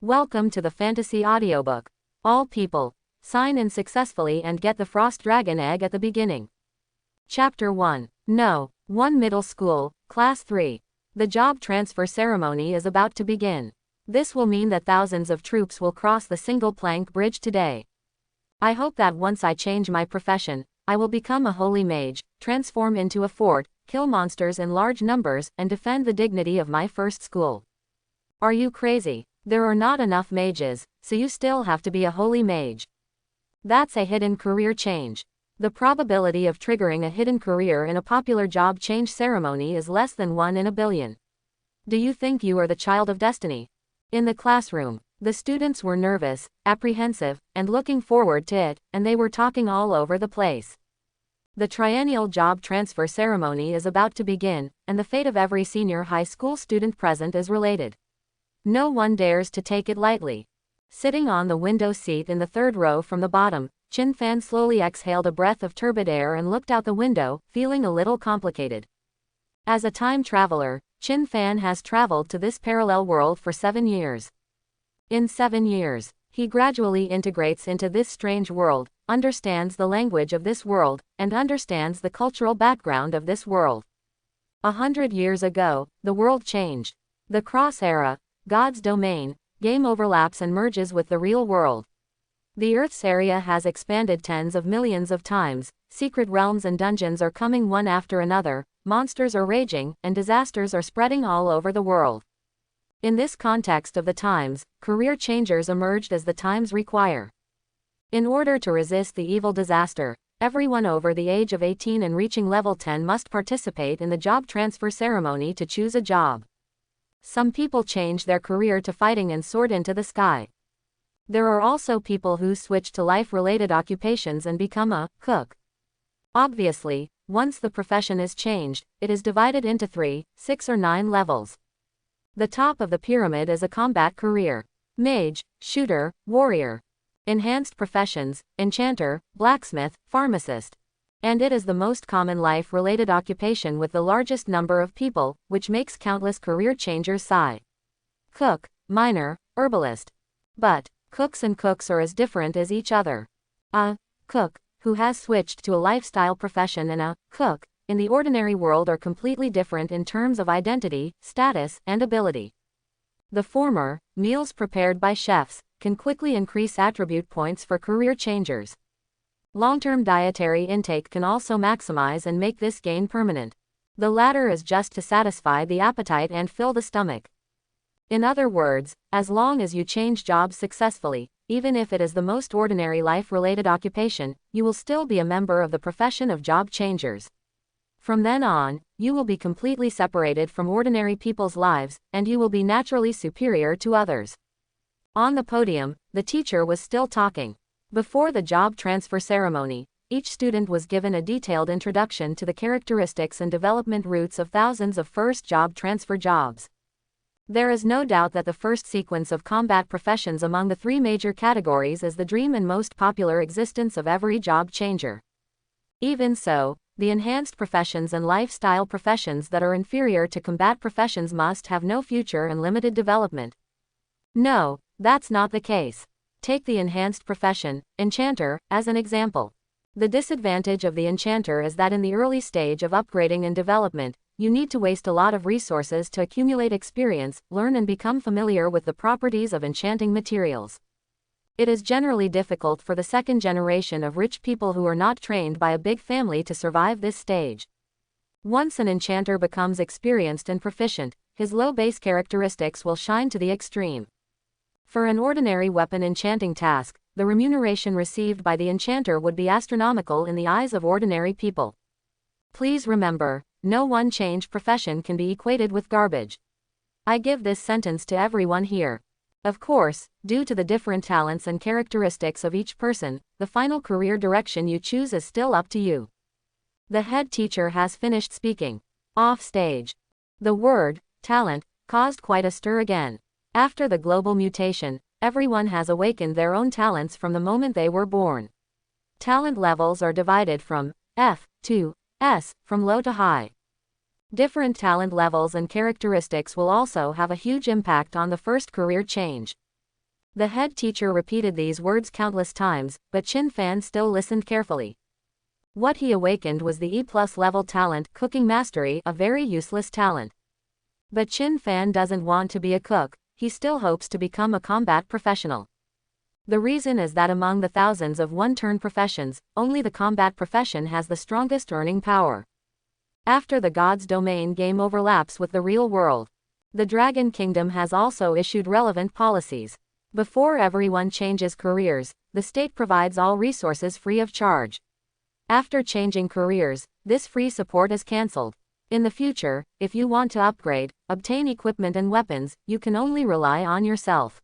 Welcome to the Fantasy Audiobook. All people, sign in successfully and get the Frost Dragon egg at the beginning. Chapter 1. No. 1 Middle School, Class 3. The job transfer ceremony is about to begin. This will mean that thousands of troops will cross the single-plank bridge today. I hope that once I change my profession, I will become a holy mage, transform into a fort, kill monsters in large numbers, and defend the dignity of my first school. Are you crazy? There are not enough mages, so you still have to be a holy mage. That's a hidden career change. The probability of triggering a hidden career in a popular job change ceremony is less than 1 in a billion. Do you think you are the child of destiny? In the classroom, the students were nervous, apprehensive, and looking forward to it, and they were talking all over the place. The triennial job transfer ceremony is about to begin, and the fate of every senior high school student present is related. No one dares to take it lightly. Sitting on the window seat in the third row from the bottom, Chin Fan slowly exhaled a breath of turbid air and looked out the window, feeling a little complicated. As a time traveler, Chin Fan has traveled to this parallel world for 7 years. In 7 years, he gradually integrates into this strange world, understands the language of this world, and understands the cultural background of this world. 100 years ago, the world changed. The Cross Era, God's domain, game overlaps and merges with the real world. The Earth's area has expanded tens of millions of times, secret realms and dungeons are coming one after another, monsters are raging, and disasters are spreading all over the world. In this context of the times, career changers emerged as the times require. In order to resist the evil disaster, everyone over the age of 18 and reaching level 10 must participate in the job transfer ceremony to choose a job. Some people change their career to fighting and soared into the sky. There are also people who switch to life-related occupations and become a cook. Obviously, once the profession is changed, it is divided into 3, 6 or 9 levels. The top of the pyramid is a combat career: mage, shooter, warrior. Enhanced professions: enchanter, blacksmith, pharmacist. And it is the most common life-related occupation with the largest number of people, which makes countless career changers sigh. Cook, miner, herbalist. But cooks and cooks are as different as each other. A cook who has switched to a lifestyle profession and a cook in the ordinary world are completely different in terms of identity, status, and ability. The former, meals prepared by chefs, can quickly increase attribute points for career changers. Long-term dietary intake can also maximize and make this gain permanent. The latter is just to satisfy the appetite and fill the stomach. In other words, as long as you change jobs successfully, even if it is the most ordinary life-related occupation, you will still be a member of the profession of job changers. From then on, you will be completely separated from ordinary people's lives, and you will be naturally superior to others. On the podium, the teacher was still talking. Before the job transfer ceremony, each student was given a detailed introduction to the characteristics and development routes of thousands of first job transfer jobs. There is no doubt that the first sequence of combat professions among the 3 major categories is the dream and most popular existence of every job changer. Even so, the enhanced professions and lifestyle professions that are inferior to combat professions must have no future and limited development. No, that's not the case. Take the enhanced profession, enchanter, as an example. The disadvantage of the enchanter is that in the early stage of upgrading and development, you need to waste a lot of resources to accumulate experience, learn and become familiar with the properties of enchanting materials. It is generally difficult for the second generation of rich people who are not trained by a big family to survive this stage. Once an enchanter becomes experienced and proficient, his low base characteristics will shine to the extreme. For an ordinary weapon enchanting task, the remuneration received by the enchanter would be astronomical in the eyes of ordinary people. Please remember, no one change profession can be equated with garbage. I give this sentence to everyone here. Of course, due to the different talents and characteristics of each person, the final career direction you choose is still up to you. The head teacher has finished speaking. Off stage. The word, talent, caused quite a stir again. After the global mutation, everyone has awakened their own talents from the moment they were born. Talent levels are divided from F to S, from low to high. Different talent levels and characteristics will also have a huge impact on the first career change. The head teacher repeated these words countless times, but Chin Fan still listened carefully. What he awakened was the E+ level talent, cooking mastery, a very useless talent. But Chin Fan doesn't want to be a cook, he still hopes to become a combat professional. The reason is that among the thousands of one-turn professions, only the combat profession has the strongest earning power. After the God's Domain game overlaps with the real world, the Dragon Kingdom has also issued relevant policies. Before everyone changes careers, the state provides all resources free of charge. After changing careers, this free support is cancelled. In the future, if you want to upgrade, obtain equipment and weapons, you can only rely on yourself.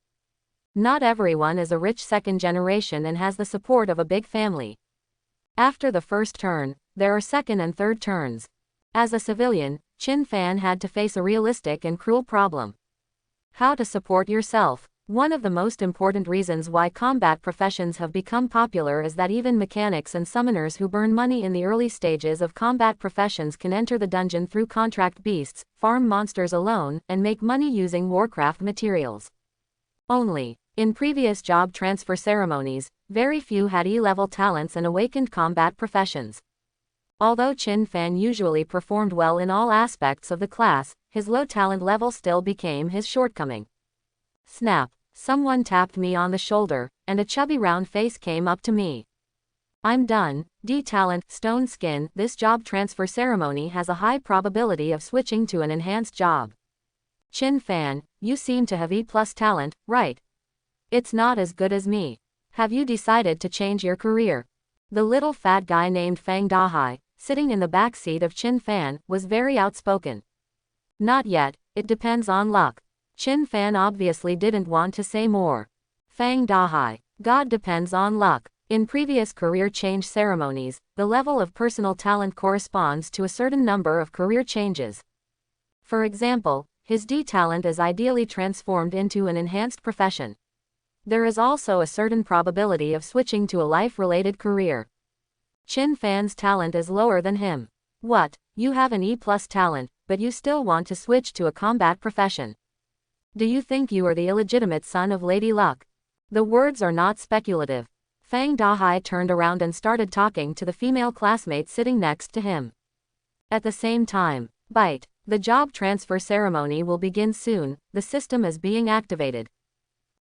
Not everyone is a rich second generation and has the support of a big family. After the first turn, there are second and third turns. As a civilian, Chin Fan had to face a realistic and cruel problem. How to support yourself. One of the most important reasons why combat professions have become popular is that even mechanics and summoners who burn money in the early stages of combat professions can enter the dungeon through contract beasts, farm monsters alone, and make money using Warcraft materials. Only, in previous job transfer ceremonies, very few had E-level talents and awakened combat professions. Although Chin Fan usually performed well in all aspects of the class, his low talent level still became his shortcoming. Snap. Someone tapped me on the shoulder, and a chubby round face came up to me. I'm done. D-talent, stone skin. This job transfer ceremony has a high probability of switching to an enhanced job. Chin Fan, you seem to have E+ talent, right? It's not as good as me. Have you decided to change your career? The little fat guy named Fang Dahai, sitting in the back seat of Chin Fan, was very outspoken. Not yet, it depends on luck. Chin Fan obviously didn't want to say more. Fang Dahai. God depends on luck. In previous career change ceremonies, the level of personal talent corresponds to a certain number of career changes. For example, his D talent is ideally transformed into an enhanced profession. There is also a certain probability of switching to a life-related career. Chin Fan's talent is lower than him. What? You have an E+ talent, but you still want to switch to a combat profession. Do you think you are the illegitimate son of Lady Luck? The words are not speculative. Fang Dahai turned around and started talking to the female classmate sitting next to him. At the same time, bite. The job transfer ceremony will begin soon, the system is being activated.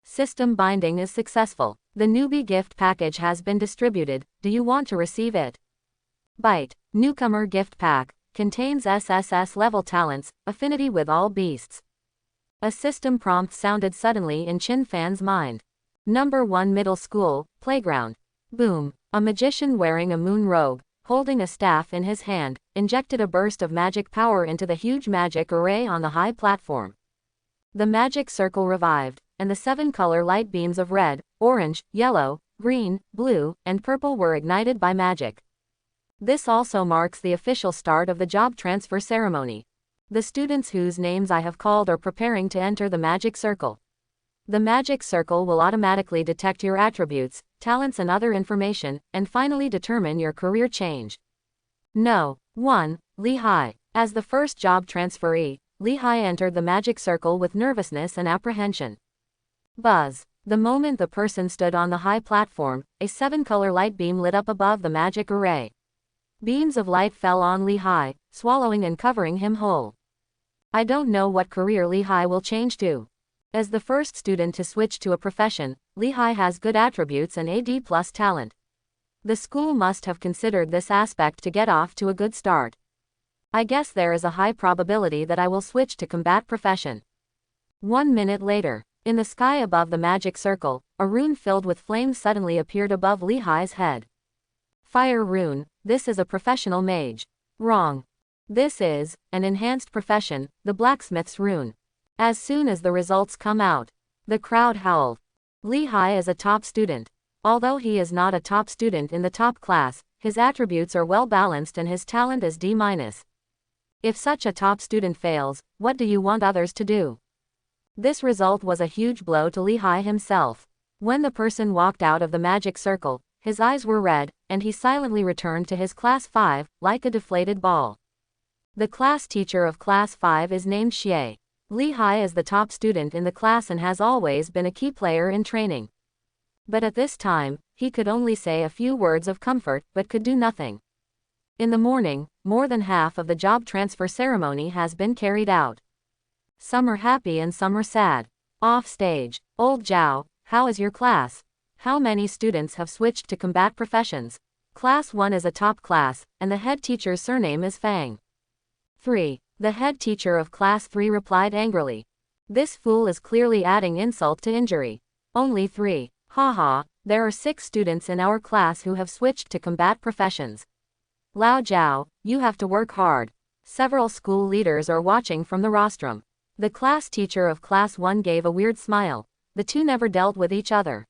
System binding is successful. The newbie gift package has been distributed, do you want to receive it? Bite. Newcomer gift pack. Contains SSS level talents, affinity with all beasts. A system prompt sounded suddenly in Chin Fan's mind. Number 1 Middle School, Playground. Boom. A magician wearing a moon robe, holding a staff in his hand, injected a burst of magic power into the huge magic array on the high platform. The magic circle revived, and the 7-color light beams of red, orange, yellow, green, blue, and purple were ignited by magic. This also marks the official start of the job transfer ceremony. The students whose names I have called are preparing to enter the magic circle. The magic circle will automatically detect your attributes, talents and other information, and finally determine your career change. No. 1. Li Hai. As the first job transferee, Li Hai entered the magic circle with nervousness and apprehension. Buzz. The moment the person stood on the high platform, a 7-color light beam lit up above the magic array. Beams of light fell on Li Hai, swallowing and covering him whole. I don't know what career Li Hai will change to. As the first student to switch to a profession, Li Hai has good attributes and AD+ talent. The school must have considered this aspect to get off to a good start. I guess there is a high probability that I will switch to combat profession. 1 minute later, in the sky above the magic circle, a rune filled with flames suddenly appeared above Li Hai's head. Fire rune. This is a professional mage. Wrong. This is an enhanced profession, the blacksmith's rune. As soon as the results come out, the crowd howled. Li Hai is a top student. Although he is not a top student in the top class, his attributes are well balanced and his talent is D-. If such a top student fails, what do you want others to do? This result was a huge blow to Li Hai himself. When the person walked out of the magic circle, his eyes were red, and he silently returned to his class 5, like a deflated ball. The class teacher of class 5 is named Xie. Lehigh is the top student in the class and has always been a key player in training. But at this time, he could only say a few words of comfort, but could do nothing. In the morning, more than half of the job transfer ceremony has been carried out. Some are happy and some are sad. Off stage, Old Zhao, how is your class? How many students have switched to combat professions? Class 1 is a top class, and the head teacher's surname is Fang. 3. The head teacher of class 3 replied angrily. This fool is clearly adding insult to injury. Only 3. Haha, there are 6 students in our class who have switched to combat professions. Lao Zhao, you have to work hard. Several school leaders are watching from the rostrum. The class teacher of class 1 gave a weird smile. The two never dealt with each other.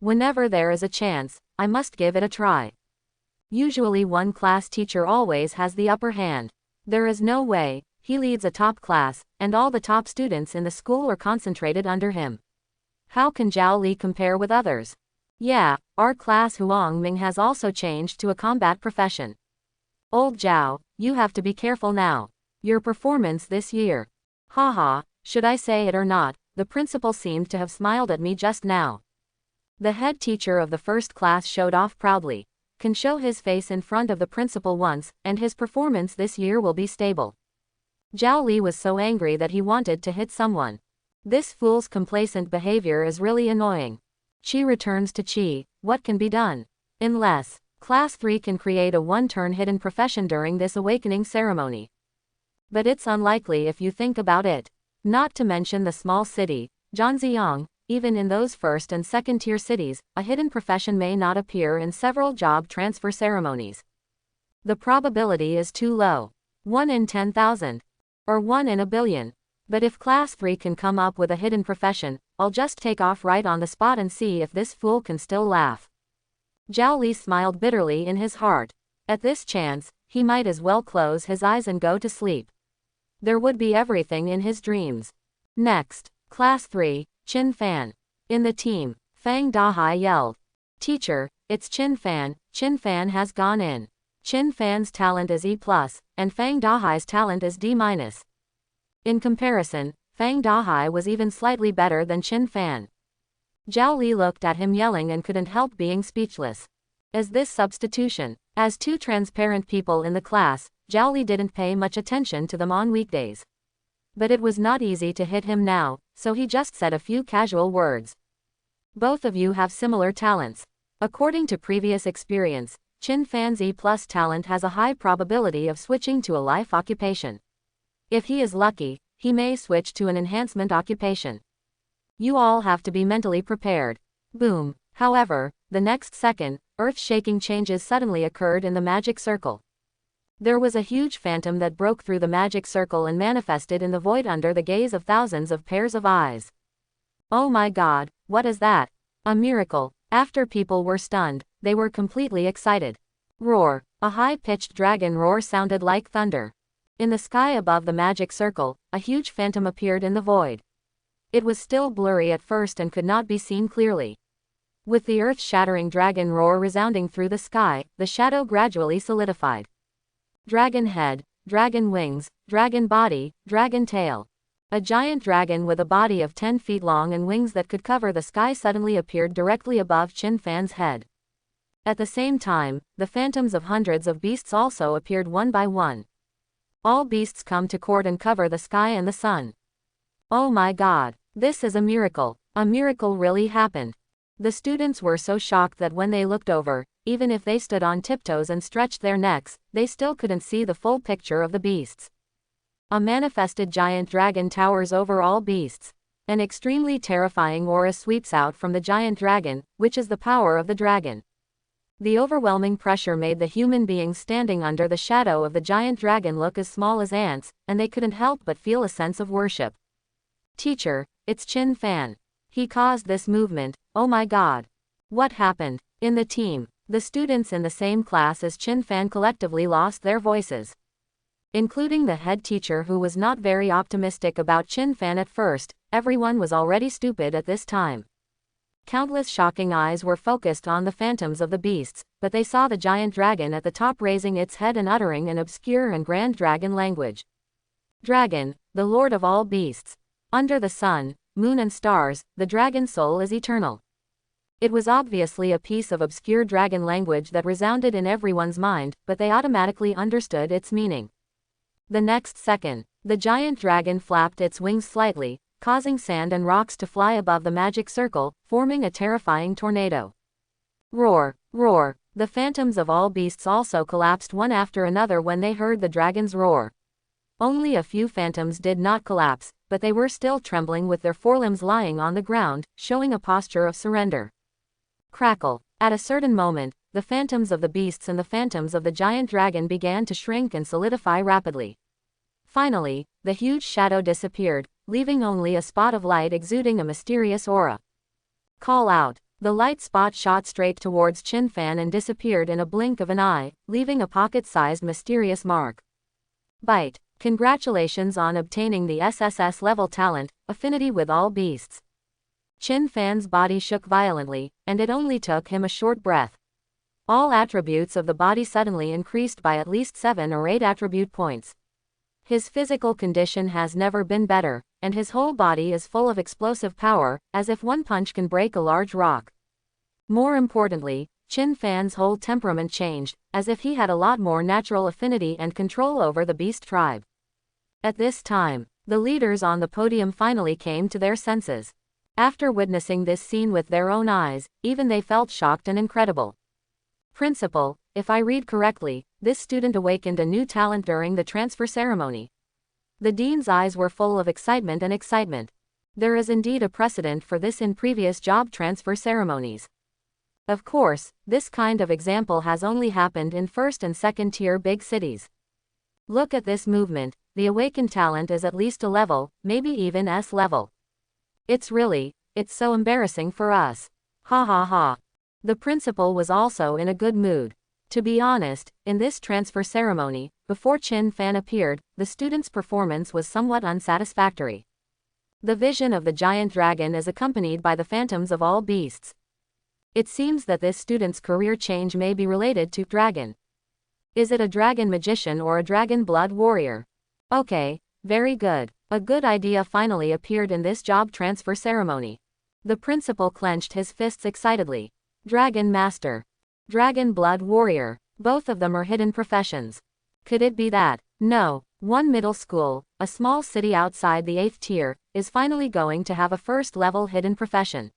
Whenever there is a chance, I must give it a try. Usually one class teacher always has the upper hand. There is no way, he leads a top class, and all the top students in the school are concentrated under him. How can Zhao Li compare with others? Yeah, our class Huang Ming has also changed to a combat profession. Old Zhao, you have to be careful now. Your performance this year. Haha, should I say it or not, the principal seemed to have smiled at me just now. The head teacher of the first class showed off proudly. Can show his face in front of the principal once, and his performance this year will be stable. Zhao Li was so angry that he wanted to hit someone. This fool's complacent behavior is really annoying. Qi returns to Qi, what can be done? Unless, class 3 can create a one-turn hidden profession during this awakening ceremony. But it's unlikely if you think about it. Not to mention the small city, Zhanjiang, even in those first and second tier cities, a hidden profession may not appear in several job transfer ceremonies. The probability is too low. 1 in 10,000. Or 1 in a billion. But if class 3 can come up with a hidden profession, I'll just take off right on the spot and see if this fool can still laugh. Zhao Li smiled bitterly in his heart. At this chance, he might as well close his eyes and go to sleep. There would be everything in his dreams. Next, class 3, Qin Fan. In the team, Fang Dahai yelled. Teacher, it's Qin Fan. Qin Fan has gone in. Qin Fan's talent is E+, and Fang Dahai's talent is D-. In comparison, Fang Dahai was even slightly better than Qin Fan. Zhao Li looked at him yelling and couldn't help being speechless. As this substitution, as two transparent people in the class, Zhao Li didn't pay much attention to them on weekdays. But it was not easy to hit him now, so he just said a few casual words. Both of you have similar talents. According to previous experience, Qin Fan's E+ talent has a high probability of switching to a life occupation. If he is lucky, he may switch to an enhancement occupation. You all have to be mentally prepared. Boom. However, the next second, earth-shaking changes suddenly occurred in the magic circle. There was a huge phantom that broke through the magic circle and manifested in the void under the gaze of thousands of pairs of eyes. Oh my God, what is that? A miracle. After people were stunned, they were completely excited. Roar. A high-pitched dragon roar sounded like thunder. In the sky above the magic circle, a huge phantom appeared in the void. It was still blurry at first and could not be seen clearly. With the earth-shattering dragon roar resounding through the sky, the shadow gradually solidified. Dragon head, dragon wings, dragon body, dragon tail. A giant dragon with a body of 10 feet long and wings that could cover the sky suddenly appeared directly above Qin Fan's head. At the same time, the phantoms of hundreds of beasts also appeared one by one. All beasts come to court and cover the sky and the sun. Oh my God, this is a miracle. A miracle really happened. The students were so shocked that when they looked over, even if they stood on tiptoes and stretched their necks, they still couldn't see the full picture of the beasts. A manifested giant dragon towers over all beasts. An extremely terrifying aura sweeps out from the giant dragon, which is the power of the dragon. The overwhelming pressure made the human beings standing under the shadow of the giant dragon look as small as ants, and they couldn't help but feel a sense of worship. Teacher, it's Qin Fan. He caused this movement, oh my God. What happened? In the team, the students in the same class as Qin Fan collectively lost their voices. Including the head teacher, who was not very optimistic about Qin Fan at first. Everyone was already stupid at this time. Countless shocking eyes were focused on the phantoms of the beasts, but they saw the giant dragon at the top raising its head and uttering an obscure and grand dragon language. Dragon, the lord of all beasts. Under the sun, moon and stars, the dragon soul is eternal. It was obviously a piece of obscure dragon language that resounded in everyone's mind, but they automatically understood its meaning. The next second, the giant dragon flapped its wings slightly, causing sand and rocks to fly above the magic circle, forming a terrifying tornado. Roar, roar. The phantoms of all beasts also collapsed one after another when they heard the dragon's roar. Only a few phantoms did not collapse, but they were still trembling with their forelimbs lying on the ground, showing a posture of surrender. Crackle. At a certain moment, the phantoms of the beasts and the phantoms of the giant dragon began to shrink and solidify rapidly. Finally, the huge shadow disappeared, leaving only a spot of light exuding a mysterious aura. Call out. The light spot shot straight towards Chin Fan and disappeared in a blink of an eye, leaving a pocket-sized mysterious mark. Bite. Congratulations on obtaining the SSS level talent, affinity with all beasts. Chin Fan's body shook violently, and it only took him a short breath. All attributes of the body suddenly increased by at least 7 or 8 attribute points. His physical condition has never been better, and his whole body is full of explosive power, as if one punch can break a large rock. More importantly, Chin Fan's whole temperament changed, as if he had a lot more natural affinity and control over the beast tribe. At this time, the leaders on the podium finally came to their senses. After witnessing this scene with their own eyes, even they felt shocked and incredible. Principal, if I read correctly, this student awakened a new talent during the transfer ceremony. The dean's eyes were full of excitement and excitement. There is indeed a precedent for this in previous job transfer ceremonies. Of course, this kind of example has only happened in first and second tier big cities. Look at this movement, the awakened talent is at least a level, maybe even S level. It's so embarrassing for us. Ha ha ha. The principal was also in a good mood. To be honest, in this transfer ceremony, before Chin Fan appeared, the student's performance was somewhat unsatisfactory. The vision of the giant dragon is accompanied by the phantoms of all beasts. It seems that this student's career change may be related to dragon. Is it a dragon magician or a dragon blood warrior? Okay, very good. A good idea finally appeared in this job transfer ceremony. The principal clenched his fists excitedly. Dragon Master. Dragon Blood Warrior. Both of them are hidden professions. Could it be that? No. One middle school, a small city outside the 8th tier, is finally going to have a first-level hidden profession.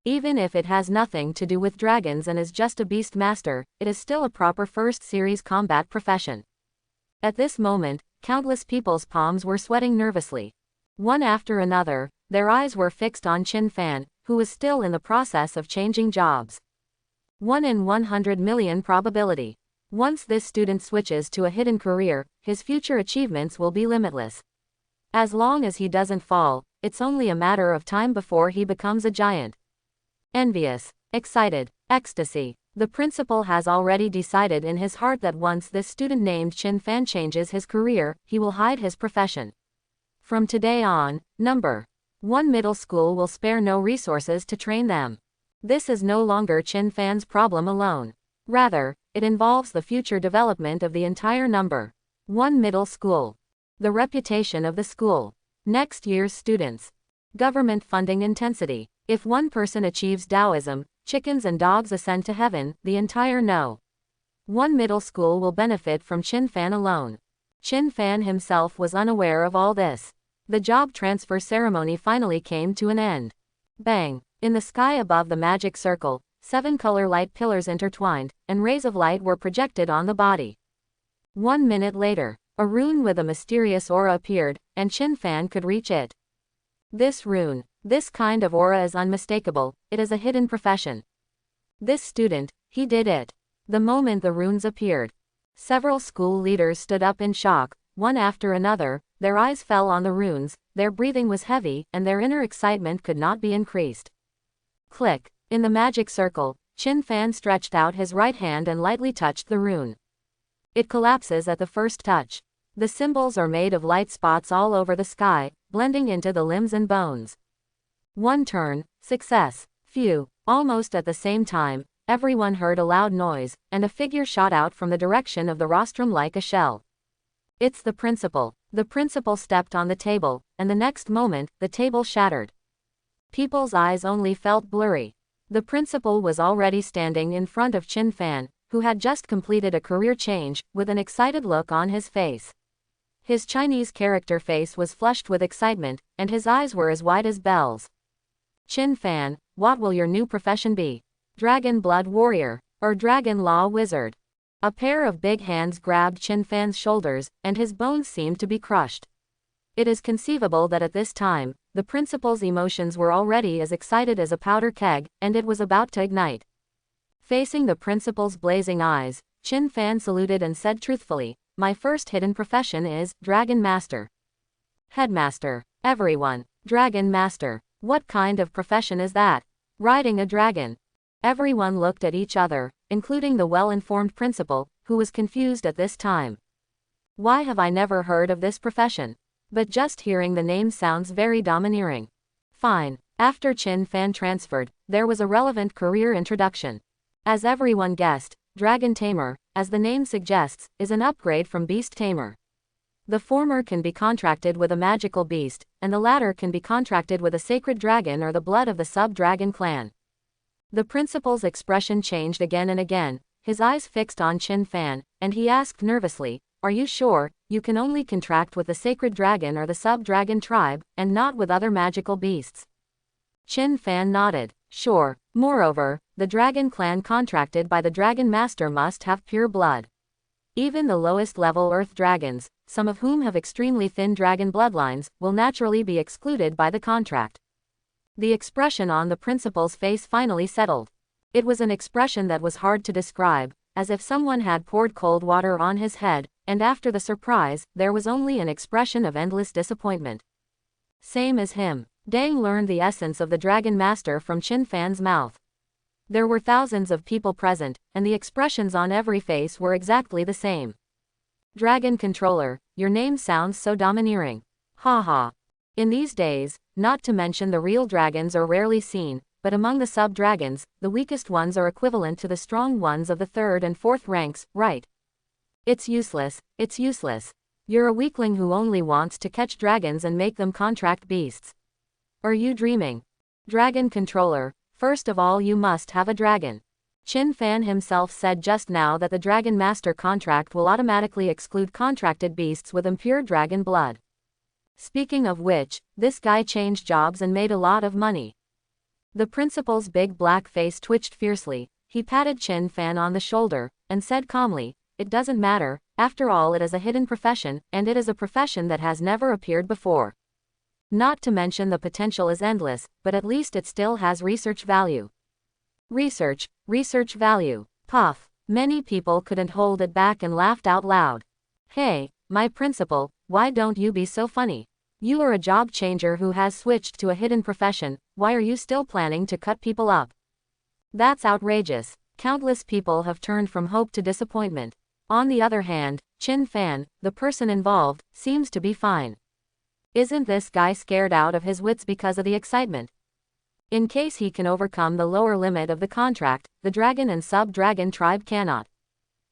Even if it has nothing to do with dragons and is just a beast master, it is still a proper first-series combat profession. At this moment, countless people's palms were sweating nervously. One after another, their eyes were fixed on Chin Fan, who was still in the process of changing jobs. 1 in 100 million probability. Once this student switches to a hidden career, his future achievements will be limitless. As long as he doesn't fall, it's only a matter of time before he becomes a giant. Envious, excited, ecstasy. The principal has already decided in his heart that once this student named Chin Fan changes his career, he will hide his profession. From today on, number 1 middle school will spare no resources to train them. This is no longer Chin Fan's problem alone. Rather, it involves the future development of the entire number 1 middle school. The reputation of the school. Next year's students. Government funding intensity. If one person achieves Taoism, chickens and dogs ascend to heaven, the entire No. 1 middle school will benefit from Chin Fan alone. Chin Fan himself was unaware of all this. The job transfer ceremony finally came to an end. Bang! In the sky above the magic circle, 7 color light pillars intertwined, and rays of light were projected on the body. 1 minute later, a rune with a mysterious aura appeared, and Chin Fan could reach it. This rune, this kind of aura is unmistakable, it is a hidden profession. This student, he did it. The moment the runes appeared, several school leaders stood up in shock, one after another, their eyes fell on the runes, their breathing was heavy, and their inner excitement could not be increased. Click. In the magic circle, Chin Fan stretched out his right hand and lightly touched the rune. It collapses at the first touch. The symbols are made of light spots all over the sky, blending into the limbs and bones. One turn, success. Phew. Almost at the same time, everyone heard a loud noise, and a figure shot out from the direction of the rostrum like a shell. It's the principal. The principal stepped on the table, and the next moment, the table shattered. People's eyes only felt blurry. The principal was already standing in front of Chin Fan, who had just completed a career change, with an excited look on his face. His Chinese character face was flushed with excitement, and his eyes were as wide as bells. Chin Fan, what will your new profession be? Dragon Blood Warrior, or Dragon Law Wizard? A pair of big hands grabbed Chin Fan's shoulders, and his bones seemed to be crushed. It is conceivable that at this time, the principal's emotions were already as excited as a powder keg, and it was about to ignite. Facing the principal's blazing eyes, Chin Fan saluted and said truthfully, "My first hidden profession is Dragon Master." Headmaster. Everyone. Dragon Master. What kind of profession is that? Riding a dragon. Everyone looked at each other, including the well-informed principal, who was confused at this time. Why have I never heard of this profession? But just hearing the name sounds very domineering. Fine. After Chin Fan transferred, there was a relevant career introduction. As everyone guessed, Dragon Tamer, as the name suggests, is an upgrade from Beast Tamer. The former can be contracted with a magical beast, and the latter can be contracted with a sacred dragon or the blood of the sub-dragon clan. The principal's expression changed again and again, his eyes fixed on Chin Fan, and he asked nervously, "Are you sure you can only contract with the sacred dragon or the sub-dragon tribe, and not with other magical beasts?" Chin Fan nodded. Sure. Moreover, the dragon clan contracted by the Dragon Master must have pure blood. Even the lowest level earth dragons, some of whom have extremely thin dragon bloodlines, will naturally be excluded by the contract. The expression on the principal's face finally settled. It was an expression that was hard to describe, as if someone had poured cold water on his head, and after the surprise, there was only an expression of endless disappointment. Same as him. Deng learned the essence of the Dragon Master from Chin Fan's mouth. There were thousands of people present, and the expressions on every face were exactly the same. Dragon Controller, your name sounds so domineering. Ha ha. In these days, not to mention the real dragons are rarely seen, but among the sub-dragons, the weakest ones are equivalent to the strong ones of the third and fourth ranks, right? It's useless, it's useless. You're a weakling who only wants to catch dragons and make them contract beasts. Are you dreaming? Dragon Controller, first of all you must have a dragon. Chin Fan himself said just now that the Dragon Master contract will automatically exclude contracted beasts with impure dragon blood. Speaking of which, this guy changed jobs and made a lot of money. The principal's big black face twitched fiercely, he patted Chin Fan on the shoulder, and said calmly, "It doesn't matter, after all it is a hidden profession, and it is a profession that has never appeared before. Not to mention the potential is endless, but at least it still has research value." Research value. Puff. Many people couldn't hold it back and laughed out loud. Hey, my principal, why don't you be so funny? You are a job changer who has switched to a hidden profession, why are you still planning to cut people up? That's outrageous. Countless people have turned from hope to disappointment. On the other hand, Chin Fan, the person involved, seems to be fine. Isn't this guy scared out of his wits because of the excitement? In case he can overcome the lower limit of the contract, the dragon and sub-dragon tribe cannot.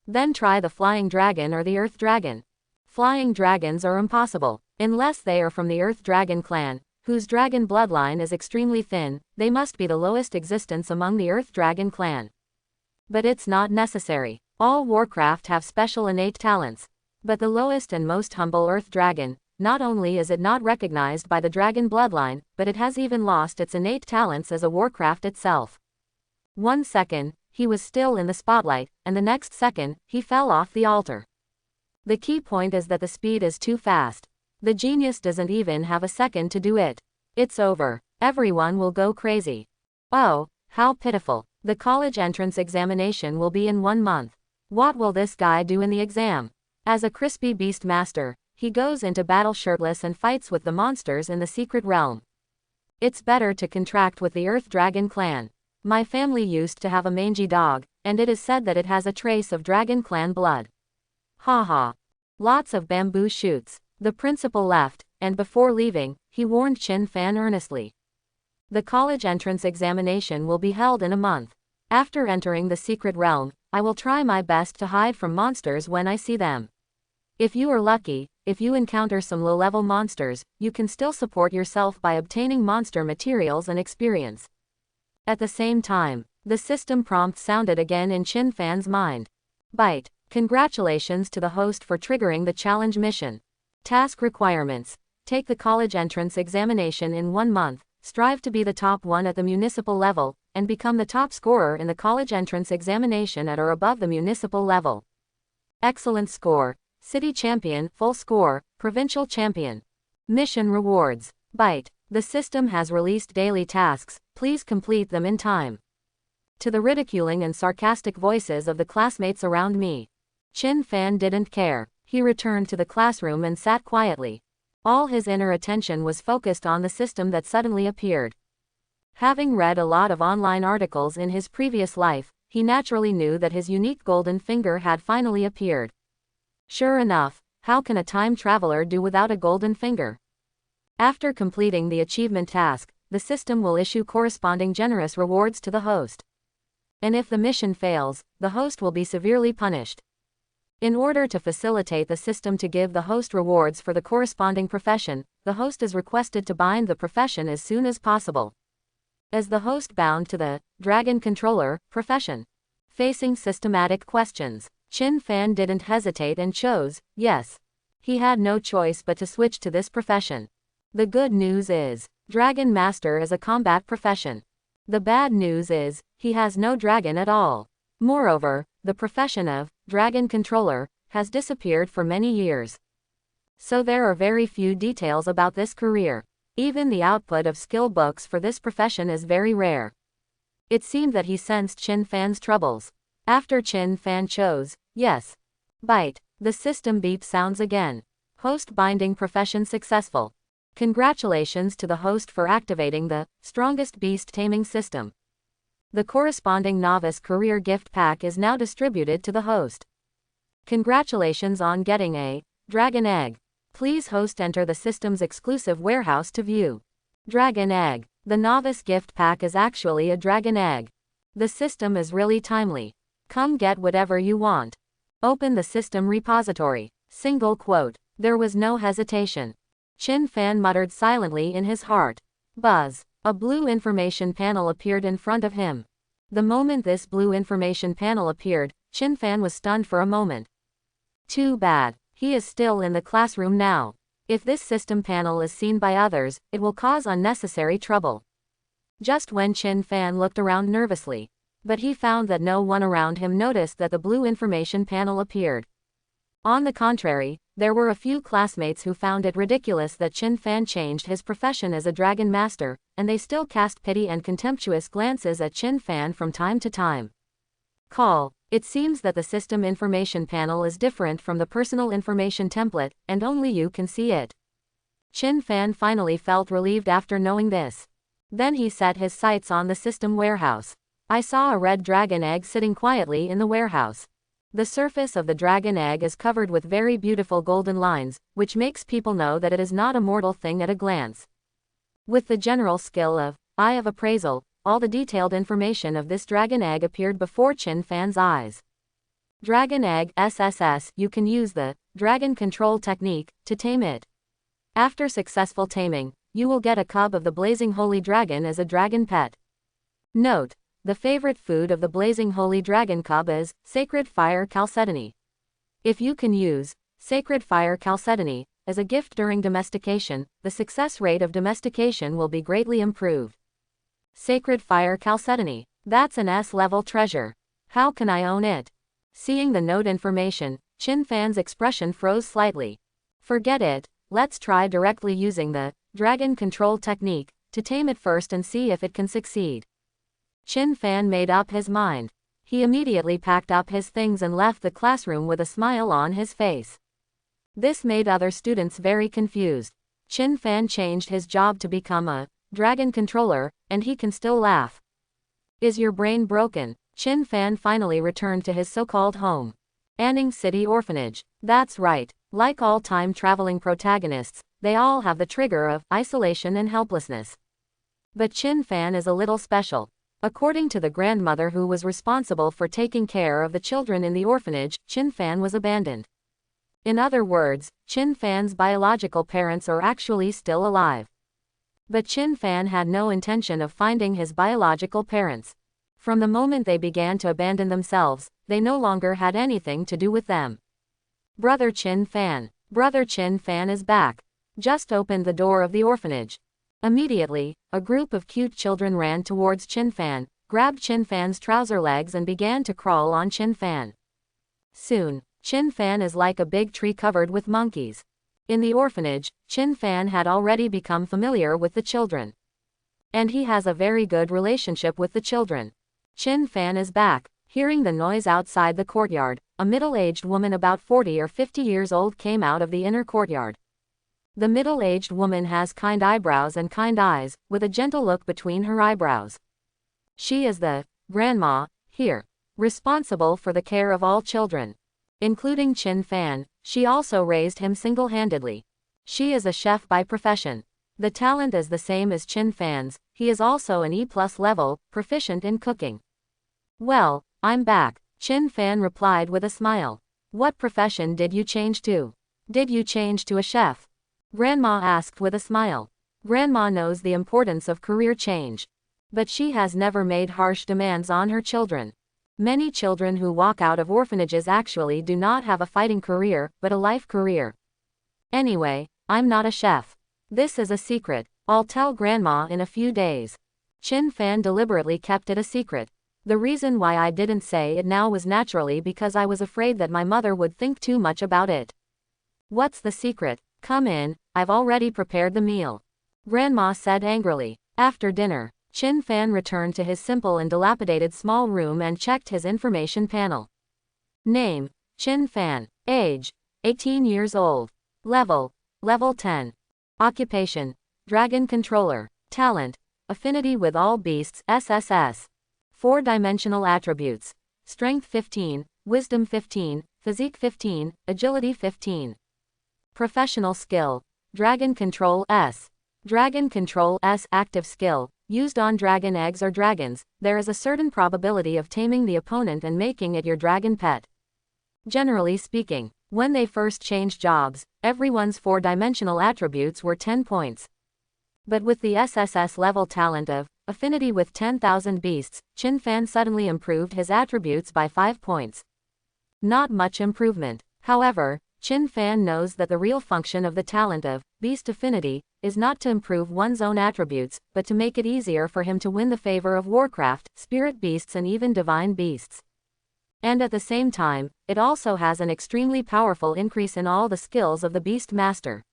Then try the flying dragon or the earth dragon. Flying dragons are impossible. Unless they are from the earth dragon clan, whose dragon bloodline is extremely thin, they must be the lowest existence among the earth dragon clan. But it's not necessary. All Warcraft have special innate talents. But the lowest and most humble earth dragon, not only is it not recognized by the dragon bloodline, but it has even lost its innate talents as a Warcraft itself. 1 second, he was still in the spotlight, and the next second, he fell off the altar. The key point is that the speed is too fast. The genius doesn't even have a second to do it. It's over. Everyone will go crazy. Oh, how pitiful. The college entrance examination will be in 1 month. What will this guy do in the exam? As a crispy beast master, he goes into battle shirtless and fights with the monsters in the secret realm. It's better to contract with the Earth Dragon clan. My family used to have a mangy dog, and it is said that it has a trace of Dragon clan blood. Ha ha. Lots of bamboo shoots. The principal left, and before leaving, he warned Chin Fan earnestly. The college entrance examination will be held in a month. After entering the secret realm, I will try my best to hide from monsters when I see them. If you are lucky, if you encounter some low-level monsters, you can still support yourself by obtaining monster materials and experience. At the same time, the system prompt sounded again in Chin Fan's mind. Bite. Congratulations to the host for triggering the challenge mission. Task requirements. Take the college entrance examination in 1 month, strive to be the top 1 at the municipal level, and become the top scorer in the college entrance examination at or above the municipal level. Excellent score. City champion, full score, provincial champion. Mission rewards. Bite. The system has released daily tasks, please complete them in time. To the ridiculing and sarcastic voices of the classmates around me, Chin Fan didn't care. He returned to the classroom and sat quietly. All his inner attention was focused on the system that suddenly appeared. Having read a lot of online articles in his previous life, he naturally knew that his unique golden finger had finally appeared. Sure enough, how can a time traveler do without a golden finger? After completing the achievement task, the system will issue corresponding generous rewards to the host. And if the mission fails, the host will be severely punished. In order to facilitate the system to give the host rewards for the corresponding profession, the host is requested to bind the profession as soon as possible. As the host bound to the Dragon Controller profession, facing systematic questions, Chin Fan didn't hesitate and chose yes. He had no choice but to switch to this profession. The good news is, Dragon Master is a combat profession. The bad news is, he has no dragon at all. Moreover, the profession of Dragon Controller has disappeared for many years. So there are very few details about this career. Even the output of skill books for this profession is very rare. It seemed that he sensed Chin Fan's troubles. After Chin Fan chose yes. Bite. The system beep sounds again. Host binding profession successful. Congratulations to the host for activating the strongest beast taming system. The corresponding novice career gift pack is now distributed to the host. Congratulations on getting a dragon egg. Please host enter the system's exclusive warehouse to view. Dragon egg. The novice gift pack is actually a dragon egg. The system is really timely. Come get whatever you want. Open the system repository. Single quote. There was no hesitation. Chin Fan muttered silently in his heart. Buzz. A blue information panel appeared in front of him. The moment this blue information panel appeared, Chin Fan was stunned for a moment. Too bad. He is still in the classroom now. If this system panel is seen by others, it will cause unnecessary trouble. Just when Chin Fan looked around nervously, but he found that no one around him noticed that the blue information panel appeared. On the contrary, there were a few classmates who found it ridiculous that Chin Fan changed his profession as a dragon master, and they still cast pity and contemptuous glances at Chin Fan from time to time. Call. It seems that the system information panel is different from the personal information template, and only you can see it. Chin Fan finally felt relieved after knowing this. Then he set his sights on the system warehouse. I saw a red dragon egg sitting quietly in the warehouse. The surface of the dragon egg is covered with very beautiful golden lines, which makes people know that it is not a mortal thing at a glance. With the general skill of Eye of Appraisal, all the detailed information of this dragon egg appeared before Chin Fan's eyes. Dragon egg SSS. You can use the dragon control technique to tame it. After successful taming, you will get a cub of the blazing holy dragon as a dragon pet. Note. The favorite food of the blazing holy dragon cub is sacred fire chalcedony. If you can use sacred fire chalcedony as a gift during domestication, the success rate of domestication will be greatly improved. Sacred fire chalcedony. That's an S-level treasure. How can I own it? Seeing the note information, Chin Fan's expression froze slightly. Forget it, let's try directly using the dragon control technique to tame it first and see if it can succeed. Chin Fan made up his mind. He immediately packed up his things and left the classroom with a smile on his face. This made other students very confused. Chin Fan changed his job to become a dragon controller, and he can still laugh. Is your brain broken? Chin Fan finally returned to his so-called home. Anning City Orphanage. That's right. Like all time-traveling protagonists, they all have the trigger of isolation and helplessness. But Chin Fan is a little special. According to the grandmother who was responsible for taking care of the children in the orphanage, Chin Fan was abandoned. In other words, Chin Fan's biological parents are actually still alive. But Chin Fan had no intention of finding his biological parents. From the moment they began to abandon themselves, they no longer had anything to do with them. Brother Chin Fan. Brother Chin Fan is back. Just opened the door of the orphanage. Immediately, a group of cute children ran towards Chin Fan, grabbed Chin Fan's trouser legs and began to crawl on Chin Fan. Soon, Chin Fan is like a big tree covered with monkeys. In the orphanage, Chin Fan had already become familiar with the children. And he has a very good relationship with the children. Chin Fan is back. Hearing the noise outside the courtyard, a middle-aged woman about 40 or 50 years old came out of the inner courtyard. The middle-aged woman has kind eyebrows and kind eyes, with a gentle look between her eyebrows. She is the grandma here, responsible for the care of all children, including Chin Fan. She also raised him single-handedly. She is a chef by profession. The talent is the same as Chin Fan's. He is also an E+ level, proficient in cooking. Well, I'm back, Chin Fan replied with a smile. What profession did you change to? Did you change to a chef? Grandma asked with a smile. Grandma knows the importance of career change. But she has never made harsh demands on her children. Many children who walk out of orphanages actually do not have a fighting career, but a life career. Anyway, I'm not a chef. This is a secret. I'll tell Grandma in a few days. Chin Fan deliberately kept it a secret. The reason why I didn't say it now was naturally because I was afraid that my mother would think too much about it. What's the secret? Come in, I've already prepared the meal. Grandma said angrily. After dinner, Chin Fan returned to his simple and dilapidated small room and checked his information panel. Name, Chin Fan. Age, 18 years old. Level 10. Occupation, Dragon Controller. Talent, Affinity with all beasts SSS. 4-dimensional attributes. Strength 15, Wisdom 15, Physique 15, Agility 15. Professional skill, Dragon Control S. Dragon Control S active skill. Used on dragon eggs or dragons, there is a certain probability of taming the opponent and making it your dragon pet. Generally speaking, when they first changed jobs, everyone's 4-dimensional attributes were 10 points. But with the SSS level talent of Affinity with 10,000 beasts, Chin Fan suddenly improved his attributes by 5 points. Not much improvement. However, Chin Fan knows that the real function of the talent of Beast Affinity is not to improve one's own attributes, but to make it easier for him to win the favor of Warcraft, spirit beasts and even divine beasts. And at the same time, it also has an extremely powerful increase in all the skills of the Beast Master.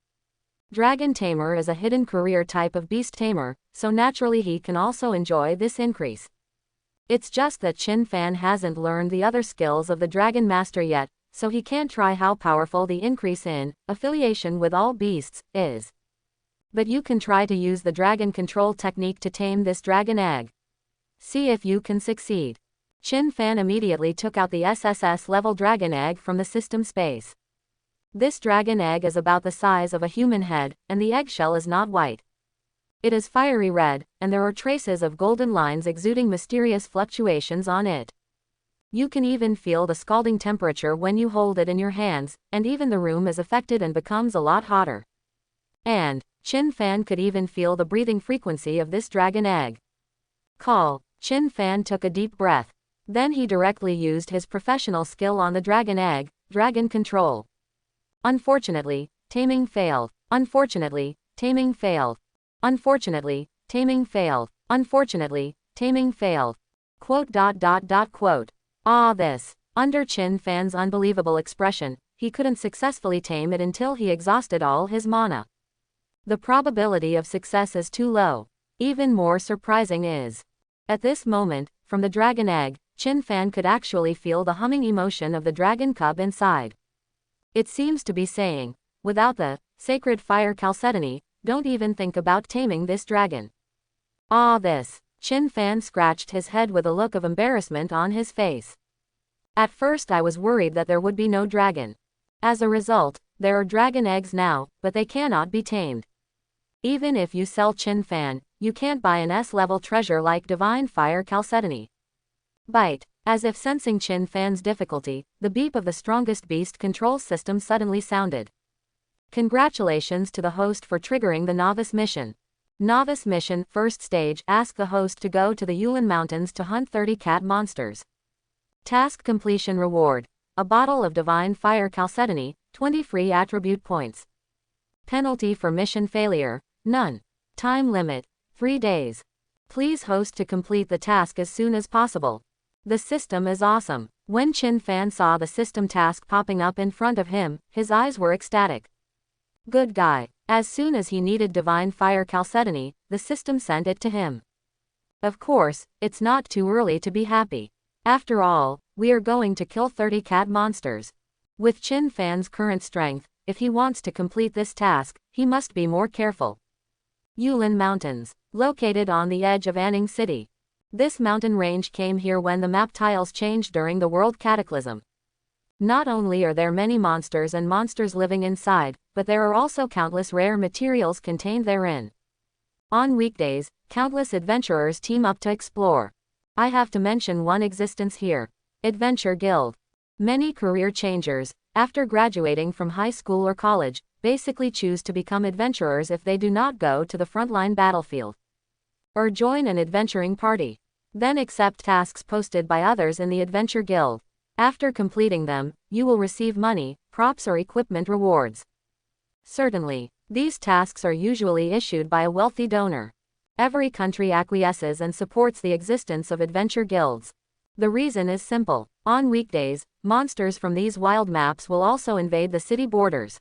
Dragon Tamer is a hidden career type of Beast Tamer, so naturally he can also enjoy this increase. It's just that Chin Fan hasn't learned the other skills of the Dragon Master yet, so he can't try how powerful the increase in affiliation with all beasts is. But you can try to use the dragon control technique to tame this dragon egg. See if you can succeed. Chin Fan immediately took out the SSS level dragon egg from the system space. This dragon egg is about the size of a human head, and the eggshell is not white. It is fiery red, and there are traces of golden lines exuding mysterious fluctuations on it. You can even feel the scalding temperature when you hold it in your hands, and even the room is affected and becomes a lot hotter. And Chin Fan could even feel the breathing frequency of this dragon egg. Call. Chin Fan took a deep breath. Then he directly used his professional skill on the dragon egg, Dragon Control. Unfortunately, taming failed. Unfortunately, taming failed. Unfortunately, taming failed. Unfortunately, taming failed. Quote. This. Under Chin Fan's unbelievable expression, he couldn't successfully tame it until he exhausted all his mana. The probability of success is too low. Even more surprising is, at this moment, from the dragon egg, Chin Fan could actually feel the humming emotion of the dragon cub inside. It seems to be saying, without the sacred fire chalcedony, don't even think about taming this dragon. This. Chin Fan scratched his head with a look of embarrassment on his face. At first I was worried that there would be no dragon. As a result, there are dragon eggs now, but they cannot be tamed. Even if you sell Chin Fan, you can't buy an S-level treasure like Divine Fire Chalcedony. Bite. As if sensing Chin Fan's difficulty, the beep of the strongest beast control system suddenly sounded. Congratulations to the host for triggering the novice mission. Novice mission, first stage, ask the host to go to the Ulan Mountains to hunt 30 cat monsters. Task completion reward. A bottle of divine fire chalcedony, 20 free attribute points. Penalty for mission failure, none. Time limit, 3 days. Please host to complete the task as soon as possible. The system is awesome. When Chin Fan saw the system task popping up in front of him, his eyes were ecstatic. Good guy. As soon as he needed divine fire chalcedony, the system sent it to him. Of course, it's not too early to be happy. After all, we are going to kill 30 cat monsters. With Chin Fan's current strength, if he wants to complete this task, he must be more careful. Ulan Mountains, located on the edge of Anning City. This mountain range came here when the map tiles changed during the world cataclysm. Not only are there many monsters and monsters living inside, but there are also countless rare materials contained therein. On weekdays, countless adventurers team up to explore. I have to mention one existence here. Adventure Guild. Many career changers, after graduating from high school or college, basically choose to become adventurers if they do not go to the frontline battlefield. Or join an adventuring party. Then accept tasks posted by others in the Adventure Guild. After completing them, you will receive money, props or equipment rewards. Certainly, these tasks are usually issued by a wealthy donor. Every country acquiesces and supports the existence of adventure guilds. The reason is simple. On weekdays, monsters from these wild maps will also invade the city borders.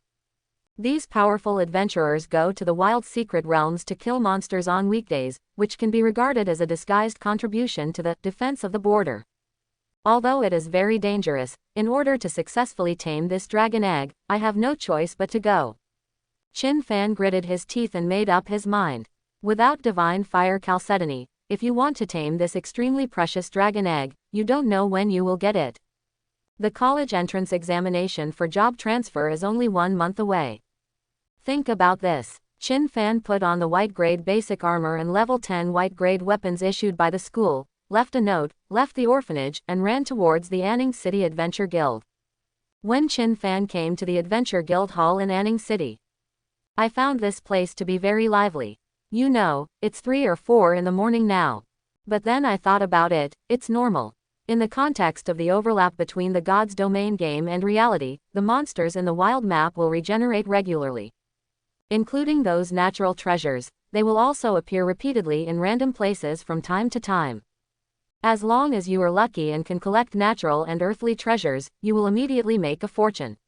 These powerful adventurers go to the wild secret realms to kill monsters on weekdays, which can be regarded as a disguised contribution to the defense of the border. Although it is very dangerous, in order to successfully tame this dragon egg, I have no choice but to go. Chin Fan gritted his teeth and made up his mind. Without divine fire chalcedony, if you want to tame this extremely precious dragon egg, you don't know when you will get it. The college entrance examination for job transfer is only 1 month away. Think about this. Chin Fan put on the white grade basic armor and level 10 white grade weapons issued by the school, left a note, left the orphanage, and ran towards the Anning City Adventure Guild. When Chin Fan came to the Adventure Guild Hall in Anning City, I found this place to be very lively. You know, it's 3 or 4 in the morning now. But then I thought about it, it's normal. In the context of the overlap between the God's Domain game and reality, the monsters in the wild map will regenerate regularly. Including those natural treasures, they will also appear repeatedly in random places from time to time. As long as you are lucky and can collect natural and earthly treasures, you will immediately make a fortune.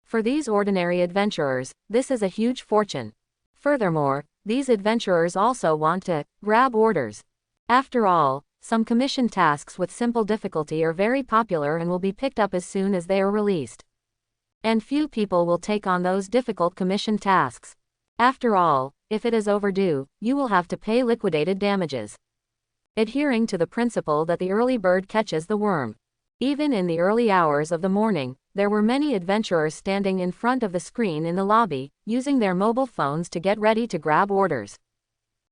For these ordinary adventurers, this is a huge fortune. Furthermore, these adventurers also want to grab orders. After all, some commission tasks with simple difficulty are very popular and will be picked up as soon as they are released. And few people will take on those difficult commission tasks. After all, if it is overdue, you will have to pay liquidated damages. Adhering to the principle that the early bird catches the worm. Even in the early hours of the morning, there were many adventurers standing in front of the screen in the lobby, using their mobile phones to get ready to grab orders.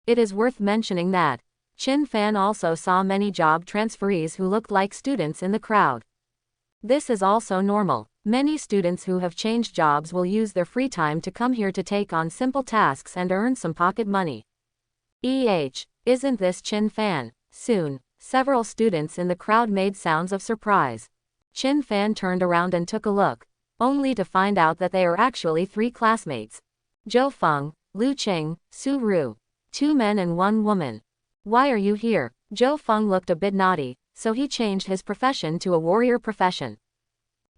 It is worth mentioning that Chin Fan also saw many job transferees who looked like students in the crowd. This is also normal. Many students who have changed jobs will use their free time to come here to take on simple tasks and earn some pocket money. Isn't this Chin Fan? Soon, several students in the crowd made sounds of surprise. Chin Fan turned around and took a look, only to find out that they are actually 3 classmates. Zhou Feng, Lu Qing, Su Ru. 2 men and 1 woman. Why are you here? Zhou Feng looked a bit naughty, so he changed his profession to a warrior profession.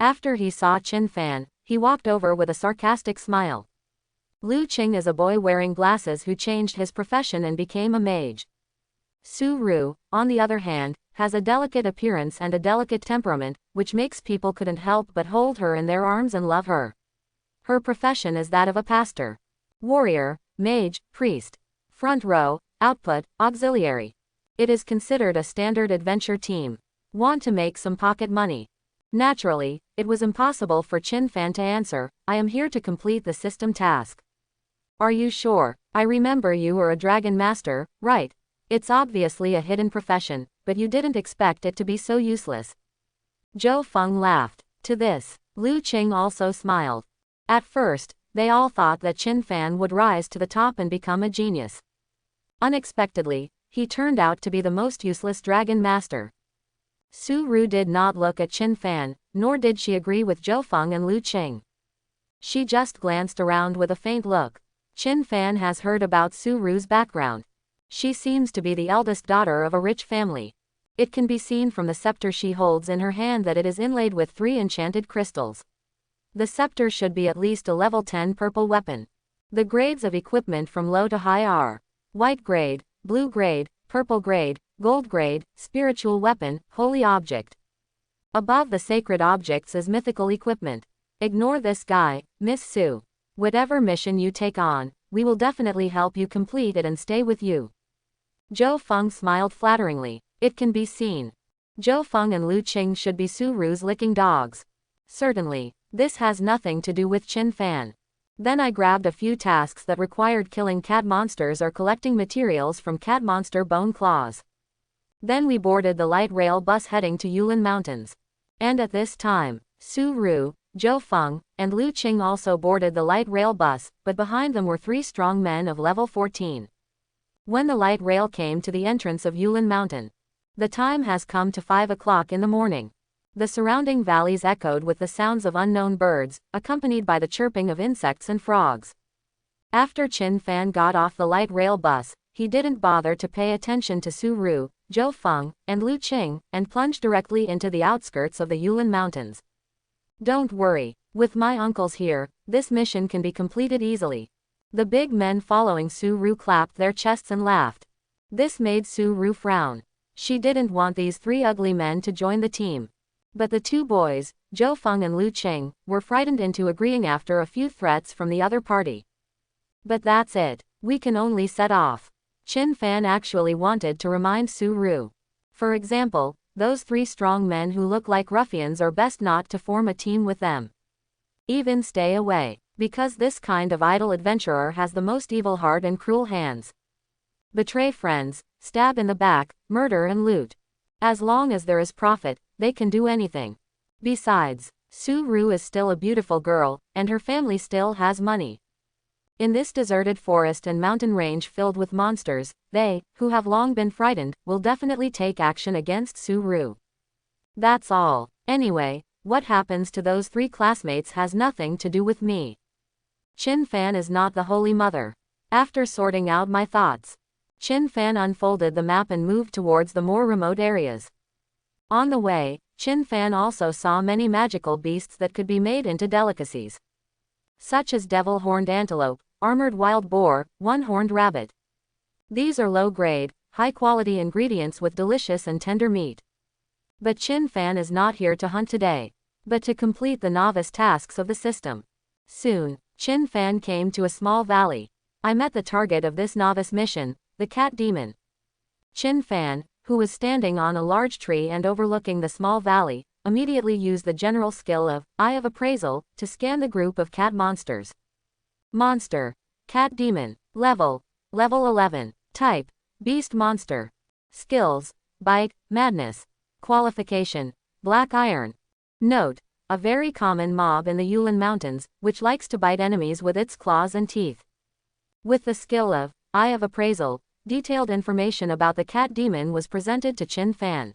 After he saw Chin Fan, he walked over with a sarcastic smile. Lu Qing is a boy wearing glasses who changed his profession and became a mage. Su Ru, on the other hand, has a delicate appearance and a delicate temperament, which makes people couldn't help but hold her in their arms and love her. Her profession is that of a pastor. Warrior, mage, priest. Front row, output, auxiliary. It is considered a standard adventure team. Want to make some pocket money? Naturally, it was impossible for Chin Fan to answer, I am here to complete the system task. Are you sure? I remember you are a dragon master, right? It's obviously a hidden profession, but you didn't expect it to be so useless. Zhou Feng laughed. To this, Lu Qing also smiled. At first, they all thought that Qin Fan would rise to the top and become a genius. Unexpectedly, he turned out to be the most useless dragon master. Su Ru did not look at Qin Fan, nor did she agree with Zhou Feng and Lu Qing. She just glanced around with a faint look. Qin Fan has heard about Su Ru's background. She seems to be the eldest daughter of a rich family. It can be seen from the scepter she holds in her hand that it is inlaid with 3 enchanted crystals. The scepter should be at least a level 10 purple weapon. The grades of equipment from low to high are white grade, blue grade, purple grade, gold grade, spiritual weapon, holy object. Above the sacred objects is mythical equipment. Ignore this guy, Miss Su. Whatever mission you take on, we will definitely help you complete it and stay with you. Zhou Feng smiled flatteringly. It can be seen. Zhou Feng and Lu Qing should be Su Ru's licking dogs. Certainly, this has nothing to do with Qin Fan. Then I grabbed a few tasks that required killing cat monsters or collecting materials from cat monster bone claws. Then we boarded the light rail bus heading to Ulan Mountains. And at this time, Su Ru, Zhou Feng, and Lu Qing also boarded the light rail bus, but behind them were 3 strong men of level 14. When the light rail came to the entrance of Ulan Mountain, the time has come to 5 o'clock in the morning. The surrounding valleys echoed with the sounds of unknown birds, accompanied by the chirping of insects and frogs. After Qin Fan got off the light rail bus, he didn't bother to pay attention to Su Ru, Zhou Feng, and Lu Qing, and plunged directly into the outskirts of the Ulan Mountains. Don't worry, with my uncles here, this mission can be completed easily. The big men following Su Ru clapped their chests and laughed. This made Su Ru frown. She didn't want these 3 ugly men to join the team. But the 2 boys, Zhou Feng and Lu Qing, were frightened into agreeing after a few threats from the other party. But that's it, we can only set off. Qin Fan actually wanted to remind Su Ru. For example, those 3 strong men who look like ruffians are best not to form a team with them. Even stay away, because this kind of idle adventurer has the most evil heart and cruel hands. Betray friends, stab in the back, murder and loot. As long as there is profit, they can do anything. Besides, Su Ru is still a beautiful girl, and her family still has money. In this deserted forest and mountain range filled with monsters, they, who have long been frightened, will definitely take action against Su Ru. That's all. Anyway, what happens to those 3 classmates has nothing to do with me. Qin Fan is not the Holy Mother. After sorting out my thoughts, Qin Fan unfolded the map and moved towards the more remote areas. On the way, Qin Fan also saw many magical beasts that could be made into delicacies, such as devil-horned antelope, armored wild boar, one-horned rabbit. These are low-grade, high-quality ingredients with delicious and tender meat. But Qin Fan is not here to hunt today, but to complete the novice tasks of the system. Soon, Qin Fan came to a small valley. I met the target of this novice mission, the cat demon. Qin Fan, who was standing on a large tree and overlooking the small valley, immediately used the general skill of Eye of Appraisal to scan the group of cat monsters. Monster. Cat demon. Level 11. Type. Beast monster. Skills. Bite, madness. Qualification. Black iron. Note. A very common mob in the Ulan Mountains, which likes to bite enemies with its claws and teeth. With the skill of Eye of Appraisal, detailed information about the cat demon was presented to Qin Fan.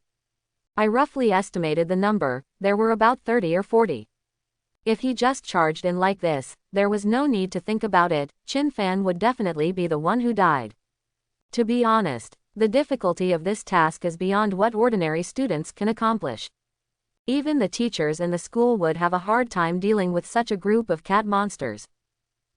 I roughly estimated the number, there were about 30 or 40. If he just charged in like this, there was no need to think about it, Qin Fan would definitely be the one who died. To be honest, the difficulty of this task is beyond what ordinary students can accomplish. Even the teachers in the school would have a hard time dealing with such a group of cat monsters.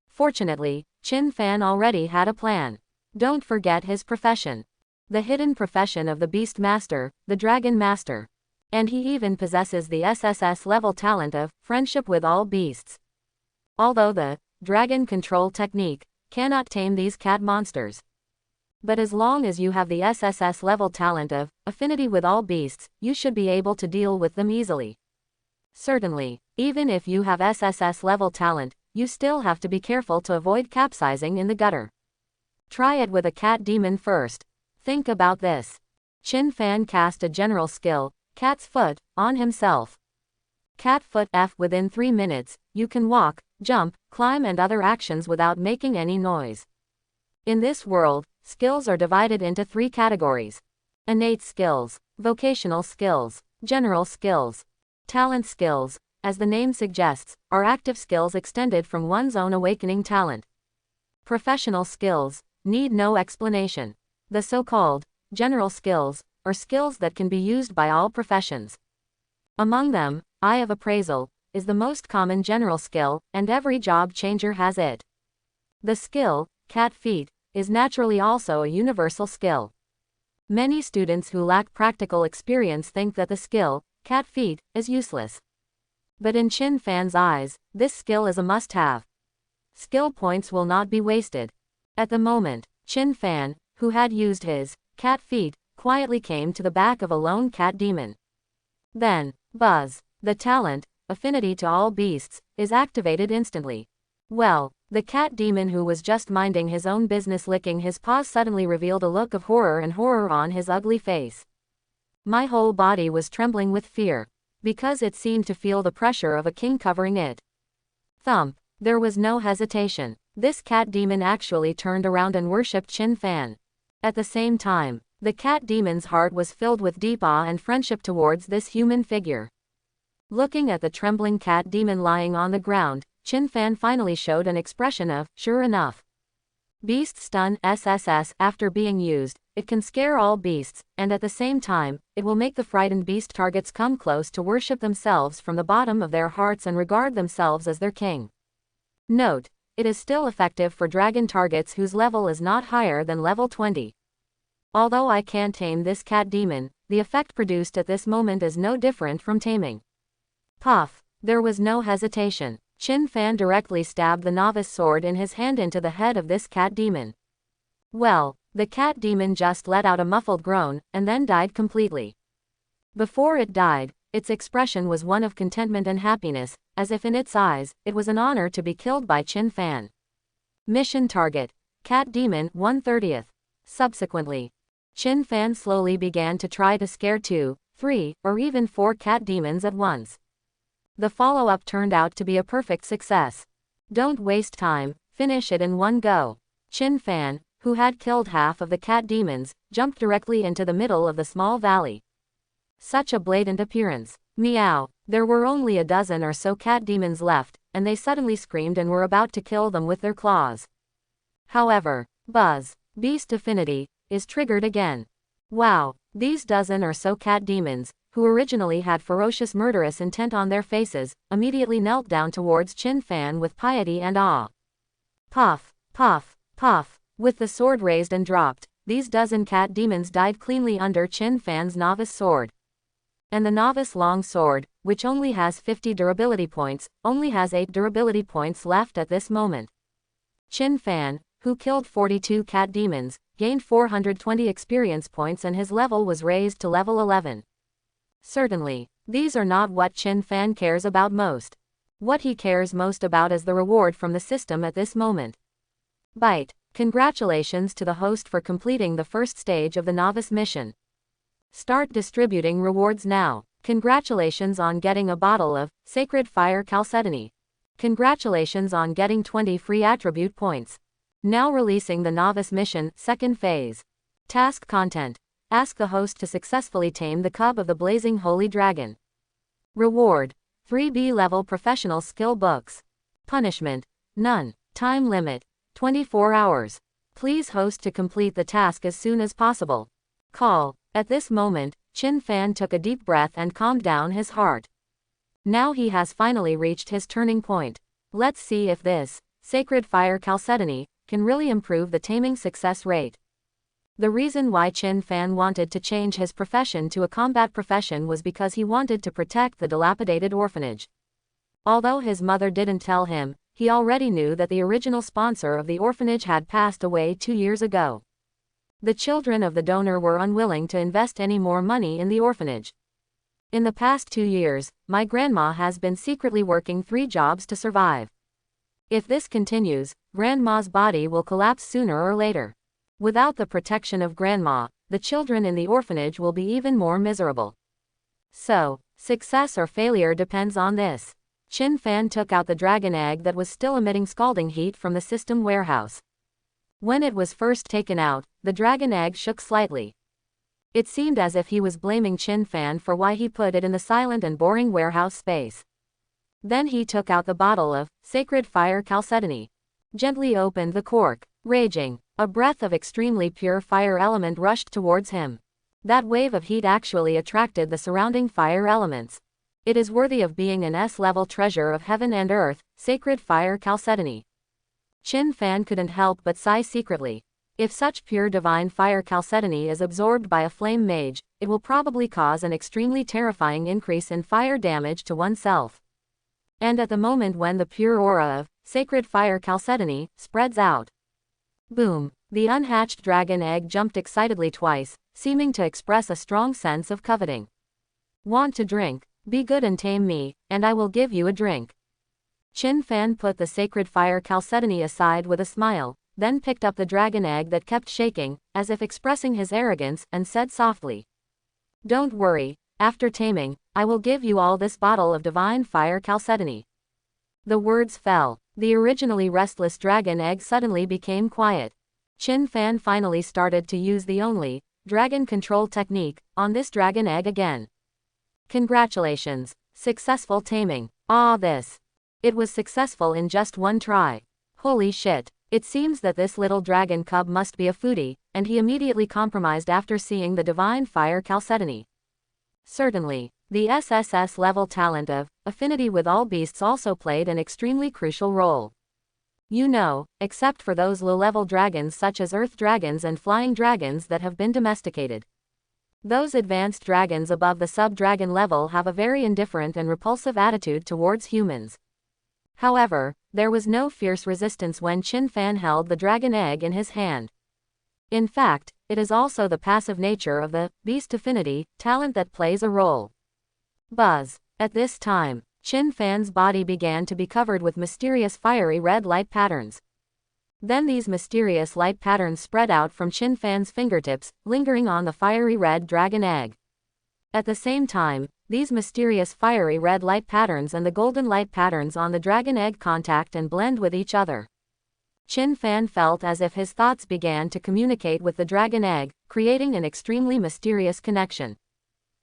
Fortunately, Qin Fan already had a plan. Don't forget his profession. The hidden profession of the Beast Master, the Dragon Master. And he even possesses the SSS level talent of friendship with all beasts. Although the dragon control technique cannot tame these cat monsters. But as long as you have the SSS level talent of affinity with all beasts, you should be able to deal with them easily. Certainly, even if you have SSS level talent, you still have to be careful to avoid capsizing in the gutter. Try it with a cat demon first. Think about this. Chin Fan cast a general skill, Cat's Foot, on himself. Cat Foot F. Within 3 minutes, you can walk, jump, climb and other actions without making any noise. In this world, skills are divided into 3 categories. Innate skills, vocational skills, general skills. Talent skills, as the name suggests, are active skills extended from one's own awakening talent. Professional skills need no explanation. The so-called general skills are skills that can be used by all professions. Among them, eye of appraisal is the most common general skill, and every job changer has it. The skill, cat feet, is naturally also a universal skill. Many students who lack practical experience think that the skill, cat feet, is useless. But in Chin Fan's eyes, this skill is a must-have. Skill points will not be wasted. At the moment, Chin Fan, who had used his cat feet, quietly came to the back of a lone cat demon. Then, buzz, the talent, affinity to all beasts, is activated instantly. Well, the cat demon who was just minding his own business licking his paws suddenly revealed a look of horror on his ugly face. My whole body was trembling with fear, because it seemed to feel the pressure of a king covering it. Thump, there was no hesitation. This cat demon actually turned around and worshipped Chin Fan. At the same time, the cat demon's heart was filled with deep awe and friendship towards this human figure. Looking at the trembling cat demon lying on the ground, Chin Fan finally showed an expression of, sure enough. Beast Stun SSS. After being used, it can scare all beasts, and at the same time, it will make the frightened beast targets come close to worship themselves from the bottom of their hearts and regard themselves as their king. Note, it is still effective for dragon targets whose level is not higher than level 20. Although I can't tame this cat demon, the effect produced at this moment is no different from taming. Puff, there was no hesitation. Chin Fan directly stabbed the novice sword in his hand into the head of this cat demon. Well, the cat demon just let out a muffled groan, and then died completely. Before it died, its expression was one of contentment and happiness, as if in its eyes, it was an honor to be killed by Chin Fan. Mission target, cat demon 1/30. Subsequently, Chin Fan slowly began to try to scare 2, 3, or even 4 cat demons at once. The follow-up turned out to be a perfect success. Don't waste time, finish it in one go. Chin Fan, who had killed half of the cat demons, jumped directly into the middle of the small valley. Such a blatant appearance. Meow. There were only a dozen or so cat demons left, and they suddenly screamed and were about to kill them with their claws. However, buzz, beast affinity, is triggered again. Wow, these dozen or so cat demons, who originally had ferocious murderous intent on their faces, immediately knelt down towards Chin Fan with piety and awe. Puff, puff, puff, with the sword raised and dropped, these dozen cat demons died cleanly under Chin Fan's novice sword. And the novice long sword, which only has 50 durability points, only has 8 durability points left at this moment. Chin Fan, who killed 42 cat demons, gained 420 experience points and his level was raised to level 11. Certainly, these are not what Chin Fan cares about most. What he cares most about is the reward from the system at this moment. Bite. Congratulations to the host for completing the first stage of the novice mission. Start distributing rewards now. Congratulations on getting a bottle of Sacred Fire Chalcedony. Congratulations on getting 20 free attribute points. Now releasing the novice mission, second phase. Task content. Ask the host to successfully tame the cub of the blazing holy dragon. Reward. 3B level professional skill books. Punishment. None. Time limit. 24 hours. Please host to complete the task as soon as possible. Call. At this moment, Chin Fan took a deep breath and calmed down his heart. Now he has finally reached his turning point. Let's see if this Sacred Fire Chalcedony can really improve the taming success rate. The reason why Chin Fan wanted to change his profession to a combat profession was because he wanted to protect the dilapidated orphanage. Although his mother didn't tell him, he already knew that the original sponsor of the orphanage had passed away 2 years ago. The children of the donor were unwilling to invest any more money in the orphanage. In the past 2 years, my grandma has been secretly working 3 jobs to survive. If this continues, grandma's body will collapse sooner or later. Without the protection of grandma, the children in the orphanage will be even more miserable. So, success or failure depends on this. Chin Fan took out the dragon egg that was still emitting scalding heat from the system warehouse. When it was first taken out, the dragon egg shook slightly. It seemed as if he was blaming Chin Fan for why he put it in the silent and boring warehouse space. Then he took out the bottle of sacred fire chalcedony. Gently opened the cork. Raging, a breath of extremely pure fire element rushed towards him. That wave of heat actually attracted the surrounding fire elements. It is worthy of being an S-level treasure of heaven and earth, sacred fire chalcedony. Chin Fan couldn't help but sigh secretly. If such pure divine fire chalcedony is absorbed by a flame mage, it will probably cause an extremely terrifying increase in fire damage to oneself. And at the moment when the pure aura of sacred fire chalcedony spreads out, boom, the unhatched dragon egg jumped excitedly twice, seeming to express a strong sense of coveting. Want to drink? Be good and tame me, and I will give you a drink. Chin Fan put the sacred fire chalcedony aside with a smile, then picked up the dragon egg that kept shaking, as if expressing his arrogance, and said softly, "Don't worry, after taming, I will give you all this bottle of divine fire chalcedony." The words fell. The originally restless dragon egg suddenly became quiet. Chin Fan finally started to use the only dragon control technique on this dragon egg again. Congratulations, successful taming. It was successful in just one try. Holy shit. It seems that this little dragon cub must be a foodie, and he immediately compromised after seeing the divine fire chalcedony. Certainly, the SSS level talent of affinity with all beasts also played an extremely crucial role. You know, except for those low-level dragons such as earth dragons and flying dragons that have been domesticated. Those advanced dragons above the sub-dragon level have a very indifferent and repulsive attitude towards humans. However, there was no fierce resistance when Chin Fan held the dragon egg in his hand. In fact, it is also the passive nature of the beast affinity talent that plays a role. Buzz. At this time, Chin Fan's body began to be covered with mysterious fiery red light patterns. Then these mysterious light patterns spread out from Chin Fan's fingertips, lingering on the fiery red dragon egg. At the same time, these mysterious fiery red light patterns and the golden light patterns on the dragon egg contact and blend with each other. Chin Fan felt as if his thoughts began to communicate with the dragon egg, creating an extremely mysterious connection.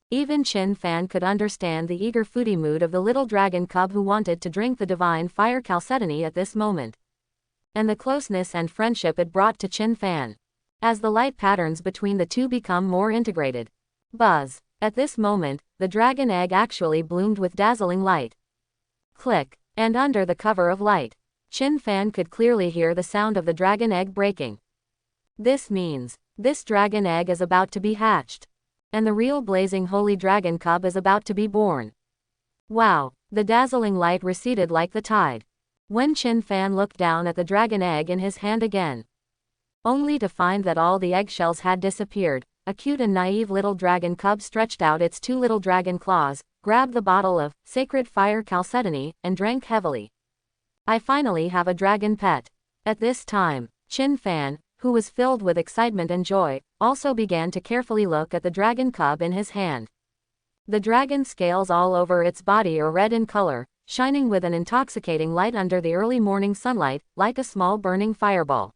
Even Chin Fan could understand the eager foodie mood of the little dragon cub who wanted to drink the divine fire chalcedony at this moment. And the closeness and friendship it brought to Chin Fan. As the light patterns between the two become more integrated. Buzz. At this moment, the dragon egg actually bloomed with dazzling light. Click. And under the cover of light, Chin Fan could clearly hear the sound of the dragon egg breaking. This means, this dragon egg is about to be hatched. And the real blazing holy dragon cub is about to be born. Wow, the dazzling light receded like the tide. When Chin Fan looked down at the dragon egg in his hand again, only to find that all the eggshells had disappeared, a cute and naive little dragon cub stretched out its two little dragon claws, grabbed the bottle of sacred fire chalcedony, and drank heavily. I finally have a dragon pet. At this time, Chin Fan, who was filled with excitement and joy, also began to carefully look at the dragon cub in his hand. The dragon scales all over its body are red in color, shining with an intoxicating light under the early morning sunlight, like a small burning fireball.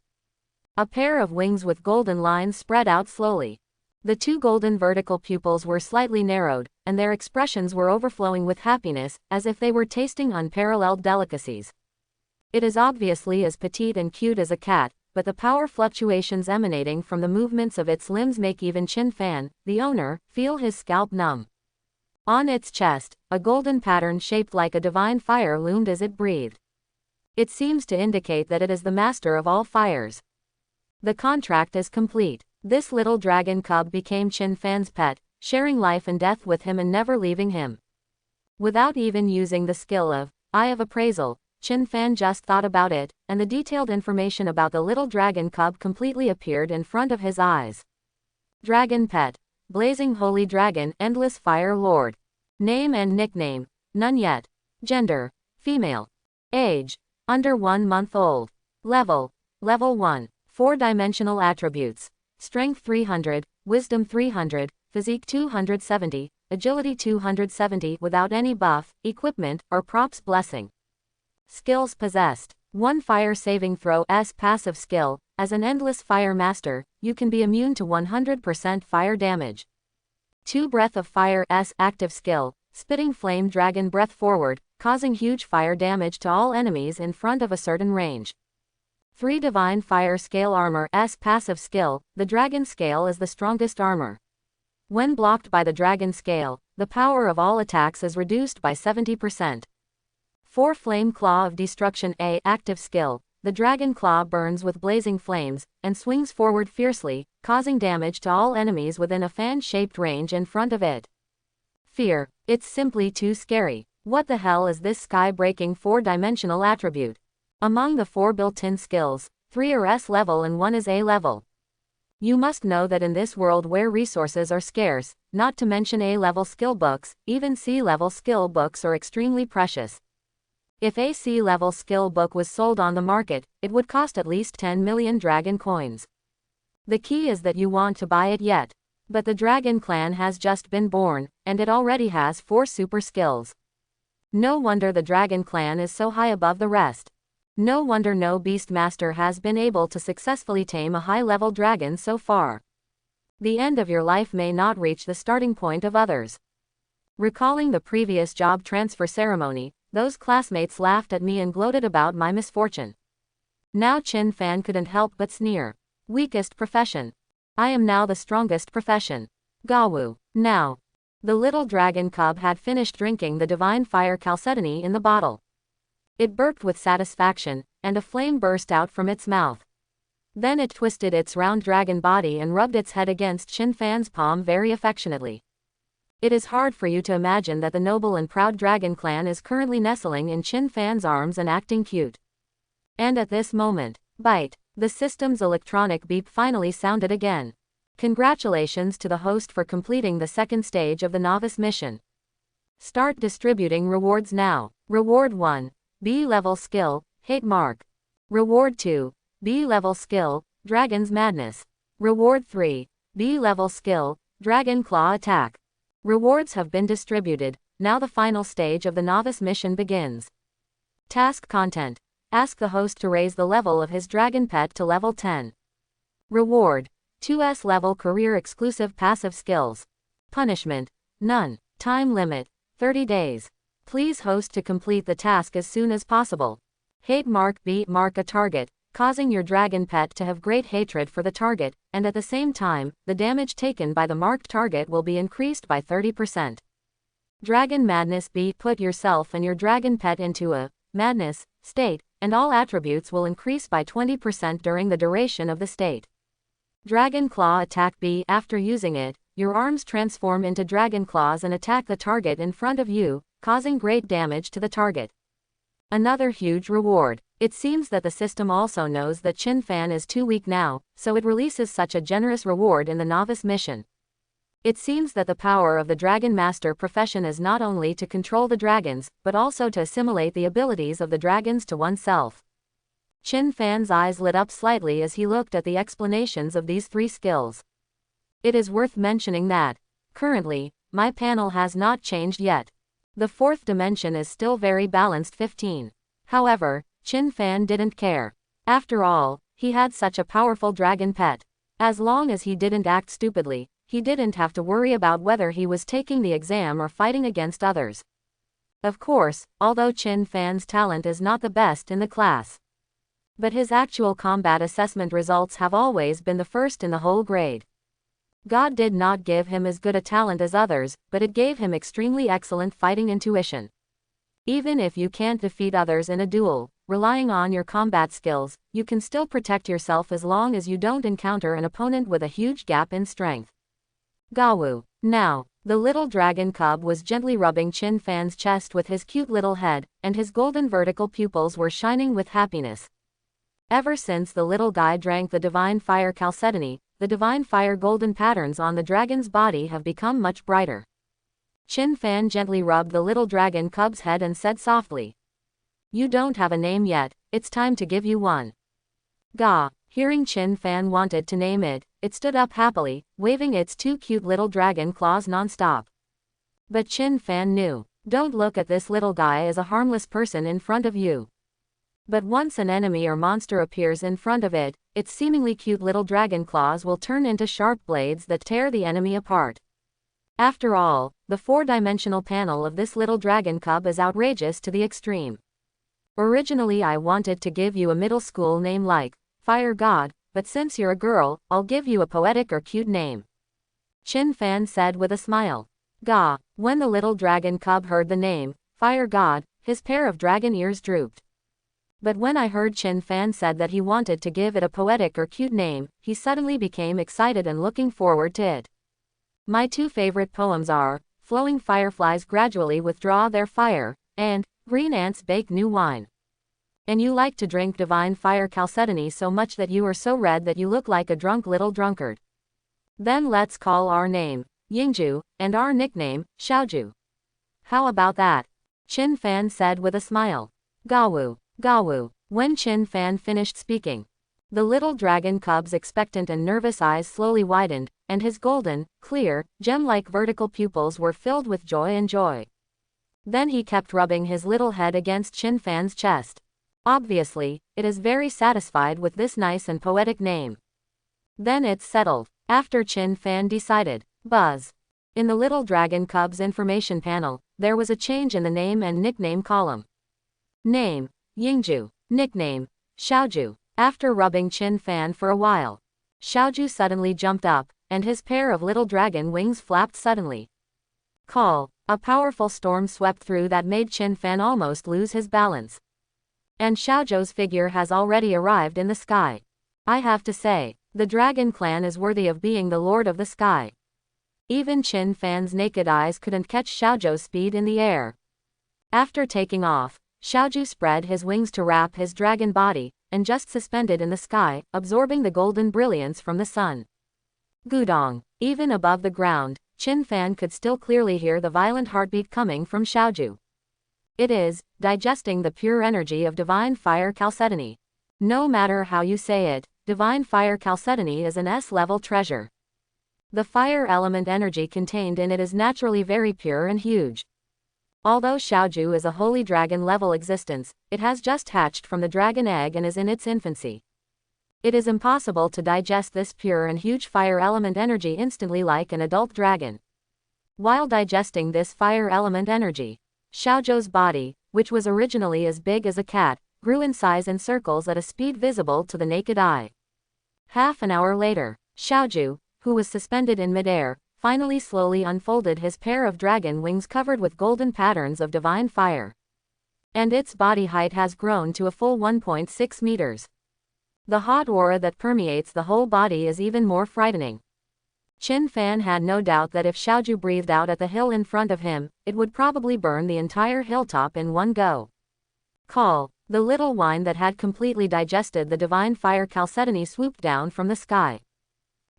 A pair of wings with golden lines spread out slowly. The two golden vertical pupils were slightly narrowed, and their expressions were overflowing with happiness, as if they were tasting unparalleled delicacies. It is obviously as petite and cute as a cat, but the power fluctuations emanating from the movements of its limbs make even Chin Fan, the owner, feel his scalp numb. On its chest, a golden pattern shaped like a divine fire loomed as it breathed. It seems to indicate that it is the master of all fires. The contract is complete. This little dragon cub became Chin Fan's pet, sharing life and death with him and never leaving him. Without even using the skill of eye of appraisal, Chin Fan just thought about it, and the detailed information about the little dragon cub completely appeared in front of his eyes. Dragon pet. Blazing holy dragon, endless fire lord. Name and nickname, none yet. Gender, female. Age, under 1 month old. Level, level 1. 4-dimensional attributes. Strength 300, wisdom 300, physique 270, agility 270 without any buff, equipment, or props blessing. Skills possessed. 1 fire saving throw S passive skill. As an endless fire master, you can be immune to 100% fire damage. 2 breath of fire S active skill. Spitting flame dragon breath forward, causing huge fire damage to all enemies in front of a certain range. 3 divine fire scale armor S passive skill. The dragon scale is the strongest armor. When blocked by the dragon scale, the power of all attacks is reduced by 70%. 4 flame claw of destruction A active skill. The dragon claw burns with blazing flames, and swings forward fiercely, causing damage to all enemies within a fan-shaped range in front of it. Fear. It's simply too scary. What the hell is this sky-breaking 4-dimensional attribute? Among the 4 built-in skills, 3 are S level and 1 is A level. You must know that in this world where resources are scarce, not to mention A-level skill books, even C-level skill books are extremely precious. If a C-level skill book was sold on the market, it would cost at least 10 million dragon coins. The key is that you want to buy it yet. But the dragon clan has just been born, and it already has 4 super skills. No wonder the dragon clan is so high above the rest. No wonder no beastmaster has been able to successfully tame a high-level dragon so far. The end of your life may not reach the starting point of others. Recalling the previous job transfer ceremony, those classmates laughed at me and gloated about my misfortune. Now Chin Fan couldn't help but sneer. Weakest profession. I am now the strongest profession. Gawu. Now. The little dragon cub had finished drinking the divine fire chalcedony in the bottle. It burped with satisfaction, and a flame burst out from its mouth. Then it twisted its round dragon body and rubbed its head against Chin Fan's palm very affectionately. It is hard for you to imagine that the noble and proud dragon clan is currently nestling in Chin Fan's arms and acting cute. And at this moment, bite. The system's electronic beep finally sounded again. Congratulations to the host for completing the second stage of the novice mission. Start distributing rewards now. Reward 1. B-level skill, Hate Mark. Reward 2. B-level skill, Dragon's Madness. Reward 3. B-level skill, Dragon Claw Attack. Rewards have been distributed. Now the final stage of the novice mission begins. Task content. Ask the host to raise the level of his dragon pet to level 10. Reward. 2S level career exclusive passive skills. Punishment. None. Time limit. 30 days. Please host to complete the task as soon as possible. Hate mark B. Mark a target, causing your dragon pet to have great hatred for the target, and at the same time, the damage taken by the marked target will be increased by 30%. Dragon Madness B. Put yourself and your dragon pet into a madness state, and all attributes will increase by 20% during the duration of the state. Dragon Claw Attack B. After using it, your arms transform into dragon claws and attack the target in front of you, causing great damage to the target. Another huge reward. It seems that the system also knows that Chin Fan is too weak now, so it releases such a generous reward in the novice mission. It seems that the power of the Dragon Master profession is not only to control the dragons, but also to assimilate the abilities of the dragons to oneself. Chin Fan's eyes lit up slightly as he looked at the explanations of these 3 skills. It is worth mentioning that, currently, my panel has not changed yet. The 4th dimension is still very balanced 15. However, Chin Fan didn't care. After all, he had such a powerful dragon pet. As long as he didn't act stupidly, he didn't have to worry about whether he was taking the exam or fighting against others. Of course, although Chin Fan's talent is not the best in the class. But his actual combat assessment results have always been the first in the whole grade. God did not give him as good a talent as others, but it gave him extremely excellent fighting intuition. Even if you can't defeat others in a duel, relying on your combat skills, you can still protect yourself as long as you don't encounter an opponent with a huge gap in strength. Gawu. Now, the little dragon cub was gently rubbing Chin Fan's chest with his cute little head, and his golden vertical pupils were shining with happiness. Ever since the little guy drank the divine fire chalcedony, the divine fire golden patterns on the dragon's body have become much brighter. Chin Fan gently rubbed the little dragon cub's head and said softly, "You don't have a name yet, it's time to give you one." Ga. Hearing Chin Fan wanted to name it, it stood up happily, waving its two cute little dragon claws non-stop. But Chin Fan knew. Don't look at this little guy as a harmless person in front of you. But once an enemy or monster appears in front of it, its seemingly cute little dragon claws will turn into sharp blades that tear the enemy apart. After all, the four-dimensional panel of this little dragon cub is outrageous to the extreme. Originally I wanted to give you a middle school name like Fire God, but since you're a girl, I'll give you a poetic or cute name. Chin Fan said with a smile. Gah! When the little dragon cub heard the name, Fire God, his pair of dragon ears drooped. But when I heard Chin Fan said that he wanted to give it a poetic or cute name, he suddenly became excited and looking forward to it. My two favorite poems are, Flowing Fireflies Gradually Withdraw Their Fire, and, Green Ants Bake New Wine. And you like to drink divine fire chalcedony so much that you are so red that you look like a drunk little drunkard. Then let's call our name, Yingju, and our nickname, Xiaoju. How about that? Chin Fan said with a smile. Gawu. Gawu. When Chin Fan finished speaking, the little dragon cub's expectant and nervous eyes slowly widened, and his golden, clear, gem-like vertical pupils were filled with joy and joy. Then he kept rubbing his little head against Chin Fan's chest. Obviously, it is very satisfied with this nice and poetic name. Then it's settled. After Chin Fan decided, buzz. In the little dragon cub's information panel, there was a change in the name and nickname column. Name, Yingju. Nickname, Xiaoju. After rubbing Chin Fan for a while, Xiaoju suddenly jumped up, and his pair of little dragon wings flapped suddenly. Call. A powerful storm swept through that made Chin Fan almost lose his balance. And Xiaoju's figure has already arrived in the sky. I have to say, the dragon clan is worthy of being the lord of the sky. Even Chin Fan's naked eyes couldn't catch Xiaoju's speed in the air. After taking off, Xiaoju spread his wings to wrap his dragon body, and just suspended in the sky, absorbing the golden brilliance from the sun. Gudong. Even above the ground, Chin Fan could still clearly hear the violent heartbeat coming from Xiaoju. It is, digesting the pure energy of divine fire chalcedony. No matter how you say it, divine fire chalcedony is an S-level treasure. The fire element energy contained in it is naturally very pure and huge. Although Xiaoju is a holy dragon-level existence, it has just hatched from the dragon egg and is in its infancy. It is impossible to digest this pure and huge fire element energy instantly like an adult dragon. While digesting this fire element energy, Xiaoju's body, which was originally as big as a cat, grew in size and circles at a speed visible to the naked eye. Half an hour later, Xiaoju, who was suspended in midair, finally slowly unfolded his pair of dragon wings covered with golden patterns of divine fire. And its body height has grown to a full 1.6 meters. The hot aura that permeates the whole body is even more frightening. Chin Fan had no doubt that if Xiaoju breathed out at the hill in front of him, it would probably burn the entire hilltop in one go. Call. The little wine that had completely digested the divine fire chalcedony swooped down from the sky.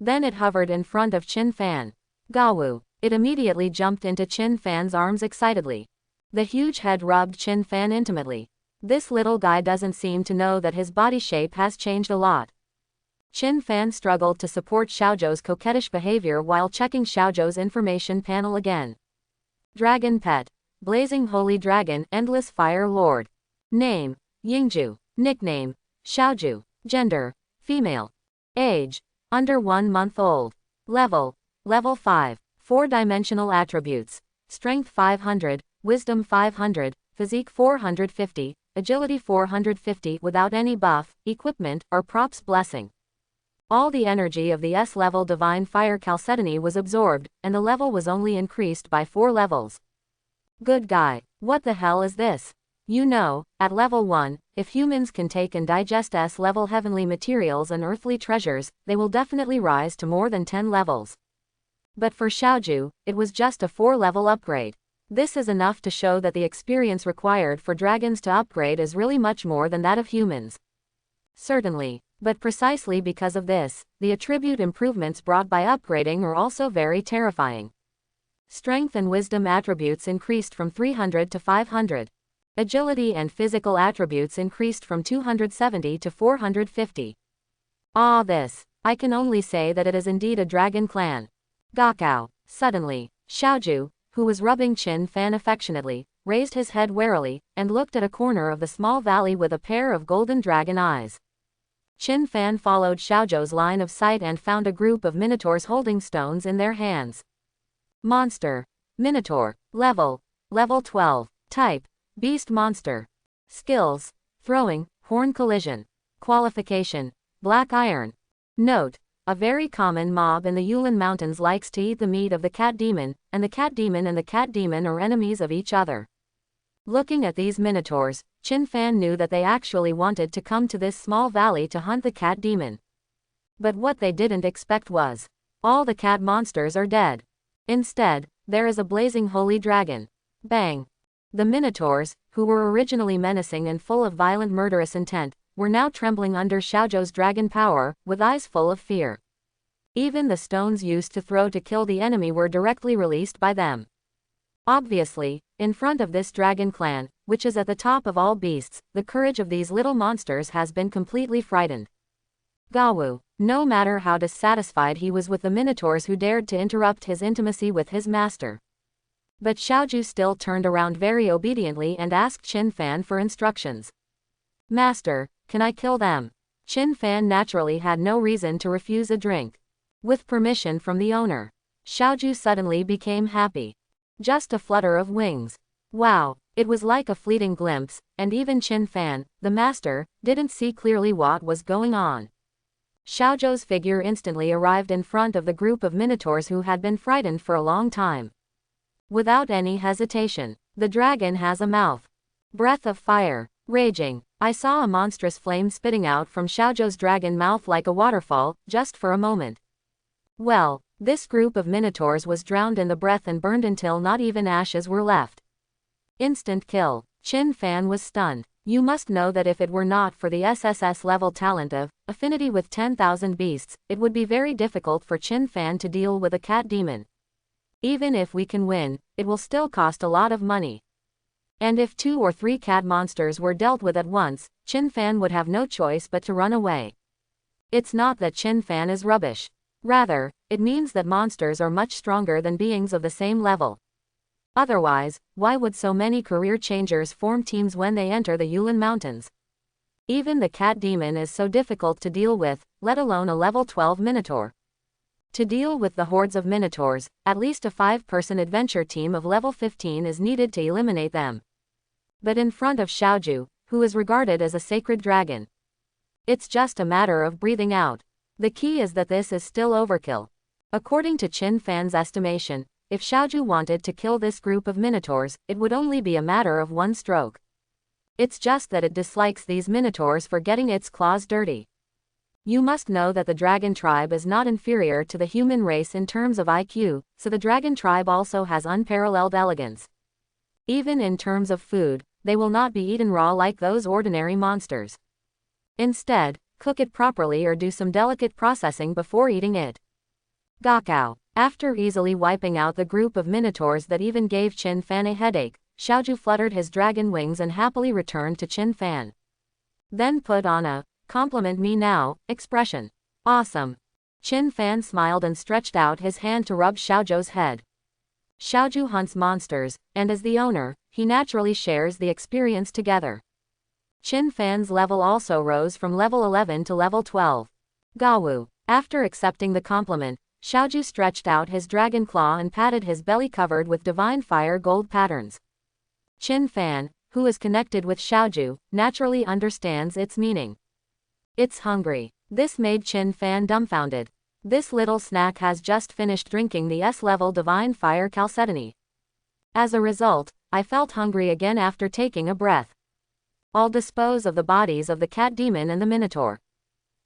Then it hovered in front of Chin Fan. Gawu. It immediately jumped into Chin Fan's arms excitedly. The huge head rubbed Chin Fan intimately. This little guy doesn't seem to know that his body shape has changed a lot. Chin Fan struggled to support Xiaoju's coquettish behavior while checking Xiaoju's information panel again. Dragon Pet. Blazing Holy Dragon, Endless Fire Lord. Name, Yingju. Nickname, Xiaoju. Gender, female. Age, under 1 month old. Level, Level 5. 4-dimensional attributes. Strength 500, Wisdom 500, Physique 450, Agility 450 without any buff, equipment, or props blessing. All the energy of the S-level divine fire chalcedony was absorbed, and the level was only increased by 4 levels. Good guy. What the hell is this? You know, at level 1, if humans can take and digest S-level heavenly materials and earthly treasures, they will definitely rise to more than 10 levels. But for Xiaoju, it was just a 4-level upgrade. This is enough to show that the experience required for dragons to upgrade is really much more than that of humans. Certainly, but precisely because of this, the attribute improvements brought by upgrading are also very terrifying. Strength and wisdom attributes increased from 300 to 500. Agility and physical attributes increased from 270 to 450. Ah, this. I can only say that it is indeed a dragon clan. Gakao. Suddenly, Xiaoju, who was rubbing Qin Fan affectionately, raised his head warily, and looked at a corner of the small valley with a pair of golden dragon eyes. Qin Fan followed Xiaoju's line of sight and found a group of minotaurs holding stones in their hands. Monster. Minotaur. Level 12. Type. Beast monster. Skills. Throwing, horn collision. Qualification. Black iron. Note: a very common mob in the Ulan Mountains likes to eat the meat of the cat demon, and the cat demon are enemies of each other. Looking at these minotaurs, Qin Fan knew that they actually wanted to come to this small valley to hunt the cat demon. But what they didn't expect was, all the cat monsters are dead. Instead, there is a blazing holy dragon. Bang! The minotaurs, who were originally menacing and full of violent murderous intent, were now trembling under Xiaoju's dragon power, with eyes full of fear. Even the stones used to throw to kill the enemy were directly released by them. Obviously, in front of this dragon clan, which is at the top of all beasts, the courage of these little monsters has been completely frightened. Gawu, no matter how dissatisfied he was with the minotaurs who dared to interrupt his intimacy with his master. But Xiaoju still turned around very obediently and asked Qin Fan for instructions. Master, can I kill them? Qin Fan naturally had no reason to refuse a drink. With permission from the owner. Xiaoju suddenly became happy. Just a flutter of wings. Wow, it was like a fleeting glimpse, and even Qin Fan, the master, didn't see clearly what was going on. Xiaoju's figure instantly arrived in front of the group of minotaurs who had been frightened for a long time. Without any hesitation, the dragon has a mouth. Breath of fire. Raging. I saw a monstrous flame spitting out from Xiaoju's dragon mouth like a waterfall, just for a moment. Well, this group of minotaurs was drowned in the breath and burned until not even ashes were left. Instant kill. Qin Fan was stunned. You must know that if it were not for the SSS level talent of affinity with 10,000 beasts, it would be very difficult for Qin Fan to deal with a cat demon. Even if we can win, it will still cost a lot of money. And if 2 or 3 cat monsters were dealt with at once, Qin Fan would have no choice but to run away. It's not that Qin Fan is rubbish. Rather, it means that monsters are much stronger than beings of the same level. Otherwise, why would so many career changers form teams when they enter the Ulan Mountains? Even the cat demon is so difficult to deal with, let alone a level 12 minotaur. To deal with the hordes of minotaurs, at least a 5-person adventure team of level 15 is needed to eliminate them. But in front of Xiaoju, who is regarded as a sacred dragon, it's just a matter of breathing out. The key is that this is still overkill. According to Qin Fan's estimation, if Xiaoju wanted to kill this group of minotaurs, it would only be a matter of one stroke. It's just that it dislikes these minotaurs for getting its claws dirty. You must know that the dragon tribe is not inferior to the human race in terms of IQ, so the dragon tribe also has unparalleled elegance. Even in terms of food, they will not be eaten raw like those ordinary monsters. Instead, cook it properly or do some delicate processing before eating it. Gakao. After easily wiping out the group of minotaurs that even gave Qin Fan a headache, Xiaoju fluttered his dragon wings and happily returned to Qin Fan. Then put on a "compliment me now" expression. Awesome. Qin Fan smiled and stretched out his hand to rub Xiaoju's head. Xiaoju hunts monsters, and as the owner, he naturally shares the experience together. Qin Fan's level also rose from level 11 to level 12. Gawu. After accepting the compliment, Xiaoju stretched out his dragon claw and patted his belly covered with divine fire gold patterns. Qin Fan, who is connected with Xiaoju, naturally understands its meaning. It's hungry. This made Qin Fan dumbfounded. This little snack has just finished drinking the S-level divine fire chalcedony. As a result, I felt hungry again after taking a breath. I'll dispose of the bodies of the cat demon and the minotaur.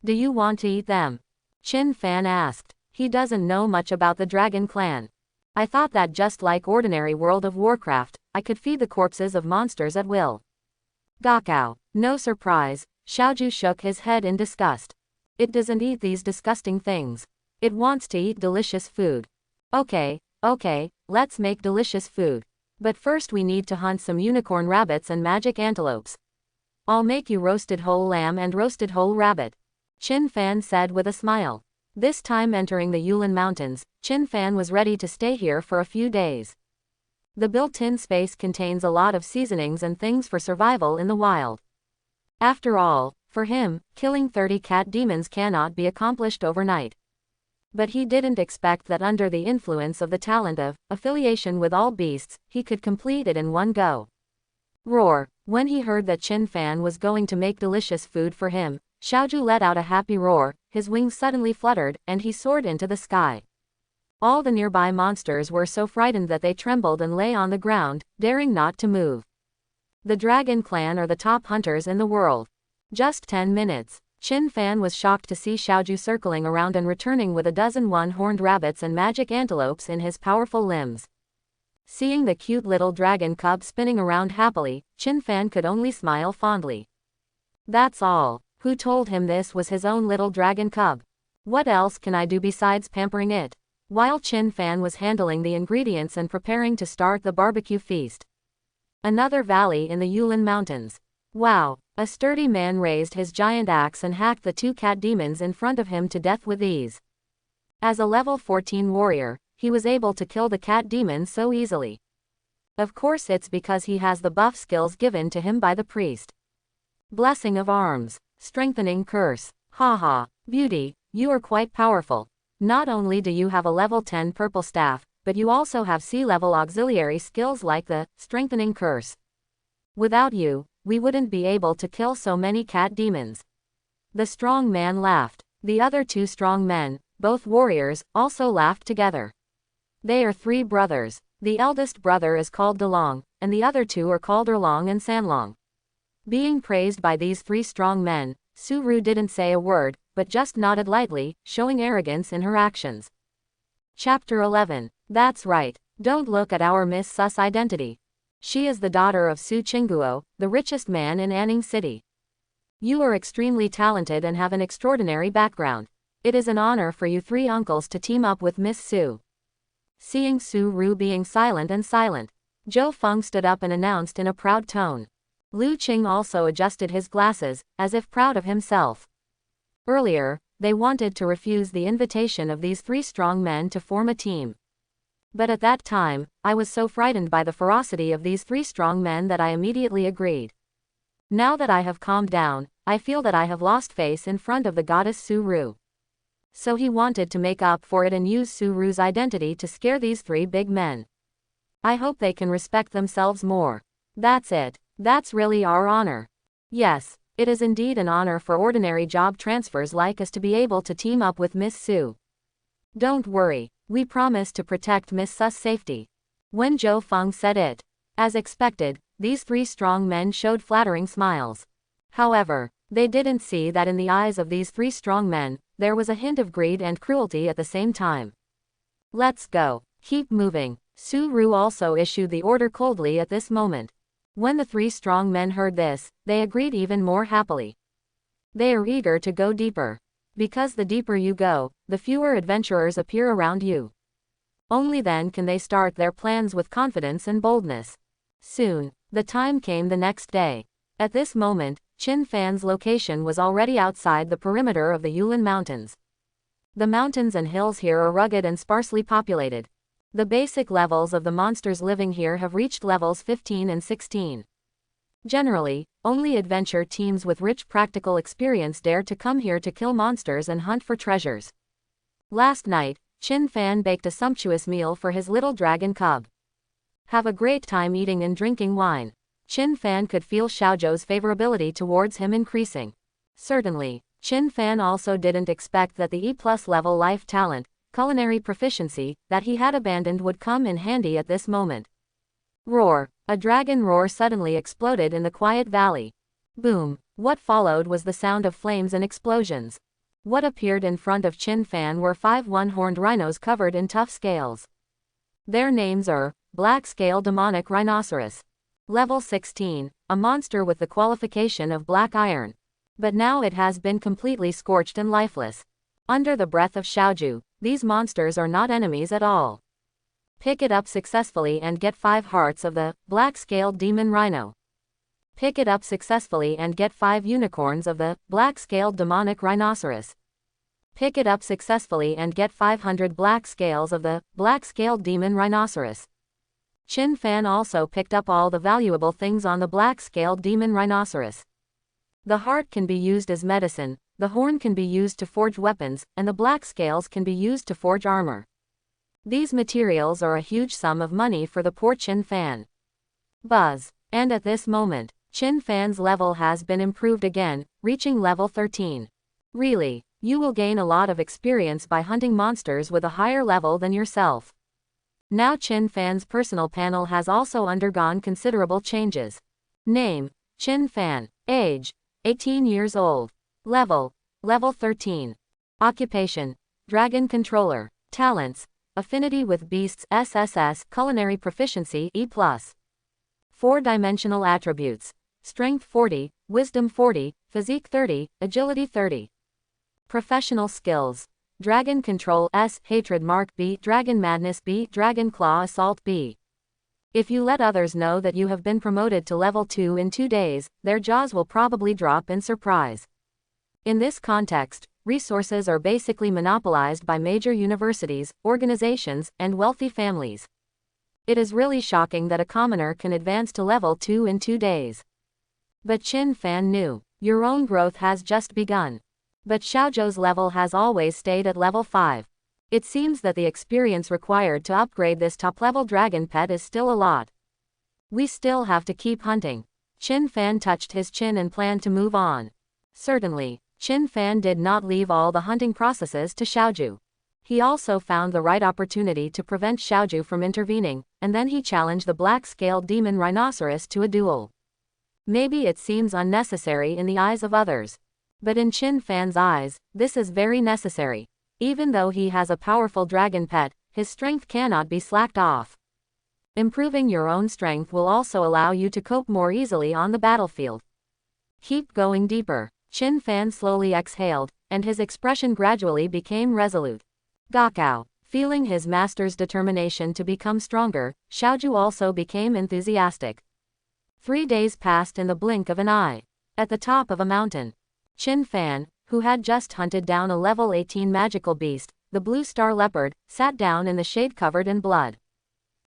Do you want to eat them? Qin Fan asked. He doesn't know much about the dragon clan. I thought that just like ordinary World of Warcraft, I could feed the corpses of monsters at will. Gakao. No surprise, Xiaoju shook his head in disgust. It doesn't eat these disgusting things. It wants to eat delicious food. Okay, let's make delicious food. But first we need to hunt some unicorn rabbits and magic antelopes. I'll make you roasted whole lamb and roasted whole rabbit. Qin Fan said with a smile. This time entering the Ulan Mountains, Qin Fan was ready to stay here for a few days. The built-in space contains a lot of seasonings and things for survival in the wild. After all, for him, killing 30 cat demons cannot be accomplished overnight. But he didn't expect that under the influence of the talent of affiliation with all beasts, he could complete it in one go. Roar! When he heard that Qin Fan was going to make delicious food for him, Xiaozhu let out a happy roar, his wings suddenly fluttered, and he soared into the sky. All the nearby monsters were so frightened that they trembled and lay on the ground, daring not to move. The Dragon Clan are the top hunters in the world. Just 10 minutes. Qin Fan was shocked to see Xiaozhu circling around and returning with a dozen one-horned rabbits and magic antelopes in his powerful limbs. Seeing the cute little dragon cub spinning around happily, Qin Fan could only smile fondly. That's all. Who told him this was his own little dragon cub? What else can I do besides pampering it? While Qin Fan was handling the ingredients and preparing to start the barbecue feast. Another valley in the Ulan Mountains. Wow! A sturdy man raised his giant axe and hacked the 2 cat demons in front of him to death with ease. As a level 14 warrior, he was able to kill the cat demons so easily. Of course it's because he has the buff skills given to him by the priest. Blessing of arms. Strengthening curse. Haha, beauty, you are quite powerful. Not only do you have a level 10 purple staff, but you also have C-level auxiliary skills like the strengthening curse. Without you, we wouldn't be able to kill so many cat demons. The strong man laughed. The other 2 strong men, both warriors, also laughed together. They are 3 brothers. The eldest brother is called Delong, and the other 2 are called Erlong and Sanlong. Being praised by these 3 strong men, Su Ru didn't say a word, but just nodded lightly, showing arrogance in her actions. Chapter 11. That's right. Don't look at our Miss Sus identity. She is the daughter of Su Qingguo, the richest man in Anning City. You are extremely talented and have an extraordinary background. It is an honor for you 3 uncles to team up with Miss Su. Seeing Su Ru being silent, Zhou Feng stood up and announced in a proud tone. Lu Qing also adjusted his glasses, as if proud of himself. Earlier, they wanted to refuse the invitation of these 3 strong men to form a team. But at that time, I was so frightened by the ferocity of these 3 strong men that I immediately agreed. Now that I have calmed down, I feel that I have lost face in front of the goddess Su Ru. So he wanted to make up for it and use Su Ru's identity to scare these 3 big men. I hope they can respect themselves more. That's it. That's really our honor. Yes, it is indeed an honor for ordinary job transfers like us to be able to team up with Miss Su. Don't worry, we promise to protect Miss Su's safety. When Zhou Feng said it, as expected, these 3 strong men showed flattering smiles. However, they didn't see that in the eyes of these 3 strong men, there was a hint of greed and cruelty at the same time. Let's go. Keep moving. Su Ru also issued the order coldly at this moment. When the 3 strong men heard this, they agreed even more happily. They are eager to go deeper. Because the deeper you go, the fewer adventurers appear around you. Only then can they start their plans with confidence and boldness. Soon, the time came the next day. At this moment, Qin Fan's location was already outside the perimeter of the Ulan Mountains. The mountains and hills here are rugged and sparsely populated. The basic levels of the monsters living here have reached levels 15 and 16. Generally, only adventure teams with rich practical experience dare to come here to kill monsters and hunt for treasures. Last night, Qin Fan baked a sumptuous meal for his little dragon cub. Have a great time eating and drinking wine. Qin Fan could feel Xiaozhou's favorability towards him increasing. Certainly, Qin Fan also didn't expect that the E+ level life talent, culinary proficiency, that he had abandoned would come in handy at this moment. Roar! A dragon roar suddenly exploded in the quiet valley. Boom! What followed was the sound of flames and explosions. What appeared in front of Qin Fan were 5 one-horned rhinos covered in tough scales. Their names are Black Scale Demonic Rhinoceros. Level 16, a monster with the qualification of black iron. But now it has been completely scorched and lifeless. Under the breath of Xiaozhu, these monsters are not enemies at all. Pick it up successfully and get 5 hearts of the black-scaled demon rhino. Pick it up successfully and get 5 unicorns of the black-scaled demonic rhinoceros. Pick it up successfully and get 500 black scales of the black-scaled demon rhinoceros. Chin Fan also picked up all the valuable things on the black-scaled demon rhinoceros. The heart can be used as medicine, the horn can be used to forge weapons, and the black scales can be used to forge armor. These materials are a huge sum of money for the poor Chin Fan. Buzz. And at this moment, Chin Fan's level has been improved again, reaching level 13. Really, you will gain a lot of experience by hunting monsters with a higher level than yourself. Now Chin Fan's personal panel has also undergone considerable changes. Name: Chin Fan. Age: 18 years old. Level: level 13. Occupation: dragon controller. Talents: affinity with beasts SSS, culinary proficiency E+. 4-dimensional attributes: strength 40, wisdom 40, physique 30, agility 30. Professional skills: dragon control S, hatred mark B, dragon madness B, dragon claw assault B. If you let others know that you have been promoted to level 2 in 2 days, their jaws will probably drop in surprise. In this context, resources are basically monopolized by major universities, organizations, and wealthy families. It is really shocking that a commoner can advance to level 2 in 2 days. But Chin Fan knew, your own growth has just begun. But Xiaozhou's level has always stayed at level 5. It seems that the experience required to upgrade this top-level dragon pet is still a lot. We still have to keep hunting. Chin Fan touched his chin and planned to move on. Certainly, Chin Fan did not leave all the hunting processes to Xiaozhou. He also found the right opportunity to prevent Xiaozhou from intervening, and then he challenged the black-scaled demon rhinoceros to a duel. Maybe it seems unnecessary in the eyes of others. But in Chin Fan's eyes, this is very necessary. Even though he has a powerful dragon pet, his strength cannot be slacked off. Improving your own strength will also allow you to cope more easily on the battlefield. Keep going deeper. Chin Fan slowly exhaled, and his expression gradually became resolute. Gakao. Feeling his master's determination to become stronger, Xiaozhou also became enthusiastic. 3 days passed in the blink of an eye. At the top of a mountain, Chin Fan, who had just hunted down a level 18 magical beast, the blue star leopard, sat down in the shade covered in blood.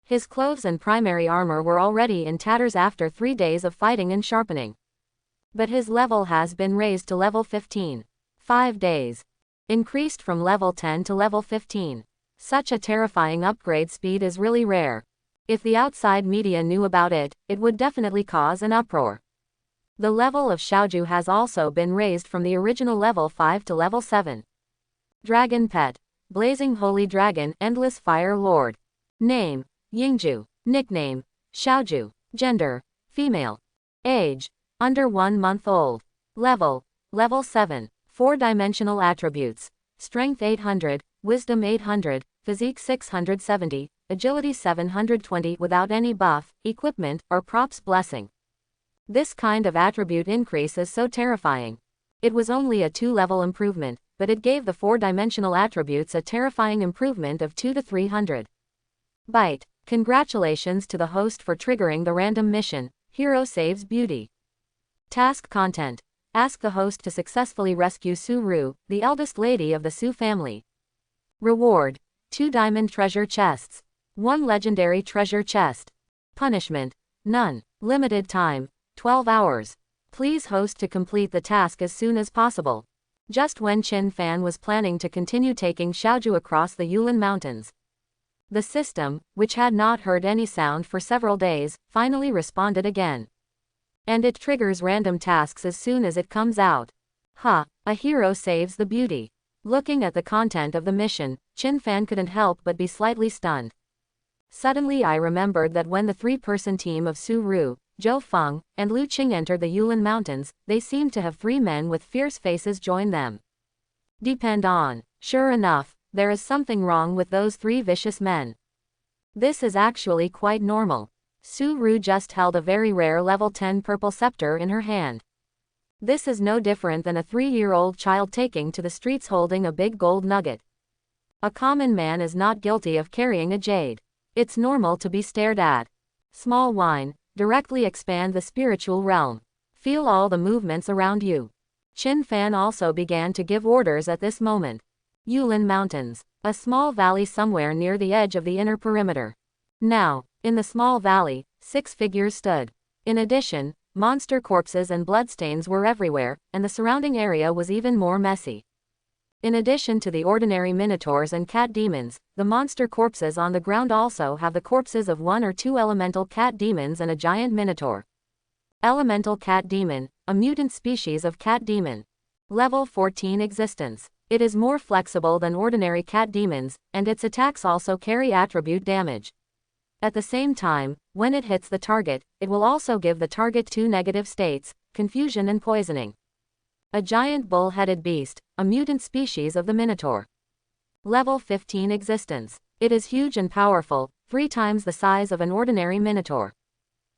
His clothes and primary armor were already in tatters after 3 days of fighting and sharpening. But his level has been raised to level 15. 5 days. Increased from level 10 to level 15. Such a terrifying upgrade speed is really rare. If the outside media knew about it, it would definitely cause an uproar. The level of Xiaozhou has also been raised from the original level 5 to level 7. Dragon Pet. Blazing Holy Dragon, Endless Fire Lord. Name: Yingzhu. Nickname: Xiaozhou. Gender: female. Age: under 1 month old. Level: level 7. 4-dimensional attributes: strength 800, wisdom 800, physique 670, agility 720 without any buff, equipment, or props blessing. This kind of attribute increase is so terrifying. It was only a 2-level improvement, but it gave the 4-dimensional attributes a terrifying improvement of 2 to 300. Bite. Congratulations to the host for triggering the random mission, Hero Saves Beauty. Task content. Ask the host to successfully rescue Su Ru, the eldest lady of the Su family. Reward: 2 diamond treasure chests. 1 legendary treasure chest. Punishment: none. Limited time: 12 hours. Please host to complete the task as soon as possible. Just when Chin Fan was planning to continue taking Xiaozhou across the Ulan Mountains, the system, which had not heard any sound for several days, finally responded again. And it triggers random tasks as soon as it comes out. A hero saves the beauty. Looking at the content of the mission, Chin Fan couldn't help but be slightly stunned. Suddenly I remembered that when the 3-person team of Su Ru, Zhou Feng, and Lu Qing entered the Ulan Mountains, they seemed to have 3 men with fierce faces join them. Depend on. Sure enough, there is something wrong with those 3 vicious men. This is actually quite normal. Su Ru just held a very rare level 10 purple scepter in her hand. This is no different than a 3-year-old child taking to the streets holding a big gold nugget. A common man is not guilty of carrying a jade. It's normal to be stared at. Small whine. directly expand the spiritual realm. Feel all the movements around you. Qin Fan also began to give orders at this moment. Ulan Mountains, a small valley somewhere near the edge of the inner perimeter. Now, in the small valley, 6 figures stood. In addition, monster corpses and bloodstains were everywhere, and the surrounding area was even more messy. In addition to the ordinary minotaurs and cat demons, the monster corpses on the ground also have the corpses of 1 or 2 elemental cat demons and a giant minotaur. Elemental cat demon, a mutant species of cat demon. Level 14 existence. It is more flexible than ordinary cat demons, and its attacks also carry attribute damage. At the same time, when it hits the target, it will also give the target 2 negative states, confusion and poisoning. A giant bull-headed beast, a mutant species of the minotaur. Level 15 existence. It is huge and powerful, 3 times the size of an ordinary minotaur.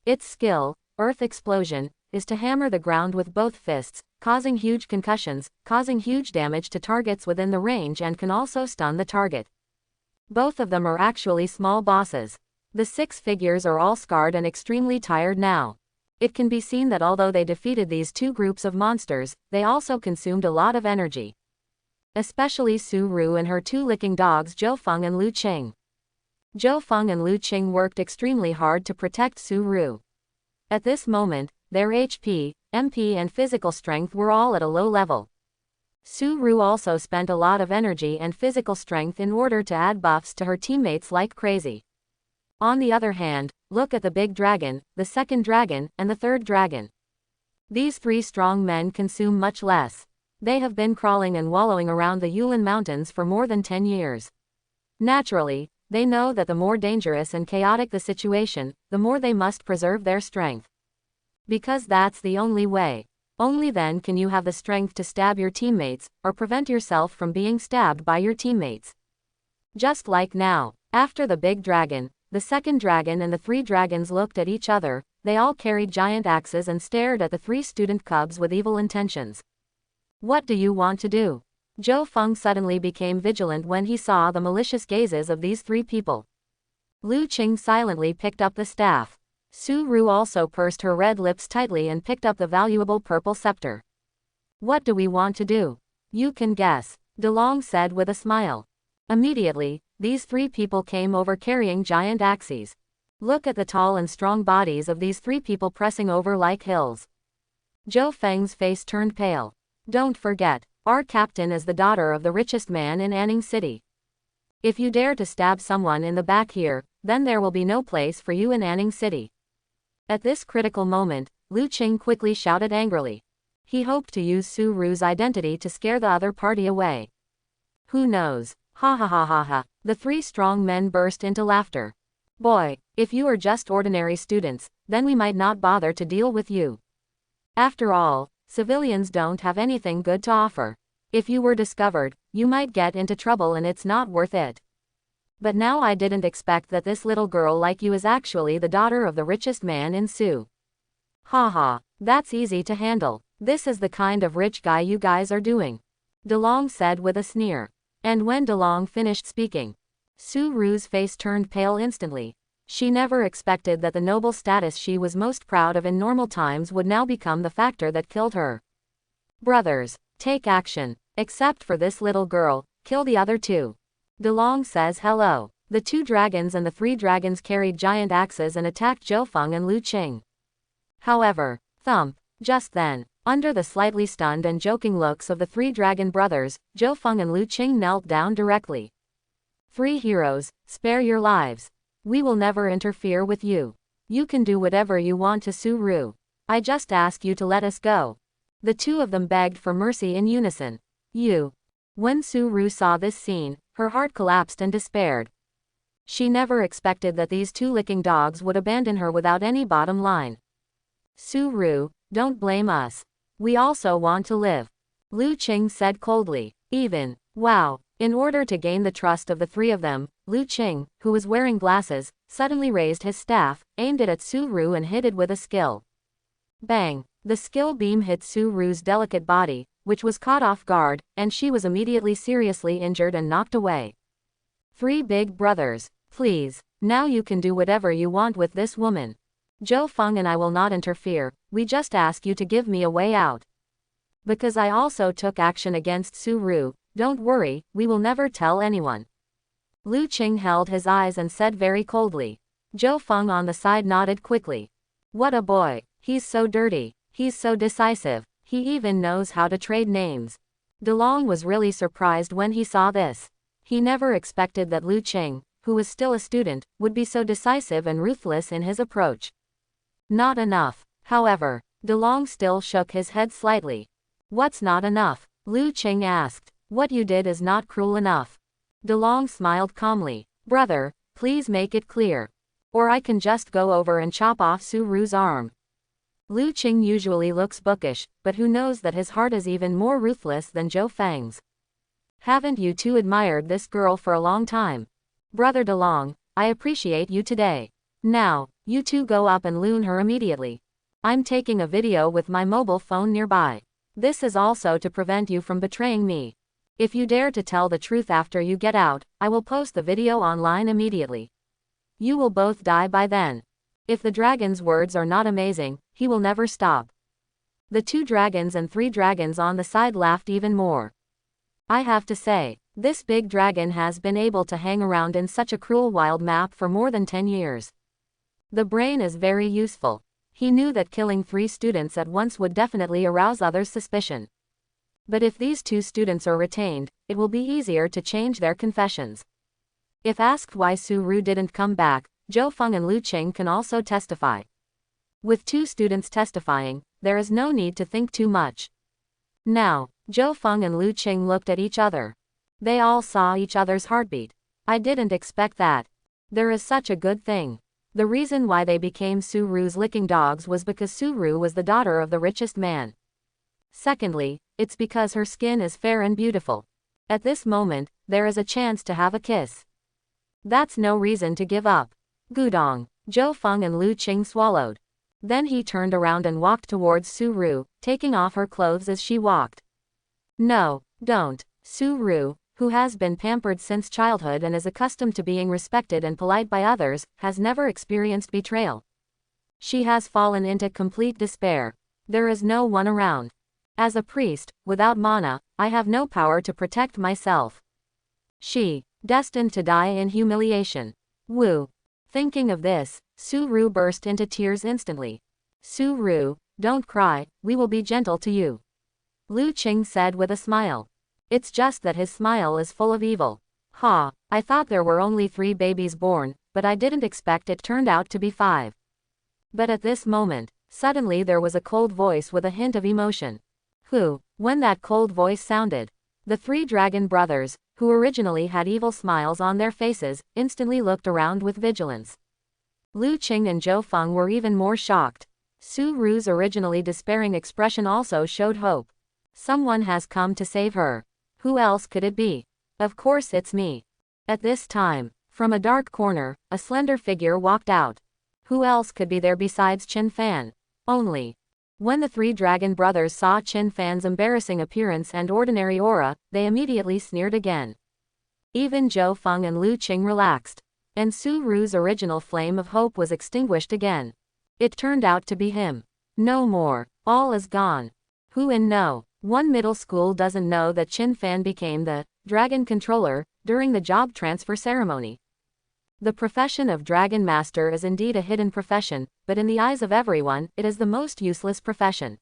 Its skill, Earth Explosion, is to hammer the ground with both fists, causing huge concussions, causing huge damage to targets within the range, and can also stun the target. Both of them are actually small bosses. The 6 figures are all scarred and extremely tired now. It can be seen that although they defeated these 2 groups of monsters, they also consumed a lot of energy. Especially Su Ru and her 2 licking dogs Zhou Feng and Lu Qing. Zhou Feng and Lu Qing worked extremely hard to protect Su Ru. At this moment, their HP, MP and physical strength were all at a low level. Su Ru also spent a lot of energy and physical strength in order to add buffs to her teammates like crazy. On the other hand, look at the big dragon, the second dragon, and the third dragon. These 3 strong men consume much less. They have been crawling and wallowing around the Ulan Mountains for more than 10 years. Naturally, they know that the more dangerous and chaotic the situation, the more they must preserve their strength. Because that's the only way. Only then can you have the strength to stab your teammates, or prevent yourself from being stabbed by your teammates. Just like now, after the big dragon, the second dragon and the 3 dragons looked at each other, they all carried giant axes and stared at the 3 student cubs with evil intentions. What do you want to do? Zhou Feng suddenly became vigilant when he saw the malicious gazes of these 3 people. Lu Qing silently picked up the staff. Su Ru also pursed her red lips tightly and picked up the valuable purple scepter. What do we want to do? You can guess, DeLong said with a smile. Immediately, these 3 people came over carrying giant axes. Look at the tall and strong bodies of these 3 people pressing over like hills. Zhou Feng's face turned pale. Don't forget, our captain is the daughter of the richest man in Anning City. If you dare to stab someone in the back here, then there will be no place for you in Anning City. At this critical moment, Lu Qing quickly shouted angrily. He hoped to use Su Ru's identity to scare the other party away. Who knows? Ha ha ha ha ha. The 3 strong men burst into laughter. Boy, if you are just ordinary students, then we might not bother to deal with you. After all, civilians don't have anything good to offer. If you were discovered, you might get into trouble and it's not worth it. But now I didn't expect that this little girl like you is actually the daughter of the richest man in Su. Ha ha, that's easy to handle. This is the kind of rich guy you guys are doing. DeLong said with a sneer. And when DeLong finished speaking, Su Ru's face turned pale instantly. She never expected that the noble status she was most proud of in normal times would now become the factor that killed her. Brothers, take action. Except for this little girl, kill the other 2. DeLong says hello. The 2 dragons and the 3 dragons carried giant axes and attacked Zhou Feng and Lu Qing. However, thump, just then, under the slightly stunned and joking looks of the 3 dragon brothers, Zhou Feng and Lu Qing knelt down directly. 3 heroes, spare your lives. We will never interfere with you. You can do whatever you want to Su Ru. I just ask you to let us go. The 2 of them begged for mercy in unison. You. When Su Ru saw this scene, her heart collapsed and despaired. She never expected that these 2 licking dogs would abandon her without any bottom line. Su Ru, don't blame us. We also want to live. Lu Qing said coldly. Wow. In order to gain the trust of the 3 of them, Lu Qing, who was wearing glasses, suddenly raised his staff, aimed it at Su Ru and hit it with a skill. Bang! The skill beam hit Su Ru's delicate body, which was caught off guard, and she was immediately seriously injured and knocked away. 3 big brothers, please, now you can do whatever you want with this woman. Zhou Feng and I will not interfere, we just ask you to give me a way out. Because I also took action against Su Ru, don't worry, we will never tell anyone. Lu Qing held his eyes and said very coldly. Zhou Feng on the side nodded quickly. What a boy, he's so dirty, he's so decisive, he even knows how to trade names. DeLong was really surprised when he saw this. He never expected that Lu Qing, who was still a student, would be so decisive and ruthless in his approach. Not enough. However, DeLong still shook his head slightly. What's not enough? Lu Qing asked. What you did is not cruel enough. DeLong smiled calmly. Brother, please make it clear. Or I can just go over and chop off Su Ru's arm. Lu Qing usually looks bookish, but who knows that his heart is even more ruthless than Zhou Feng's. Haven't you two admired this girl for a long time? Brother DeLong, I appreciate you today. Now, you two go up and loon her immediately. I'm taking a video with my mobile phone nearby. This is also to prevent you from betraying me. If you dare to tell the truth after you get out, I will post the video online immediately. You will both die by then. If the dragon's words are not amazing, he will never stop. The 2 dragons and 3 dragons on the side laughed even more. I have to say, this big dragon has been able to hang around in such a cruel wild map for more than 10 years. The brain is very useful. He knew that killing 3 students at once would definitely arouse others' suspicion. But if these 2 students are retained, it will be easier to change their confessions. If asked why Su Ru didn't come back, Zhou Feng and Lu Qing can also testify. With 2 students testifying, there is no need to think too much. Now, Zhou Feng and Lu Qing looked at each other. They all saw each other's heartbeat. I didn't expect that. There is such a good thing. The reason why they became Su Ru's licking dogs was because Su Ru was the daughter of the richest man. Secondly, it's because her skin is fair and beautiful. At this moment, there is a chance to have a kiss. That's no reason to give up. Gudong, Zhou Feng and Lu Qing swallowed. Then he turned around and walked towards Su Ru, taking off her clothes as she walked. No, don't. Su Ru, who has been pampered since childhood and is accustomed to being respected and polite by others, has never experienced betrayal. She has fallen into complete despair. There is no one around. As a priest, without mana, I have no power to protect myself. She, destined to die in humiliation. Wu. Thinking of this, Su Ru burst into tears instantly. Su Ru, don't cry, we will be gentle to you. Lu Qing said with a smile. It's just that his smile is full of evil. Ha, I thought there were only 3 babies born, but I didn't expect it turned out to be 5. But at this moment, suddenly there was a cold voice with a hint of emotion. Who? When that cold voice sounded, the 3 dragon brothers, who originally had evil smiles on their faces, instantly looked around with vigilance. Lu Qing and Zhou Feng were even more shocked. Su Ru's originally despairing expression also showed hope. Someone has come to save her. Who else could it be? Of course it's me. At this time, from a dark corner, a slender figure walked out. Who else could be there besides Qin Fan? Only. When the 3 dragon brothers saw Qin Fan's embarrassing appearance and ordinary aura, they immediately sneered again. Even Zhou Feng and Lu Qing relaxed. And Su Ru's original flame of hope was extinguished again. It turned out to be him. No more. All is gone. Who in no? One middle school doesn't know that Qin Fan became the dragon controller during the job transfer ceremony. The profession of Dragon Master is indeed a hidden profession, but in the eyes of everyone, it is the most useless profession.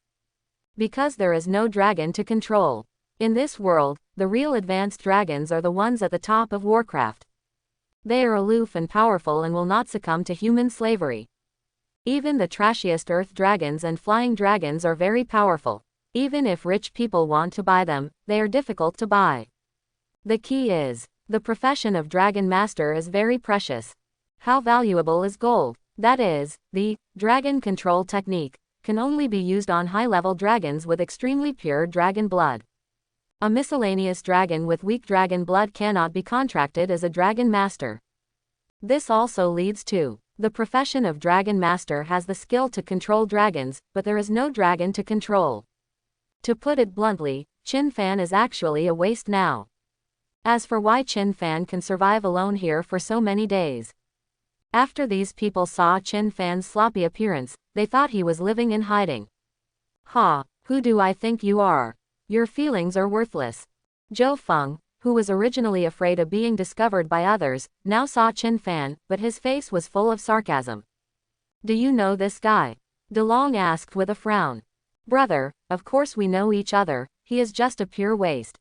Because there is no dragon to control. In this world, the real advanced dragons are the ones at the top of Warcraft. They are aloof and powerful and will not succumb to human slavery. Even the trashiest earth dragons and flying dragons are very powerful. Even if rich people want to buy them, they are difficult to buy. The key is, the profession of Dragon Master is very precious. How valuable is gold? That is, the dragon control technique can only be used on high-level dragons with extremely pure dragon blood. A miscellaneous dragon with weak dragon blood cannot be contracted as a Dragon Master. This also leads to, the profession of Dragon Master has the skill to control dragons, but there is no dragon to control. To put it bluntly, Qin Fan is actually a waste now. As for why Qin Fan can survive alone here for so many days. After these people saw Qin Fan's sloppy appearance, they thought he was living in hiding. Ha, who do I think you are? Your feelings are worthless. Zhou Feng, who was originally afraid of being discovered by others, now saw Qin Fan, but his face was full of sarcasm. Do you know this guy? DeLong asked with a frown. Brother, of course we know each other, he is just a pure waste.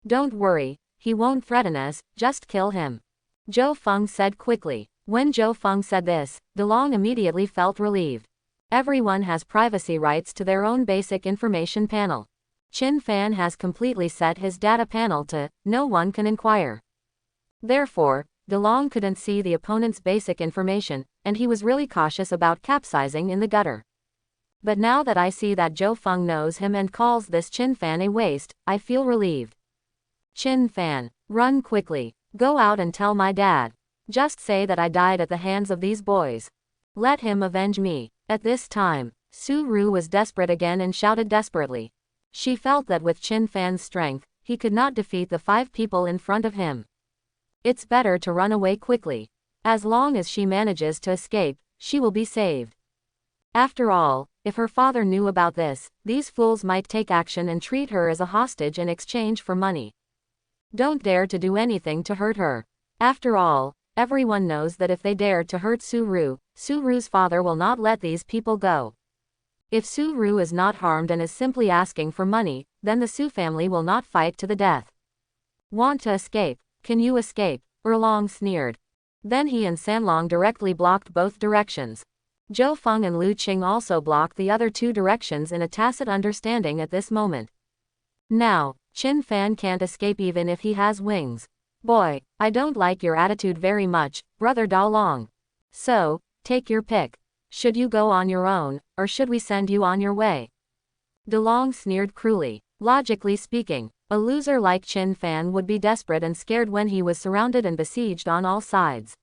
Don't worry, he won't threaten us, just kill him. Zhou Feng said quickly. When Zhou Feng said this, DeLong immediately felt relieved. Everyone has privacy rights to their own basic information panel. Qin Fan has completely set his data panel to, no one can inquire. Therefore, DeLong couldn't see the opponent's basic information, and he was really cautious about capsizing in the gutter. But now that I see that Zhou Feng knows him and calls this Qin Fan a waste, I feel relieved. Qin Fan, run quickly. Go out and tell my dad. Just say that I died at the hands of these boys. Let him avenge me. At this time, Su Ru was desperate again and shouted desperately. She felt that with Qin Fan's strength, he could not defeat the 5 people in front of him. It's better to run away quickly. As long as she manages to escape, she will be saved. After all, if her father knew about this, these fools might take action and treat her as a hostage in exchange for money. Don't dare to do anything to hurt her. After all, everyone knows that if they dare to hurt Su Ru's father will not let these people go. If Su Ru is not harmed and is simply asking for money, then the Su family will not fight to the death. Want to escape? Can you escape? Erlong sneered. Then he and Sanlong directly blocked both directions. Zhou Feng and Lu Qing also blocked the other 2 directions in a tacit understanding at this moment. Now, Qin Fan can't escape even if he has wings. Boy, I don't like your attitude very much, Brother Dalong. So, take your pick. Should you go on your own, or should we send you on your way? DeLong sneered cruelly. Logically speaking, a loser like Qin Fan would be desperate and scared when he was surrounded and besieged on all sides.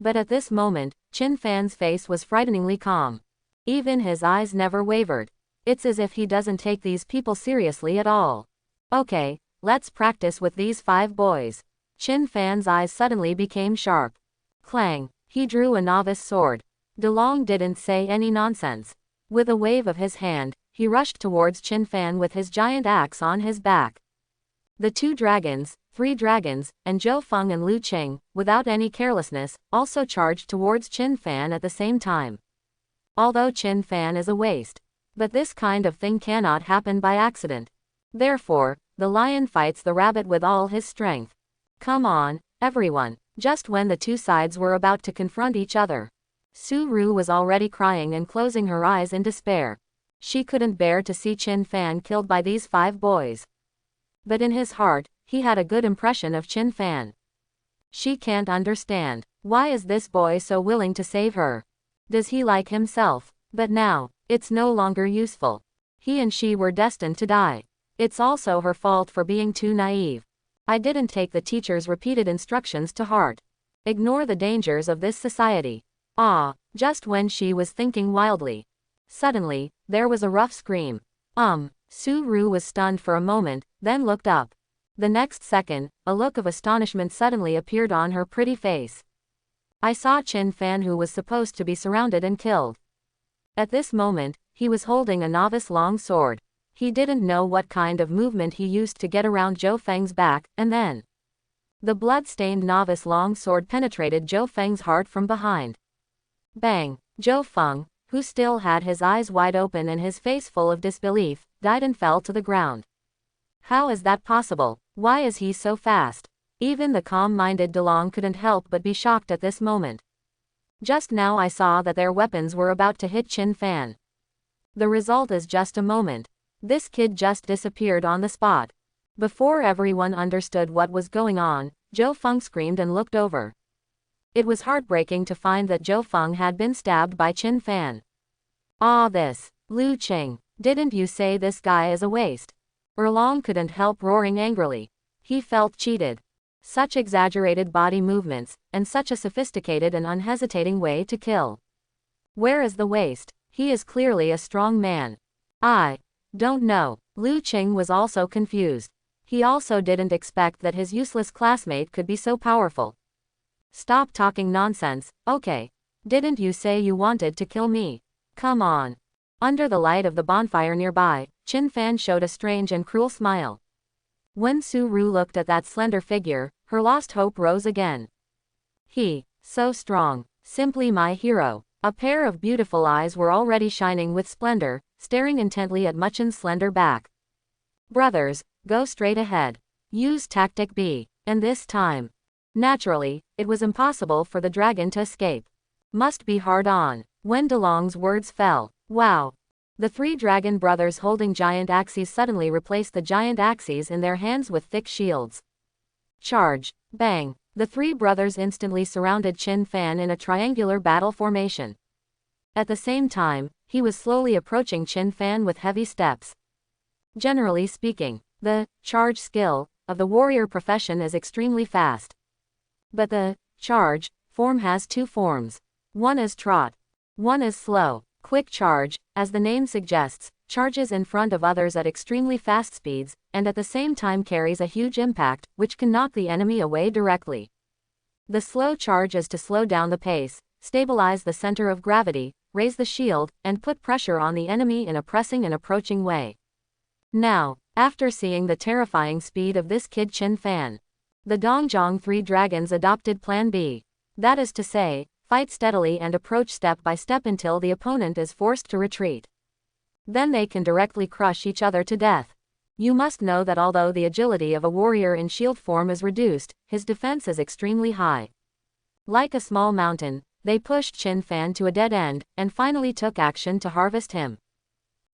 But at this moment, Qin Fan's face was frighteningly calm. Even his eyes never wavered. It's as if he doesn't take these people seriously at all. Okay, let's practice with these 5 boys. Qin Fan's eyes suddenly became sharp. Clang, he drew a novice sword. DeLong didn't say any nonsense. With a wave of his hand, he rushed towards Qin Fan with his giant axe on his back. The 2 dragons, 3 dragons, and Zhou Feng and Lu Qing, without any carelessness, also charged towards Qin Fan at the same time. Although Qin Fan is a waste. But this kind of thing cannot happen by accident. Therefore, the lion fights the rabbit with all his strength. Come on, everyone. Just when the 2 sides were about to confront each other, Su Ru was already crying and closing her eyes in despair. She couldn't bear to see Qin Fan killed by these 5 boys. But in his heart, he had a good impression of Qin Fan. She can't understand. Why is this boy so willing to save her? Does he like himself? But now, it's no longer useful. He and she were destined to die. It's also her fault for being too naive. I didn't take the teacher's repeated instructions to heart. Ignore the dangers of this society. Just when she was thinking wildly. Suddenly, there was a rough scream. Su Ru was stunned for a moment, then looked up. The next second, a look of astonishment suddenly appeared on her pretty face. I saw Qin Fan, who was supposed to be surrounded and killed. At this moment, he was holding a novice long sword. He didn't know what kind of movement he used to get around Zhou Feng's back, and then the blood-stained novice long sword penetrated Zhou Feng's heart from behind. Bang! Zhou Feng, who still had his eyes wide open and his face full of disbelief, died and fell to the ground. How is that possible? Why is he so fast? Even the calm-minded DeLong couldn't help but be shocked at this moment. Just now I saw that their weapons were about to hit Qin Fan. The result is just a moment. This kid just disappeared on the spot. Before everyone understood what was going on, Zhou Feng screamed and looked over. It was heartbreaking to find that Zhou Feng had been stabbed by Qin Fan. This. Lu Qing, didn't you say this guy is a waste? Erlong couldn't help roaring angrily. He felt cheated. Such exaggerated body movements, and such a sophisticated and unhesitating way to kill. Where is the waste? He is clearly a strong man. I don't know. Lu Qing was also confused. He also didn't expect that his useless classmate could be so powerful. Stop talking nonsense, okay? Didn't you say you wanted to kill me? Come on. Under the light of the bonfire nearby, Chin Fan showed a strange and cruel smile. When Su Ru looked at that slender figure, her lost hope rose again. He, so strong, simply my hero. A pair of beautiful eyes were already shining with splendor, staring intently at Muchin's slender back. Brothers, go straight ahead. Use tactic B. And this time. Naturally, it was impossible for the dragon to escape. Must be hard on. When DeLong's words fell. Wow. The three dragon brothers holding giant axes suddenly replaced the giant axes in their hands with thick shields. Charge. Bang. The three brothers instantly surrounded Chin Fan in a triangular battle formation. At the same time, he was slowly approaching Chin Fan with heavy steps. Generally speaking, the charge skill of the warrior profession is extremely fast. But the charge form has two forms. One is trot. One is slow. Quick charge, as the name suggests, charges in front of others at extremely fast speeds, and at the same time carries a huge impact, which can knock the enemy away directly. The slow charge is to slow down the pace, stabilize the center of gravity, raise the shield, and put pressure on the enemy in a pressing and approaching way. Now, after seeing the terrifying speed of this kid Chin Fan, the Dongjong three dragons adopted Plan B. That is to say, fight steadily and approach step by step until the opponent is forced to retreat. Then they can directly crush each other to death. You must know that although the agility of a warrior in shield form is reduced, his defense is extremely high. Like a small mountain, they pushed Chin Fan to a dead end, and finally took action to harvest him.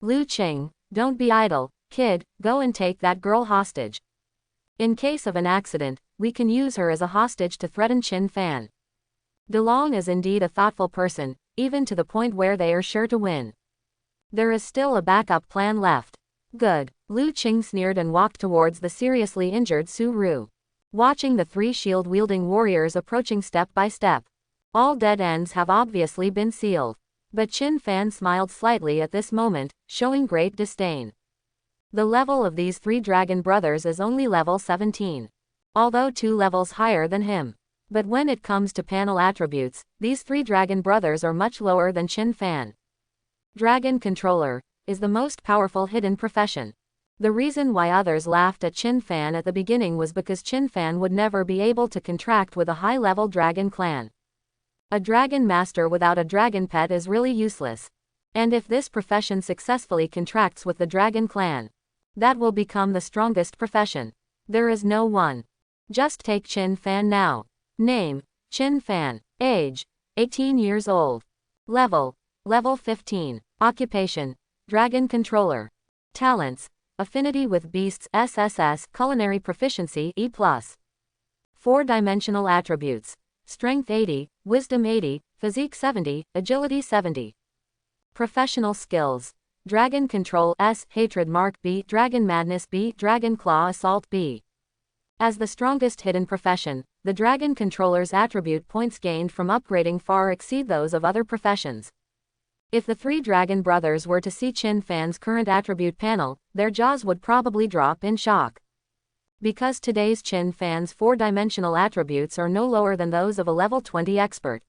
Lu Qing, don't be idle, kid, go and take that girl hostage. In case of an accident, we can use her as a hostage to threaten Chin Fan. DeLong is indeed a thoughtful person, even to the point where they are sure to win. There is still a backup plan left. Good. Lu Qing sneered and walked towards the seriously injured Su Ru. Watching the three shield-wielding warriors approaching step by step. All dead ends have obviously been sealed. But Chin Fan smiled slightly at this moment, showing great disdain. The level of these three dragon brothers is only level 17. Although 2 levels higher than him. But when it comes to panel attributes, these three dragon brothers are much lower than Chin Fan. Dragon Controller is the most powerful hidden profession. The reason why others laughed at Chin Fan at the beginning was because Chin Fan would never be able to contract with a high-level dragon clan. A dragon master without a dragon pet is really useless. And if this profession successfully contracts with the dragon clan, that will become the strongest profession. There is no one. Just take Chin Fan now. Name, Chin Fan. Age, 18 years old. Level 15. Occupation, Dragon Controller. Talents, Affinity with Beasts SSS, Culinary Proficiency E+. 4-dimensional attributes, Strength 80, Wisdom 80, Physique 70, Agility 70. Professional skills, Dragon Control S, Hatred Mark B, Dragon Madness B, Dragon Claw Assault B. As the strongest hidden profession, the Dragon Controller's attribute points gained from upgrading far exceed those of other professions. If the three dragon brothers were to see Chin Fan's current attribute panel, their jaws would probably drop in shock. Because today's Chin Fan's 4-dimensional attributes are no lower than those of a level 20 expert.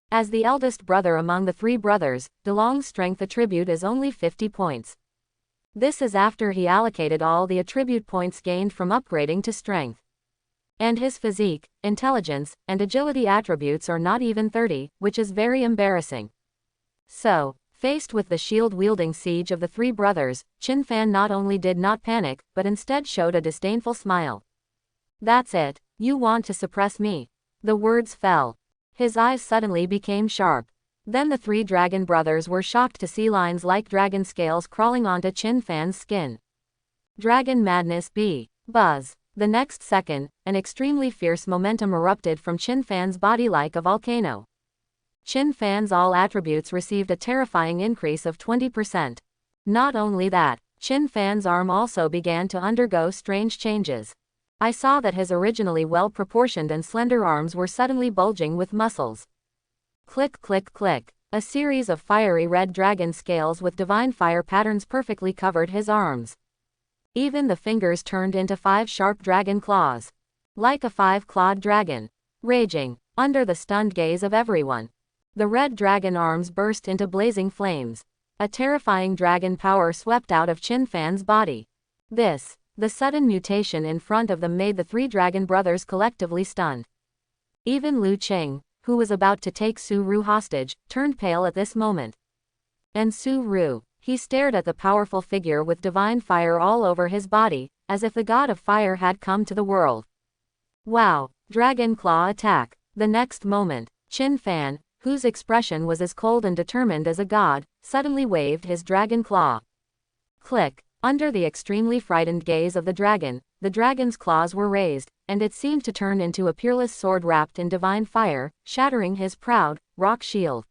As the eldest brother among the three brothers, DeLong's strength attribute is only 50 points. This is after he allocated all the attribute points gained from upgrading to strength. And his physique, intelligence, and agility attributes are not even 30, which is very embarrassing. So, faced with the shield-wielding siege of the three brothers, Chin Fan not only did not panic, but instead showed a disdainful smile. That's it, you want to suppress me. The words fell. His eyes suddenly became sharp. Then the three dragon brothers were shocked to see lines like dragon scales crawling onto Chin Fan's skin. Dragon Madness B. Buzz. The next second, an extremely fierce momentum erupted from Chin Fan's body like a volcano. Chin Fan's all attributes received a terrifying increase of 20%. Not only that, Chin Fan's arm also began to undergo strange changes. I saw that his originally well-proportioned and slender arms were suddenly bulging with muscles. Click click click. A series of fiery red dragon scales with divine fire patterns perfectly covered his arms. Even the fingers turned into 5 sharp dragon claws. Like a 5-clawed dragon. Raging, Under the stunned gaze of everyone, the red dragon arms burst into blazing flames. A terrifying dragon power swept out of Qin Fan's body. The sudden mutation in front of them made the three dragon brothers collectively stunned. Even Lu Qing, who was about to take Su Ru hostage, turned pale at this moment. And Su Ru, he stared at the powerful figure with divine fire all over his body, as if the god of fire had come to the world. Wow! Dragon claw attack. The next moment, Qin Fan, whose expression was as cold and determined as a god, suddenly waved his dragon claw. Click! Under the extremely frightened gaze of the dragon's claws were raised, and it seemed to turn into a peerless sword wrapped in divine fire, shattering his proud, rock shield.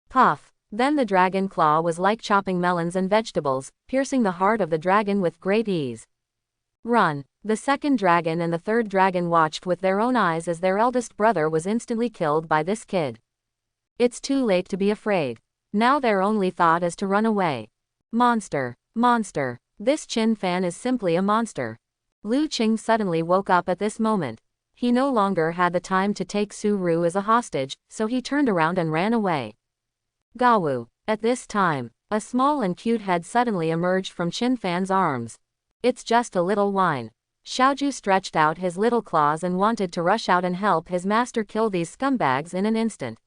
Puff! Then the dragon claw was like chopping melons and vegetables, piercing the heart of the dragon with great ease. Run! The second dragon and the third dragon watched with their own eyes as their eldest brother was instantly killed by this kid. It's too late to be afraid. Now their only thought is to run away. Monster! Monster! This Qin Fan is simply a monster. Lu Qing suddenly woke up at this moment. He no longer had the time to take Su Ru as a hostage, so he turned around and ran away. Gawu! At this time, a small and cute head suddenly emerged from Qin Fan's arms. It's just a little whine. Xiaoju stretched out his little claws and wanted to rush out and help his master kill these scumbags in an instant.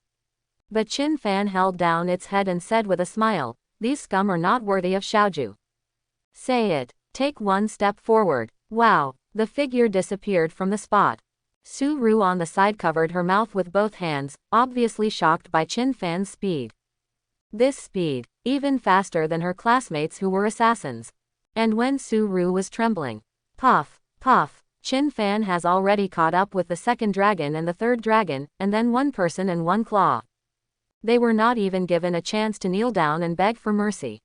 But Qin Fan held down its head and said with a smile, "These scum are not worthy of Xiaoju. Say it. Take one step forward." Wow! The figure disappeared from the spot. Su Ru on the side covered her mouth with both hands, obviously shocked by Qin Fan's speed. This speed, even faster than her classmates who were assassins. And when Su Ru was trembling, puff, puff, Qin Fan has already caught up with the second dragon and the third dragon, and then one person and one claw. They were not even given a chance to kneel down and beg for mercy.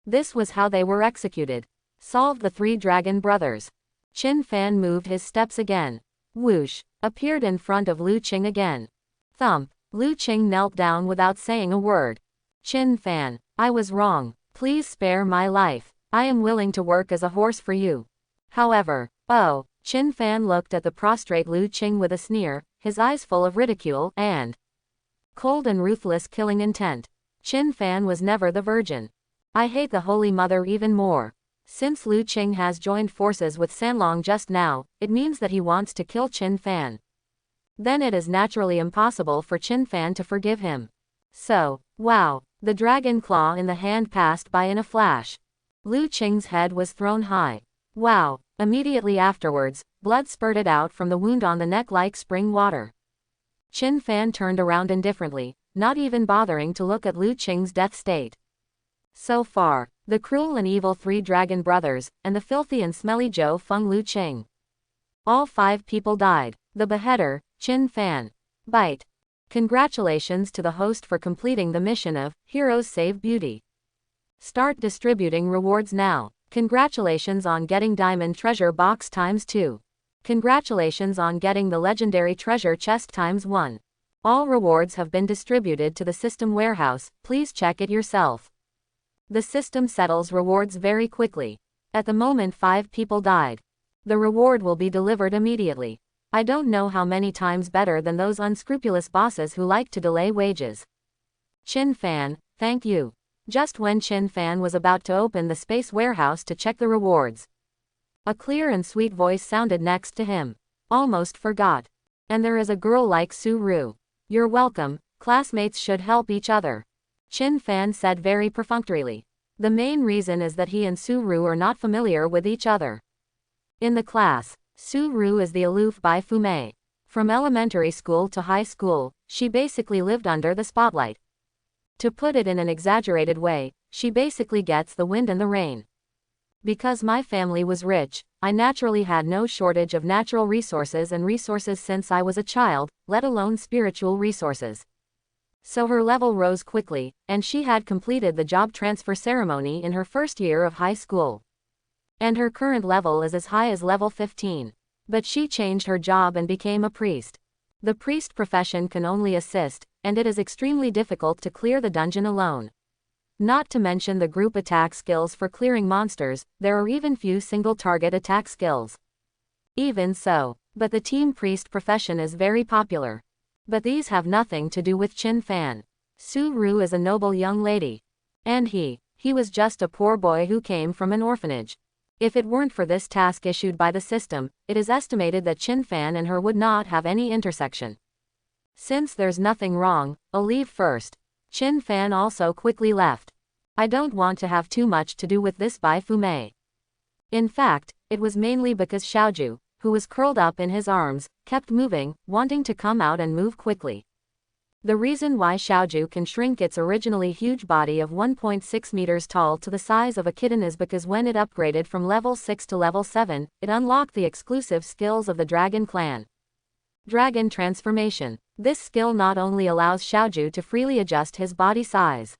This was how they were executed. Solved the three dragon brothers. Qin Fan moved his steps again. Whoosh! Appeared in front of Lu Qing again. Thump! Lu Qing knelt down without saying a word. Qin Fan, I was wrong. Please spare my life. I am willing to work as a horse for you. However, oh, Qin Fan looked at the prostrate Lu Qing with a sneer, his eyes full of ridicule and cold and ruthless killing intent. Qin Fan was never the virgin. I hate the Holy Mother even more. Since Lu Qing has joined forces with Sanlong just now, it means that he wants to kill Qin Fan. Then it is naturally impossible for Qin Fan to forgive him. So, wow, the dragon claw in the hand passed by in a flash. Lu Qing's head was thrown high. Wow, immediately afterwards, blood spurted out from the wound on the neck like spring water. Qin Fan turned around indifferently, not even bothering to look at Lu Qing's death state. So far, the cruel and evil three dragon brothers, and the filthy and smelly Zhou Feng Lu Qing. All 5 people died. The beheader, Qin Fan. Bite. Congratulations to the host for completing the mission of Heroes Save Beauty. Start distributing rewards now. Congratulations on getting Diamond Treasure Box ×2. Congratulations on getting the Legendary Treasure Chest ×1. All rewards have been distributed to the system warehouse, please check it yourself. The system settles rewards very quickly. At the moment 5 people died. The reward will be delivered immediately. I don't know how many times better than those unscrupulous bosses who like to delay wages. Qin Fan, thank you. Just when Qin Fan was about to open the space warehouse to check the rewards, a clear and sweet voice sounded next to him. Almost forgot. And there is a girl like Su Ru. You're welcome, classmates should help each other. Qin Fan said very perfunctorily. The main reason is that he and Su Ru are not familiar with each other. In the class, Su Ru is the aloof Bai Fumei. From elementary school to high school, she basically lived under the spotlight. To put it in an exaggerated way, she basically gets the wind and the rain. Because my family was rich, I naturally had no shortage of natural resources and resources since I was a child, let alone spiritual resources. So her level rose quickly, and she had completed the job transfer ceremony in her first year of high school. And her current level is as high as level 15. But she changed her job and became a priest. The priest profession can only assist, and it is extremely difficult to clear the dungeon alone. Not to mention the group attack skills for clearing monsters, there are even few single target attack skills. Even so, but the team priest profession is very popular. But these have nothing to do with Qin Fan. Su Ru is a noble young lady. And he was just a poor boy who came from an orphanage. If it weren't for this task issued by the system, it is estimated that Qin Fan and her would not have any intersection. Since there's nothing wrong, I'll leave first. Qin Fan also quickly left. I don't want to have too much to do with this Bai Fumei. In fact, it was mainly because Xiaoju, who was curled up in his arms, kept moving, wanting to come out and move quickly. The reason why Xiaoju can shrink its originally huge body of 1.6 meters tall to the size of a kitten is because when it upgraded from level 6 to level 7, it unlocked the exclusive skills of the Dragon Clan. Dragon Transformation. This skill not only allows Xiaoju to freely adjust his body size.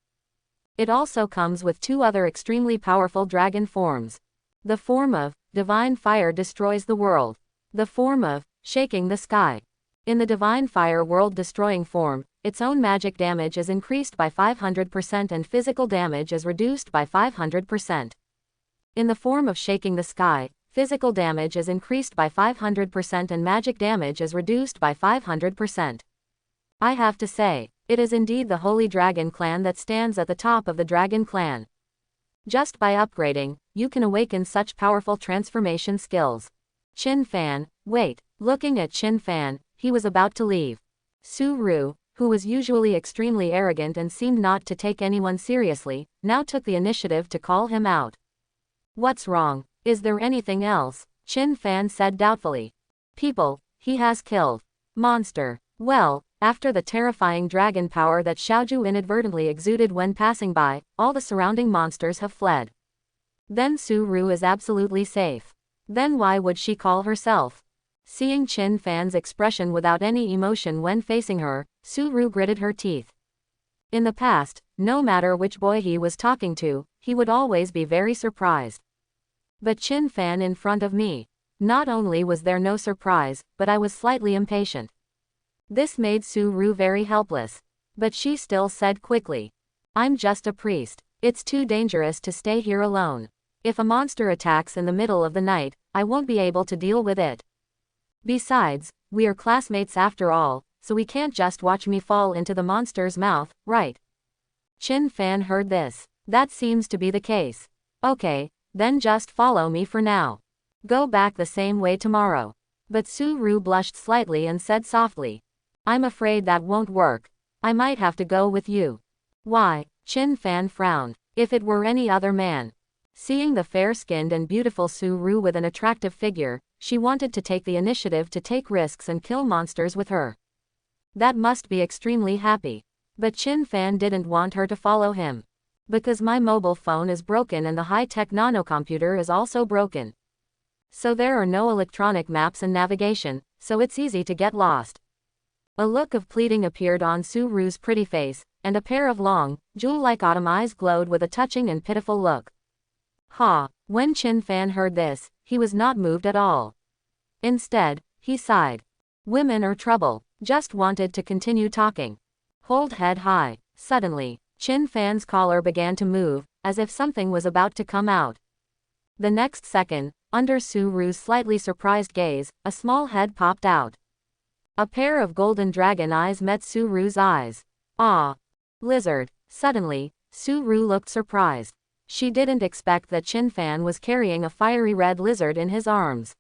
It also comes with two other extremely powerful dragon forms. The form of Divine Fire destroys the world. The form of Shaking the Sky. In the Divine Fire world destroying form, its own magic damage is increased by 500% and physical damage is reduced by 500%. In the form of Shaking the Sky, physical damage is increased by 500% and magic damage is reduced by 500%. I have to say, it is indeed the Holy Dragon Clan that stands at the top of the Dragon Clan. Just by upgrading, you can awaken such powerful transformation skills. Qin Fan, wait. Looking at Qin Fan, he was about to leave. Su Ru, who was usually extremely arrogant and seemed not to take anyone seriously, now took the initiative to call him out. What's wrong? Is there anything else? Qin Fan said doubtfully. People, he has killed. Monster. Well, after the terrifying dragon power that Xiaoju inadvertently exuded when passing by, all the surrounding monsters have fled. Then Su Ru is absolutely safe. Then why would she call herself? Seeing Qin Fan's expression without any emotion when facing her, Su Ru gritted her teeth. In the past, no matter which boy he was talking to, he would always be very surprised. But Qin Fan in front of me. Not only was there no surprise, but I was slightly impatient. This made Su Ru very helpless. But she still said quickly. I'm just a priest. It's too dangerous to stay here alone. If a monster attacks in the middle of the night, I won't be able to deal with it. Besides, we are classmates after all, so we can't just watch me fall into the monster's mouth, right? Qin Fan heard this. That seems to be the case. Okay, then just follow me for now. Go back the same way tomorrow. But Su Ru blushed slightly and said softly. I'm afraid that won't work. I might have to go with you. Why? Qin Fan frowned. If it were any other man. Seeing the fair-skinned and beautiful Su Ru with an attractive figure, she wanted to take the initiative to take risks and kill monsters with her. That must be extremely happy. But Qin Fan didn't want her to follow him. Because my mobile phone is broken and the high-tech nanocomputer is also broken. So there are no electronic maps and navigation, so it's easy to get lost. A look of pleading appeared on Su Ru's pretty face, and a pair of long, jewel-like autumn eyes glowed with a touching and pitiful look. Ha! When Qin Fan heard this, he was not moved at all. Instead, he sighed. Women are trouble. Just wanted to continue talking. Hold head high. Suddenly, Qin Fan's collar began to move, as if something was about to come out. The next second, under Su Ru's slightly surprised gaze, a small head popped out. A pair of golden dragon eyes met Su Ru's eyes. Ah! Lizard. Suddenly, Su Ru looked surprised. She didn't expect that Qin Fan was carrying a fiery red lizard in his arms.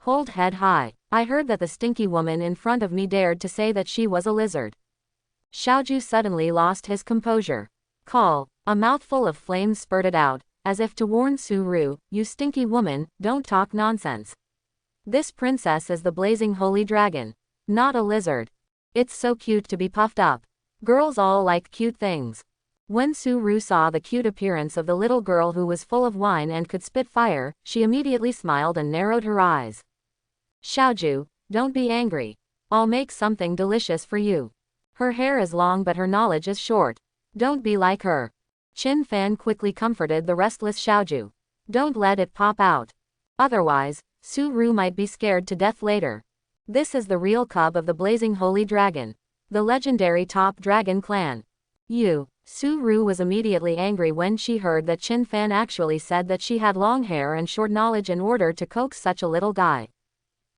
Hold head high. I heard that the stinky woman in front of me dared to say that she was a lizard. Xiaoju suddenly lost his composure. Call. A mouthful of flames spurted out, as if to warn Su Ru, you stinky woman, don't talk nonsense. This princess is the blazing holy dragon. Not a lizard. It's so cute to be puffed up. Girls all like cute things. When Su Ru saw the cute appearance of the little girl who was full of wine and could spit fire, she immediately smiled and narrowed her eyes. Xiaoju, don't be angry. I'll make something delicious for you. Her hair is long but her knowledge is short. Don't be like her. Qin Fan quickly comforted the restless Xiaoju. Don't let it pop out. Otherwise, Su Ru might be scared to death later. This is the real cub of the blazing holy dragon. The legendary top dragon clan. Su Ru was immediately angry when she heard that Qin Fan actually said that she had long hair and short knowledge in order to coax such a little guy.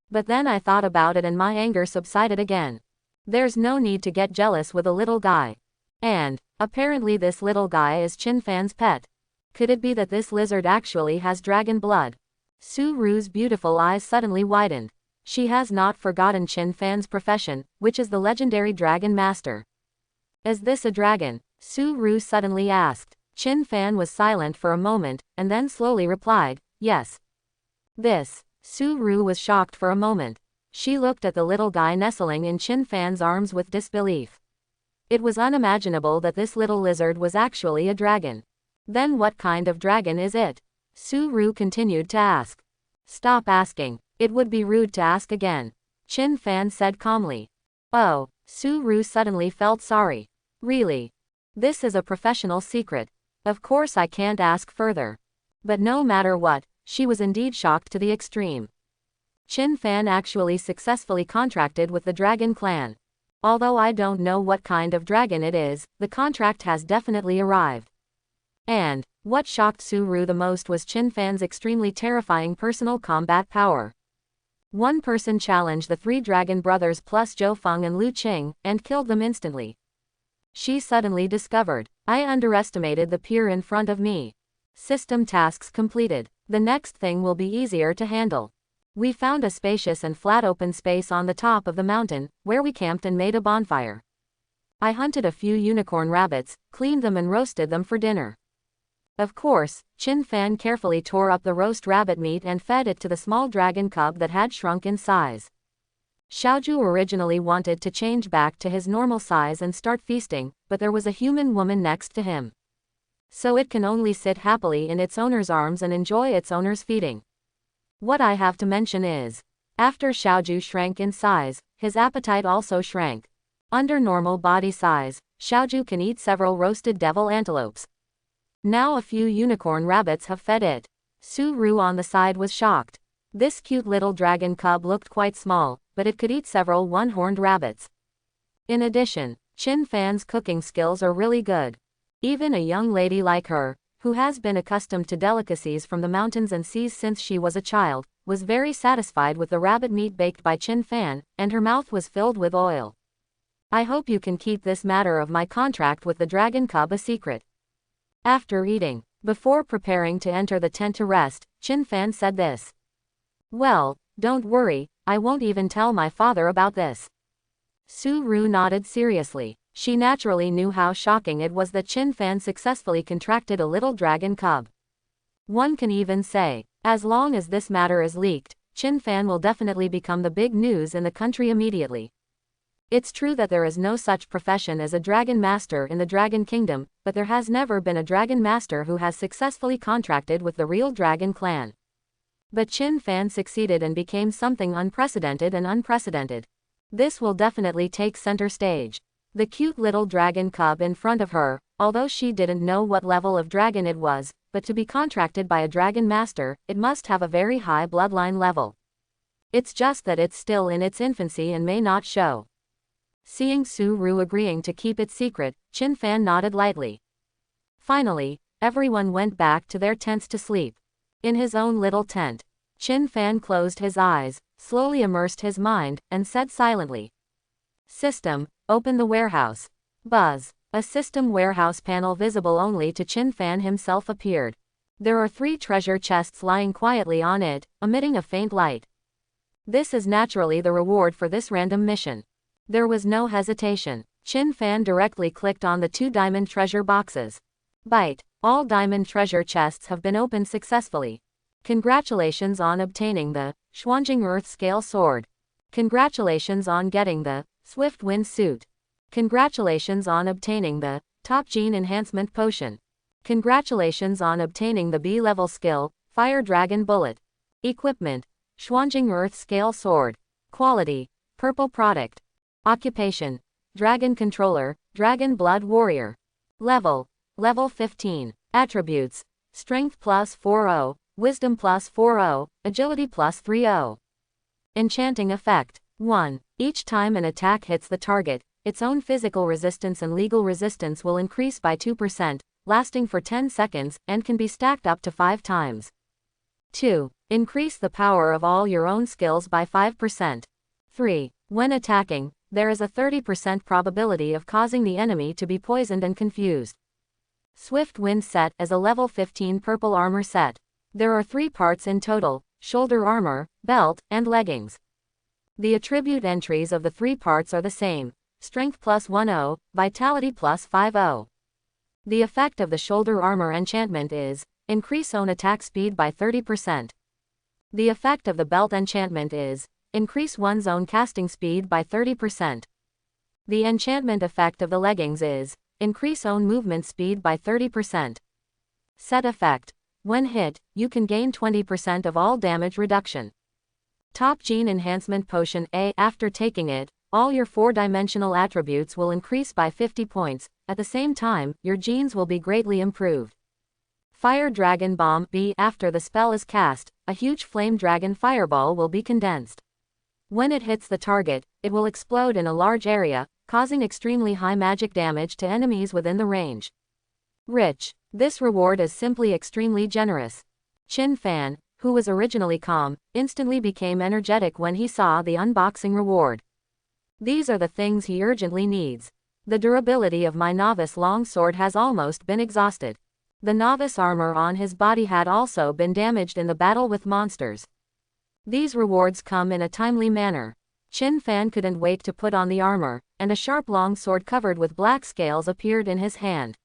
But then I thought about it and my anger subsided again. There's no need to get jealous with a little guy. And, apparently this little guy is Qinfan's pet. Could it be that this lizard actually has dragon blood? Su Ru's beautiful eyes suddenly widened. She has not forgotten Qinfan's profession, which is the legendary dragon master. Is this a dragon? Su Ru suddenly asked. Qinfan was silent for a moment, and then slowly replied, yes. This. Su Ru was shocked for a moment. She looked at the little guy nestling in Qinfan's arms with disbelief. It was unimaginable that this little lizard was actually a dragon. Then what kind of dragon is it? Su Ru continued to ask. Stop asking. It would be rude to ask again. Qinfan said calmly. Oh, Su Ru suddenly felt sorry. Really? This is a professional secret. Of course I can't ask further. But no matter what, she was indeed shocked to the extreme. Qinfan actually successfully contracted with the dragon clan. Although I don't know what kind of dragon it is, the contract has definitely arrived. And, what shocked Su Ru the most was Qinfan's extremely terrifying personal combat power. One person challenged the 3 dragon brothers plus Zhou Feng and Lu Qing, and killed them instantly. She suddenly discovered, I underestimated the peer in front of me. System tasks completed. The next thing will be easier to handle. We found a spacious and flat open space on the top of the mountain, where we camped and made a bonfire. I hunted a few unicorn rabbits, cleaned them and roasted them for dinner. Of course, Qinfan carefully tore up the roast rabbit meat and fed it to the small dragon cub that had shrunk in size. Xiaozhu originally wanted to change back to his normal size and start feasting, but there was a human woman next to him. So it can only sit happily in its owner's arms and enjoy its owner's feeding. What I have to mention is, after Xiaozhu shrank in size, his appetite also shrank. Under normal body size, Xiaozhu can eat several roasted devil antelopes. Now a few unicorn rabbits have fed it. Su Ru on the side was shocked. This cute little dragon cub looked quite small, but it could eat several one-horned rabbits. In addition, Qinfan's cooking skills are really good. Even a young lady like her, who has been accustomed to delicacies from the mountains and seas since she was a child, was very satisfied with the rabbit meat baked by Qinfan, and her mouth was filled with oil. I hope you can keep this matter of my contract with the dragon cub a secret. After eating, before preparing to enter the tent to rest, Qinfan said this. Well, don't worry, I won't even tell my father about this. Su Ru nodded seriously. She naturally knew how shocking it was that Qinfan successfully contracted a little dragon cub. One can even say, as long as this matter is leaked, Qinfan will definitely become the big news in the country immediately. It's true that there is no such profession as a dragon master in the Dragon Kingdom, but there has never been a dragon master who has successfully contracted with the real dragon clan. But Qinfan succeeded and became something unprecedented and unprecedented. This will definitely take center stage. The cute little dragon cub in front of her, although she didn't know what level of dragon it was, but to be contracted by a dragon master, it must have a very high bloodline level. It's just that it's still in its infancy and may not show. Seeing Su Ru agreeing to keep it secret, Qinfan nodded lightly. Finally, everyone went back to their tents to sleep. In his own little tent, Qinfan closed his eyes, slowly immersed his mind, and said silently. System, open the warehouse. Buzz. A system warehouse panel visible only to Qinfan himself appeared. There are 3 treasure chests lying quietly on it, emitting a faint light. This is naturally the reward for this random mission. There was no hesitation. Qinfan directly clicked on the 2 diamond treasure boxes. Bite. All diamond treasure chests have been opened successfully. Congratulations on obtaining the Xuanjing Earth Scale Sword. Congratulations on getting the Swift Wind Suit. Congratulations on obtaining the Top Gene Enhancement Potion. Congratulations on obtaining the B-level skill, Fire Dragon Bullet. Equipment, Xuanjing Earth Scale Sword. Quality, Purple Product. Occupation, Dragon Controller, Dragon Blood Warrior. Level, Level 15. Attributes, Strength plus 40, Wisdom plus 40, Agility plus 30. Enchanting Effect. 1. Each time an attack hits the target, its own physical resistance and legal resistance will increase by 2%, lasting for 10 seconds, and can be stacked up to 5 times. 2. Increase the power of all your own skills by 5%. 3. When attacking, there is a 30% probability of causing the enemy to be poisoned and confused. Swift Wind set as a level 15 purple armor set. There are 3 parts in total: shoulder armor, belt, and leggings. The attribute entries of the 3 parts are the same: strength plus 10, vitality plus 50. The effect of the shoulder armor enchantment is increase own attack speed by 30%. The effect of the belt enchantment is increase one's own casting speed by 30%. The enchantment effect of the leggings is increase own movement speed by 30%. Set effect: when hit, you can gain 20% of all damage reduction. Top Gene Enhancement Potion A. After taking it, all your 4-dimensional attributes will increase by 50 points. At the same time, your genes will be greatly improved. Fire Dragon Bomb B. After the spell is cast, a huge flame dragon fireball will be condensed. When it hits the target, it will explode in a large area, causing extremely high magic damage to enemies within the range. Rich. This reward is simply extremely generous. Chin Fan, who was originally calm, instantly became energetic when he saw the unboxing reward. These are the things he urgently needs. The durability of my novice longsword has almost been exhausted. The novice armor on his body had also been damaged in the battle with monsters. These rewards come in a timely manner. Chin Fan couldn't wait to put on the armor, and a sharp long sword covered with black scales appeared in his hand.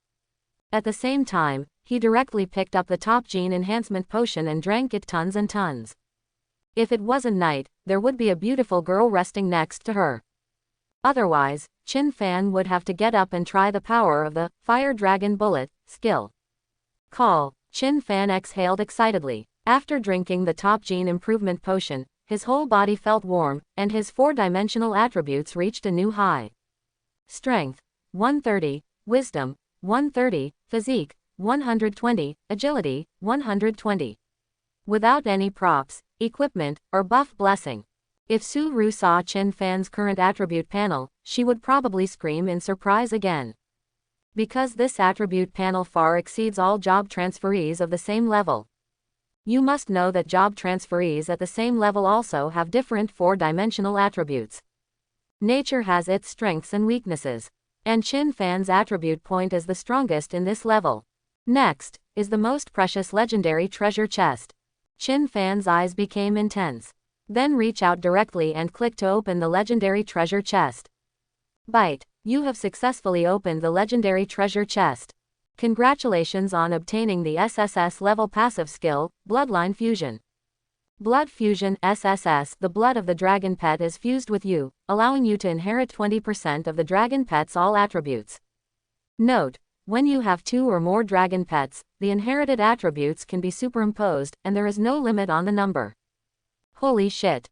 At the same time, he directly picked up the Top Gene Enhancement Potion and drank it tons and tons. If it wasn't night, there would be a beautiful girl resting next to her. Otherwise, Chin Fan would have to get up and try the power of the Fire Dragon Bullet skill. Call. Chin Fan exhaled excitedly. After drinking the Top Gene Improvement Potion, his whole body felt warm, and his 4-dimensional attributes reached a new high. Strength 130, Wisdom 130, Physique 120, Agility 120. Without any props, equipment, or buff blessing. If Su Ru saw Chin Fan's current attribute panel, she would probably scream in surprise again. Because this attribute panel far exceeds all job transferees of the same level. You must know that job transferees at the same level also have different 4-dimensional attributes. Nature has its strengths and weaknesses, and Chin Fan's attribute point is the strongest in this level. Next, is the most precious legendary treasure chest. Chin Fan's eyes became intense. Then reach out directly and click to open the legendary treasure chest. Bite. You have successfully opened the legendary treasure chest. Congratulations on obtaining the SSS level passive skill, Bloodline Fusion. Blood Fusion SSS. The blood of the dragon pet is fused with you, allowing you to inherit 20% of the dragon pet's all attributes. Note: when you have 2 or more dragon pets, the inherited attributes can be superimposed, and there is no limit on the number. Holy shit.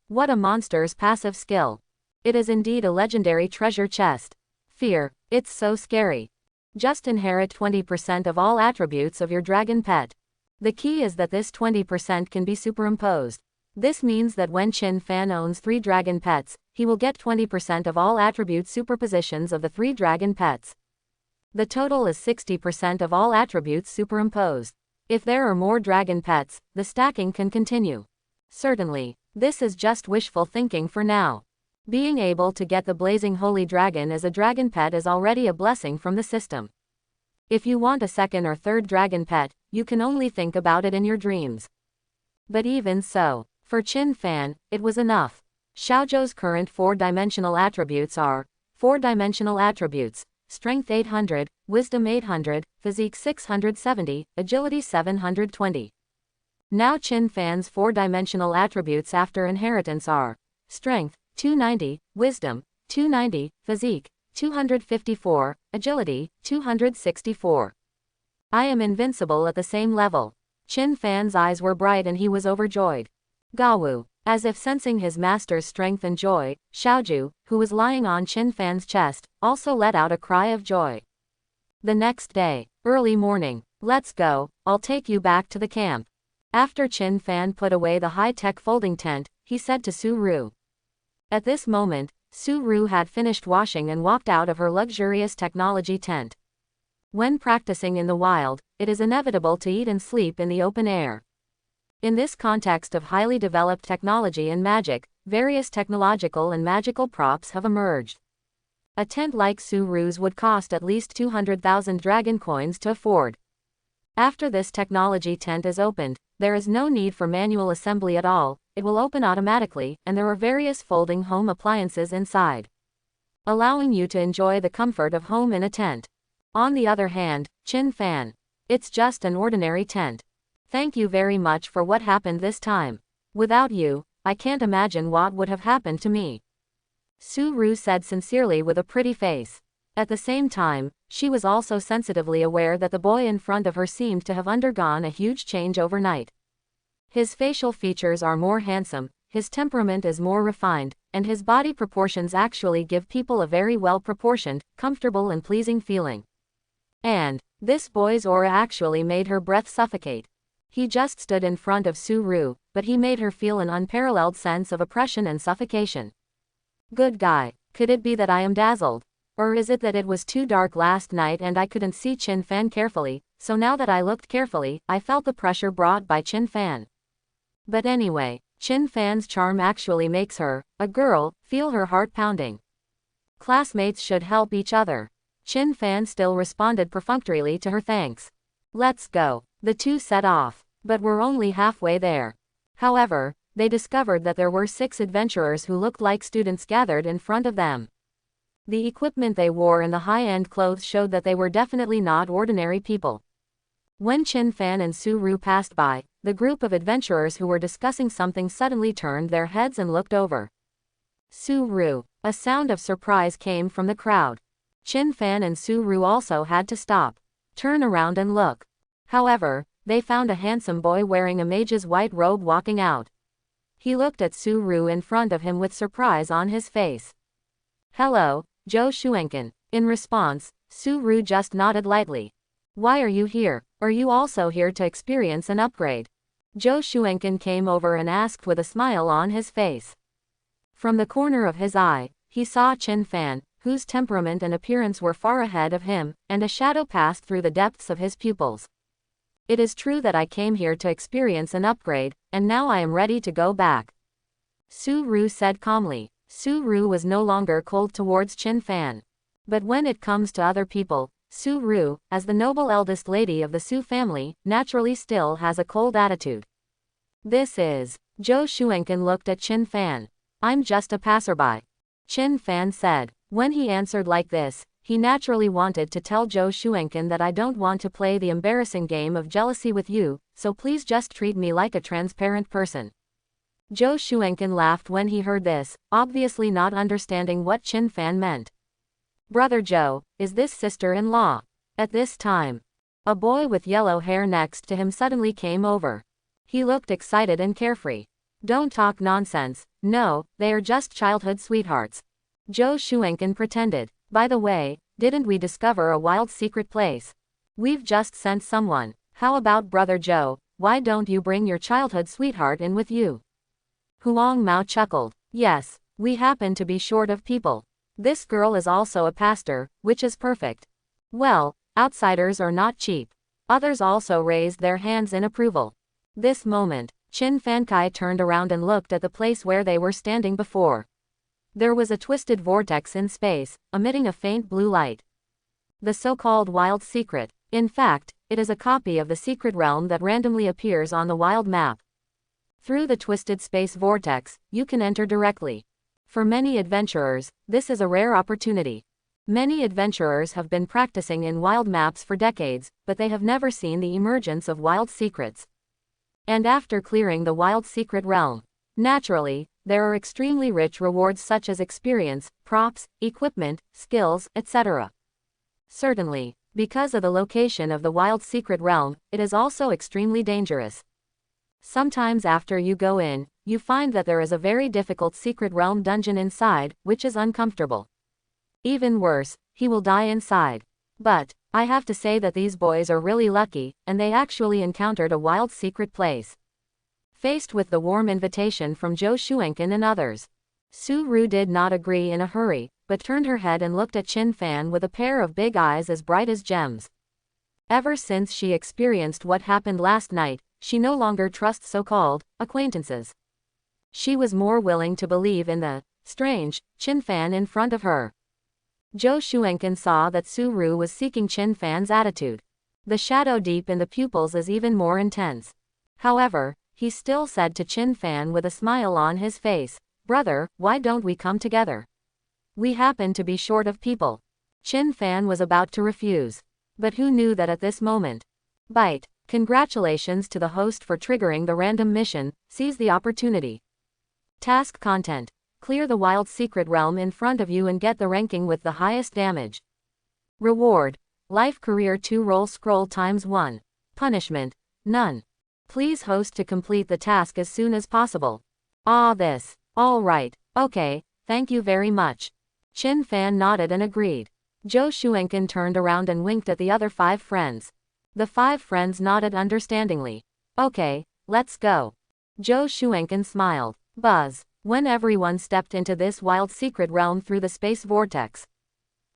What a monster's passive skill. It is indeed a legendary treasure chest. Fear. It's so scary. Just inherit 20% of all attributes of your dragon pet. The key is that this 20% can be superimposed. This means that when Chin Fan owns 3 dragon pets, he will get 20% of all attribute superpositions of the 3 dragon pets. The total is 60% of all attributes superimposed. If there are more dragon pets, the stacking can continue. Certainly, this is just wishful thinking for now. Being able to get the Blazing Holy Dragon as a dragon pet is already a blessing from the system. If you want a 2nd or 3rd dragon pet, you can only think about it in your dreams. But even so, for Chin Fan, it was enough. Xiaozhou's current 4-dimensional attributes are 4-dimensional attributes: Strength 800, Wisdom 800, Physique 670, Agility 720. Now Chin Fan's 4-dimensional attributes after inheritance are Strength 290, Wisdom 290, Physique 254, Agility 264. I am invincible at the same level. Chin Fan's eyes were bright and he was overjoyed. Gawu. As if sensing his master's strength and joy, Xiaozhou, who was lying on Chin Fan's chest, also let out a cry of joy. The next day, early morning. Let's go, I'll take you back to the camp. After Chin Fan put away the high-tech folding tent, he said to Su Ru. At this moment, Su Ru had finished washing and walked out of her luxurious technology tent. When practicing in the wild, it is inevitable to eat and sleep in the open air. In this context of highly developed technology and magic, various technological and magical props have emerged. A tent like Suru's would cost at least 200,000 dragon coins to afford. After this technology tent is opened, there is no need for manual assembly at all, it will open automatically, and there are various folding home appliances inside, allowing you to enjoy the comfort of home in a tent. On the other hand, Chin Fan. It's just an ordinary tent. Thank you very much for what happened this time. Without you, I can't imagine what would have happened to me. Suru said sincerely with a pretty face. At the same time, she was also sensitively aware that the boy in front of her seemed to have undergone a huge change overnight. His facial features are more handsome, his temperament is more refined, and his body proportions actually give people a very well-proportioned, comfortable and pleasing feeling. And this boy's aura actually made her breath suffocate. He just stood in front of Suru, but he made her feel an unparalleled sense of oppression and suffocation. Good guy, could it be that I am dazzled? Or is it that it was too dark last night and I couldn't see Chin Fan carefully, so now that I looked carefully, I felt the pressure brought by Chin Fan. But anyway, Chin Fan's charm actually makes her, a girl, feel her heart pounding. Classmates should help each other. Chin Fan still responded perfunctorily to her thanks. Let's go. The two set off, but were only halfway there. However, they discovered that there were 6 adventurers who looked like students gathered in front of them. The equipment they wore and the high-end clothes showed that they were definitely not ordinary people. When Chin Fan and Suru passed by, the group of adventurers who were discussing something suddenly turned their heads and looked over. Suru. A sound of surprise came from the crowd. Chin Fan and Suru also had to stop, turn around and look. However, they found a handsome boy wearing a mage's white robe walking out. He looked at Suru in front of him with surprise on his face. Hello, Zhou Shuenken. In response, Suru just nodded lightly. Why are you here? Are you also here to experience an upgrade? Zhou Shuenken came over and asked with a smile on his face. From the corner of his eye, he saw Chin Fan, whose temperament and appearance were far ahead of him, and a shadow passed through the depths of his pupils. It is true that I came here to experience an upgrade, and now I am ready to go back. Suru said calmly. Suru was no longer cold towards Chin Fan. But when it comes to other people, Suru, as the noble eldest lady of the Su family, naturally still has a cold attitude. This is. Zhou Shuenken looked at Chin Fan. I'm just a passerby. Chin Fan said. When he answered like this, he naturally wanted to tell Zhou Shuenken that I don't want to play the embarrassing game of jealousy with you, so please just treat me like a transparent person. Zhou Shuenken laughed when he heard this, obviously not understanding what Chin Fan meant. Brother Zhou, is this sister-in-law? At this time, a boy with yellow hair next to him suddenly came over. He looked excited and carefree. Don't talk nonsense, no, they are just childhood sweethearts. Zhou Shuenken pretended. By the way, didn't we discover a wild secret place? We've just sent someone. How about Brother Zhou, why don't you bring your childhood sweetheart in with you? Huang Mao chuckled. Yes, we happen to be short of people. This girl is also a pastor, which is perfect. Well, outsiders are not cheap. Others also raised their hands in approval. This moment, Chin Fan Kai turned around and looked at the place where they were standing before. There was a twisted vortex in space, emitting a faint blue light. The so-called wild secret. In fact, it is a copy of the secret realm that randomly appears on the wild map. Through the twisted space vortex, you can enter directly. For many adventurers, this is a rare opportunity. Many adventurers have been practicing in wild maps for decades, but they have never seen the emergence of wild secrets. And after clearing the wild secret realm, naturally, there are extremely rich rewards such as experience, props, equipment, skills, etc. Certainly, because of the location of the wild secret realm, it is also extremely dangerous. Sometimes after you go in, you find that there is a very difficult secret realm dungeon inside, which is uncomfortable. Even worse, he will die inside. But, I have to say that these boys are really lucky, and they actually encountered a wild secret place. Faced with the warm invitation from Zhou Shuenken and others, Suru did not agree in a hurry, but turned her head and looked at Chin Fan with a pair of big eyes as bright as gems. Ever since she experienced what happened last night, she no longer trusts so-called acquaintances. She was more willing to believe in the strange Qin Fan in front of her. Zhou Shuenken saw that Su Ru was seeking Qin Fan's attitude. The shadow deep in the pupils is even more intense. However, he still said to Qin Fan with a smile on his face, "Brother, why don't we come together? We happen to be short of people." Qin Fan was about to refuse. But who knew that at this moment? Bite. Congratulations to the host for triggering the random mission. Seize the opportunity. Task content. Clear the wild secret realm in front of you and get the ranking with the highest damage. Reward. Life career 2 roll scroll ×1. Punishment. None. Please host to complete the task as soon as possible. This. All right. Okay, thank you very much. Qin Fan nodded and agreed. Zhou Shuenken turned around and winked at the other 5 friends. The 5 friends nodded understandingly. Okay, let's go. Zhou Shuenken smiled. Buzz. When everyone stepped into this wild secret realm through the space vortex,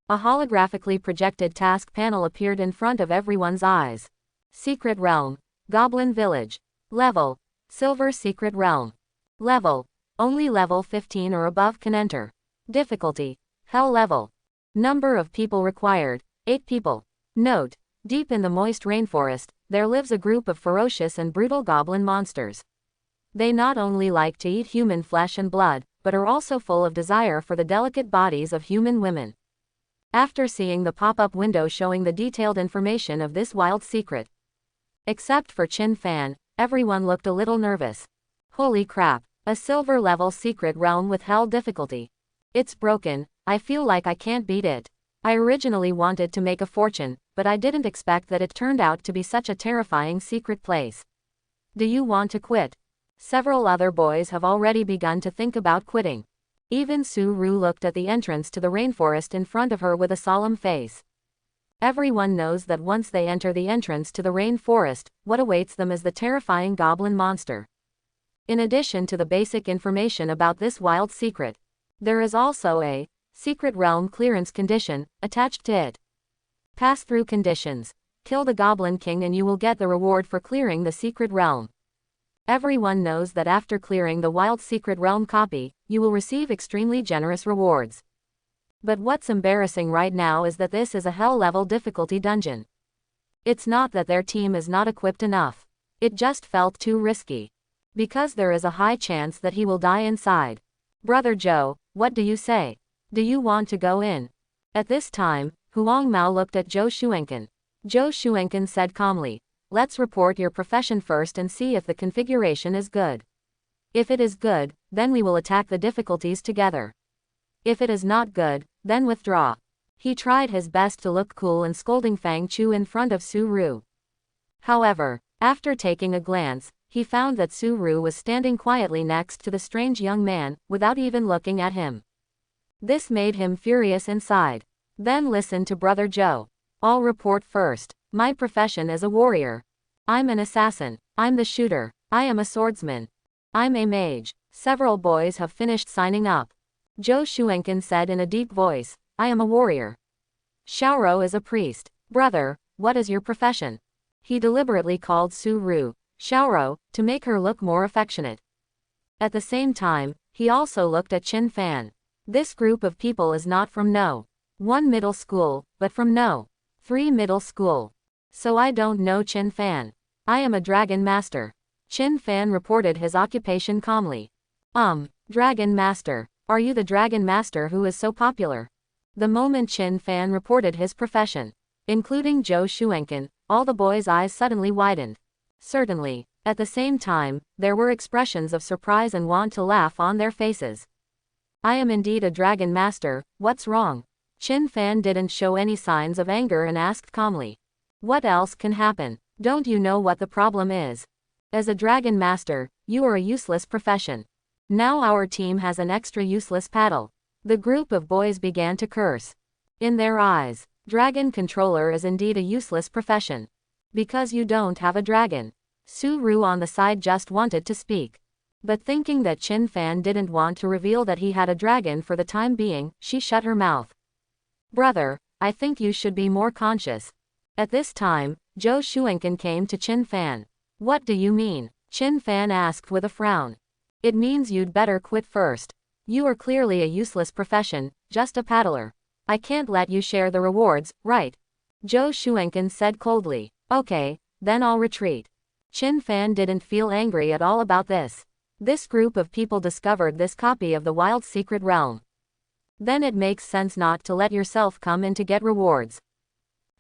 a holographically projected task panel appeared in front of everyone's eyes. Secret Realm. Goblin Village. Level. Silver Secret Realm. Level. Only level 15 or above can enter. Difficulty. Hell level. Number of people required. 8 people. Note. Deep in the moist rainforest, there lives a group of ferocious and brutal goblin monsters. They not only like to eat human flesh and blood, but are also full of desire for the delicate bodies of human women. After seeing the pop-up window showing the detailed information of this wild secret, except for Qin Fan, everyone looked a little nervous. Holy crap, a silver level secret realm with hell difficulty. It's broken, I feel like I can't beat it. I originally wanted to make a fortune, but I didn't expect that it turned out to be such a terrifying secret place. Do you want to quit? Several other boys have already begun to think about quitting. Even Su Ru looked at the entrance to the rainforest in front of her with a solemn face. Everyone knows that once they enter the entrance to the rainforest, what awaits them is the terrifying goblin monster. In addition to the basic information about this wild secret, there is also a secret realm clearance condition attached to it. Pass-through conditions. Kill the Goblin King and you will get the reward for clearing the secret realm. Everyone knows that after clearing the wild secret realm copy, you will receive extremely generous rewards. But what's embarrassing right now is that this is a hell-level difficulty dungeon. It's not that their team is not equipped enough. It just felt too risky. Because there is a high chance that he will die inside. Brother Joe, what do you say? Do you want to go in? At this time, Huang Mao looked at Zhou Shuenken. Zhou Shuenken said calmly, "Let's report your profession first and see if the configuration is good. If it is good, then we will attack the difficulties together. If it is not good, then withdraw." He tried his best to look cool and scolding Fang Chu in front of Su Ru. However, after taking a glance, he found that Su Ru was standing quietly next to the strange young man, without even looking at him. This made him furious inside. Then listen to Brother Joe. I'll report first. My profession is a warrior. I'm an assassin. I'm the shooter. I am a swordsman. I'm a mage. Several boys have finished signing up. Zhou Shuenken said in a deep voice, "I am a warrior." Xiaoro is a priest. Brother, what is your profession? He deliberately called Su Ru Xiaoro to make her look more affectionate. At the same time, he also looked at Qin Fan. This group of people is not from No. 1 middle school, but from No. 3 middle school. So I don't know Qin Fan. I am a dragon master. Qin Fan reported his occupation calmly. Dragon master. Are you the dragon master who is so popular? The moment Qin Fan reported his profession, including Zhou Shuenken, all the boys' eyes suddenly widened. Certainly, at the same time, there were expressions of surprise and want to laugh on their faces. I am indeed a dragon master, what's wrong? Qin Fan didn't show any signs of anger and asked calmly. What else can happen? Don't you know what the problem is? As a dragon master, you are a useless profession. Now our team has an extra useless paddle. The group of boys began to curse. In their eyes, dragon controller is indeed a useless profession. Because you don't have a dragon. Su Ru on the side just wanted to speak. But thinking that Qin Fan didn't want to reveal that he had a dragon for the time being, she shut her mouth. Brother, I think you should be more conscious. At this time, Zhou Shuenken came to Qin Fan. What do you mean? Qin Fan asked with a frown. It means you'd better quit first. You are clearly a useless profession, just a paddler. I can't let you share the rewards, right? Zhou Shuenken said coldly. Okay, then I'll retreat. Qin Fan didn't feel angry at all about this. This group of people discovered this copy of the wild secret realm. Then it makes sense not to let yourself come in to get rewards.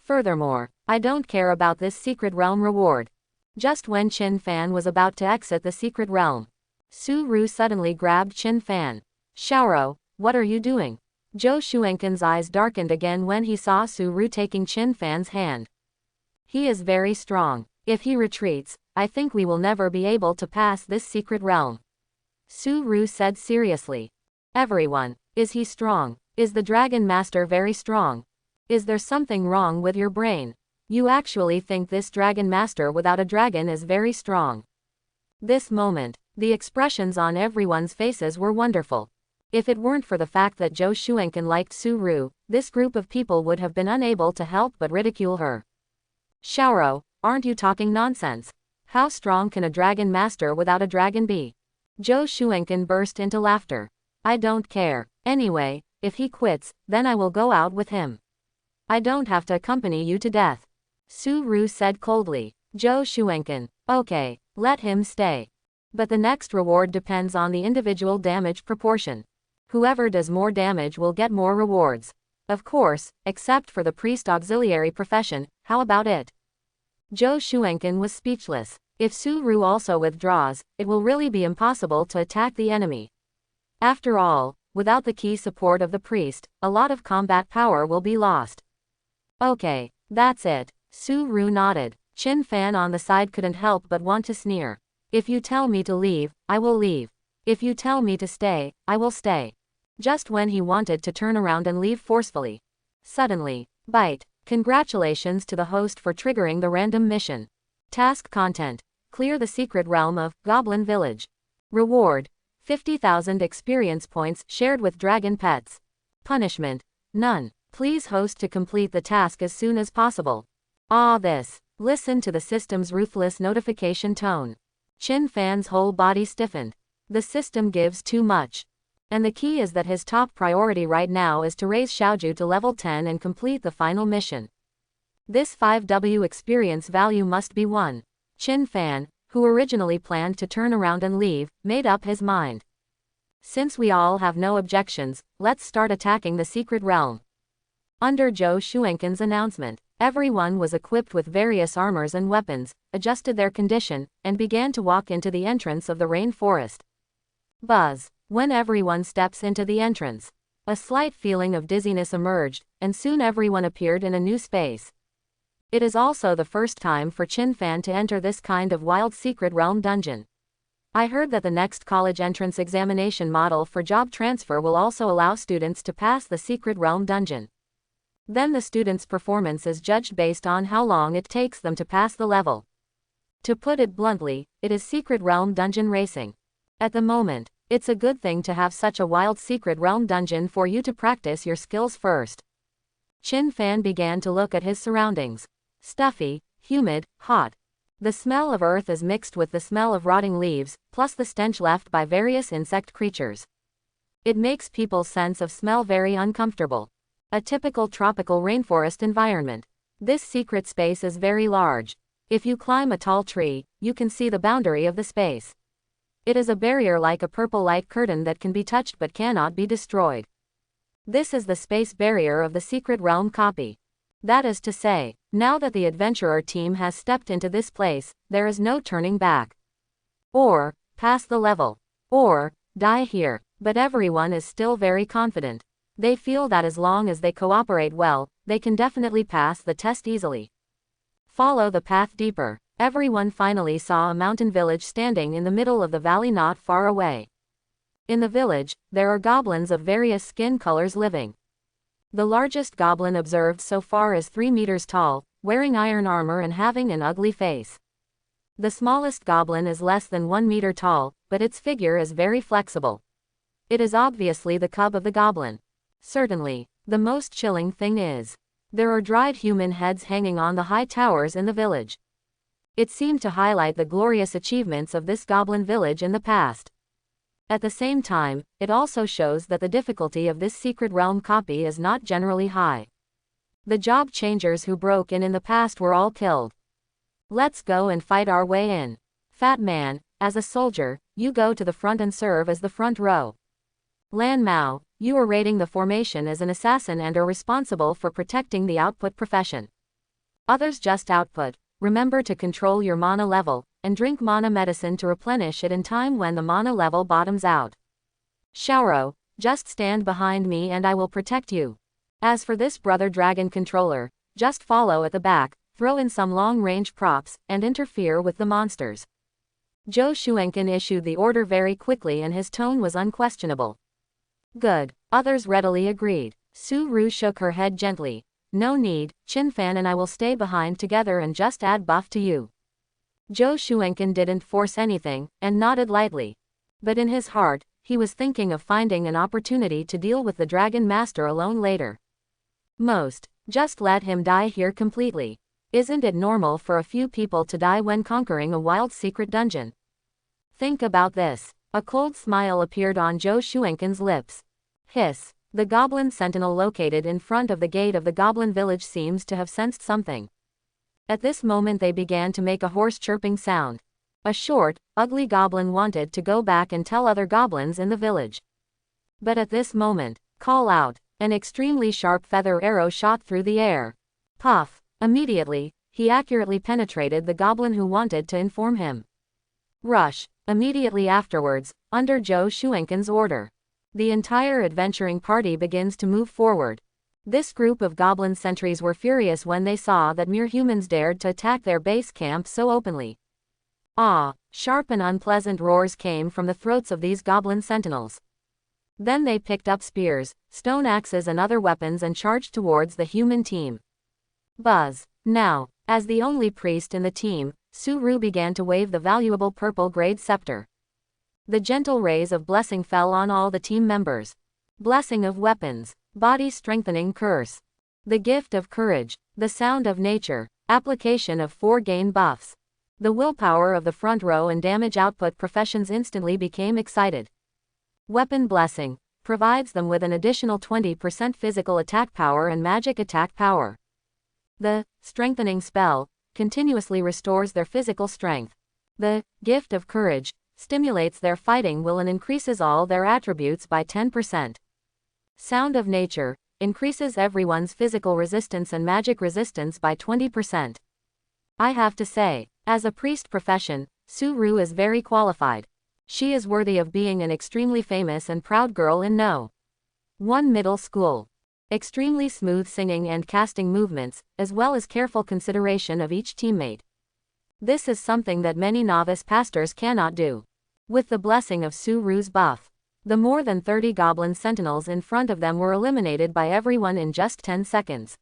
Furthermore, I don't care about this secret realm reward. Just when Qin Fan was about to exit the secret realm, Su Ru suddenly grabbed Qin Fan. Xiaoro, what are you doing? Zhou Shuenken's eyes darkened again when he saw Su Ru taking Qin Fan's hand. He is very strong. If he retreats, I think we will never be able to pass this secret realm. Su Ru said seriously. Everyone, is he strong? Is the Dragon Master very strong? Is there something wrong with your brain? You actually think this Dragon Master without a dragon is very strong? This moment, the expressions on everyone's faces were wonderful. If it weren't for the fact that Zhou Shuenken liked Su Ru, this group of people would have been unable to help but ridicule her. Xiaoro, aren't you talking nonsense? How strong can a Dragon Master without a dragon be? Zhou Shuenken burst into laughter. I don't care. Anyway, if he quits, then I will go out with him. I don't have to accompany you to death. Su Ru said coldly. Zhou Shuenken, okay, let him stay. But the next reward depends on the individual damage proportion. Whoever does more damage will get more rewards. Of course, except for the priest auxiliary profession, how about it? Zhou Shuenken was speechless. If Su Ru also withdraws, it will really be impossible to attack the enemy. After all, without the key support of the priest, a lot of combat power will be lost. Okay, that's it. Su Ru nodded. Qin Fan on the side couldn't help but want to sneer. If you tell me to leave, I will leave. If you tell me to stay, I will stay. Just when he wanted to turn around and leave forcefully. Suddenly, bite. Congratulations to the host for triggering the random mission. Task content. Clear the secret realm of Goblin Village. Reward. 50,000 experience points shared with dragon pets. Punishment. None. Please host to complete the task as soon as possible. This. Listen to the system's ruthless notification tone. Qin Fan's whole body stiffened. The system gives too much. And the key is that his top priority right now is to raise Xiaoju to level 10 and complete the final mission. This 5W experience value must be won. Qin Fan, who originally planned to turn around and leave, made up his mind. Since we all have no objections, let's start attacking the secret realm. Under Zhou Shuenken's announcement, everyone was equipped with various armors and weapons, adjusted their condition, and began to walk into the entrance of the rainforest. Buzz. When everyone steps into the entrance, a slight feeling of dizziness emerged, and soon everyone appeared in a new space. It is also the first time for Qin Fan to enter this kind of wild secret realm dungeon. I heard that the next college entrance examination model for job transfer will also allow students to pass the secret realm dungeon. Then the students' performance is judged based on how long it takes them to pass the level. To put it bluntly, it is secret realm dungeon racing. At the moment, it's a good thing to have such a wild secret realm dungeon for you to practice your skills first. Qin Fan began to look at his surroundings. Stuffy, humid, hot. The smell of earth is mixed with the smell of rotting leaves, plus the stench left by various insect creatures. It makes people's sense of smell very uncomfortable. A typical tropical rainforest environment. This secret space is very large. If you climb a tall tree, you can see the boundary of the space. It is a barrier like a purple light curtain that can be touched but cannot be destroyed. This is the space barrier of the secret realm copy. That is to say, now that the adventurer team has stepped into this place, there is no turning back. Or, pass the level. Or, die here. But everyone is still very confident. They feel that as long as they cooperate well, they can definitely pass the test easily. Follow the path deeper. Everyone finally saw a mountain village standing in the middle of the valley not far away. In the village, there are goblins of various skin colors living. The largest goblin observed so far is 3 meters tall, wearing iron armor and having an ugly face. The smallest goblin is less than 1 meter tall, but its figure is very flexible. It is obviously the cub of the goblin. Certainly, the most chilling thing is, there are dried human heads hanging on the high towers in the village. It seemed to highlight the glorious achievements of this goblin village in the past. At the same time, it also shows that the difficulty of this secret realm copy is not generally high. The job changers who broke in the past were all killed. Let's go and fight our way in. Fat man, as a soldier, you go to the front and serve as the front row. Lan Mao, you are raiding the formation as an assassin and are responsible for protecting the output profession. Others just output. Remember to control your mana level, and drink mana medicine to replenish it in time when the mana level bottoms out. Xiaoro, just stand behind me and I will protect you. As for this brother dragon controller, just follow at the back, throw in some long-range props, and interfere with the monsters. Zhou Xuanqin issued the order very quickly and his tone was unquestionable. Good. Others readily agreed. Su Ru shook her head gently. No need, Qin Fan and I will stay behind together and just add buff to you. Zhou Xuanqin didn't force anything, and nodded lightly. But in his heart, he was thinking of finding an opportunity to deal with the Dragon Master alone later. Just let him die here completely. Isn't it normal for a few people to die when conquering a wild secret dungeon? Think about this. A cold smile appeared on Zhou Xuanqin's lips. Hiss. The goblin sentinel located in front of the gate of the goblin village seems to have sensed something. At this moment they began to make a hoarse chirping sound. A short, ugly goblin wanted to go back and tell other goblins in the village. But at this moment, call out, an extremely sharp feather arrow shot through the air. Puff. Immediately, he accurately penetrated the goblin who wanted to inform him. Rush. Immediately afterwards, under Zhou Xuanqin's order, the entire adventuring party begins to move forward. This group of goblin sentries were furious when they saw that mere humans dared to attack their base camp so openly. Ah! Sharp and unpleasant roars came from the throats of these goblin sentinels. Then they picked up spears, stone axes and other weapons and charged towards the human team. Buzz. Now, as the only priest in the team, Su Ru began to wave the valuable purple-grade scepter. The gentle rays of blessing fell on all the team members. Blessing of weapons, body-strengthening curse, the gift of courage, the sound of nature, application of 4 gain buffs. The willpower of the front row and damage output professions instantly became excited. Weapon blessing provides them with an additional 20% physical attack power and magic attack power. The strengthening spell continuously restores their physical strength. The gift of courage stimulates their fighting will and increases all their attributes by 10%. Sound of nature increases everyone's physical resistance and magic resistance by 20%. I have to say, as a priest profession, Su Ru is very qualified. She is worthy of being an extremely famous and proud girl in No. 1 middle school. Extremely smooth singing and casting movements, as well as careful consideration of each teammate. This is something that many novice pastors cannot do. With the blessing of Su Ru's buff, the more than 30 goblin sentinels in front of them were eliminated by everyone in just 10 seconds.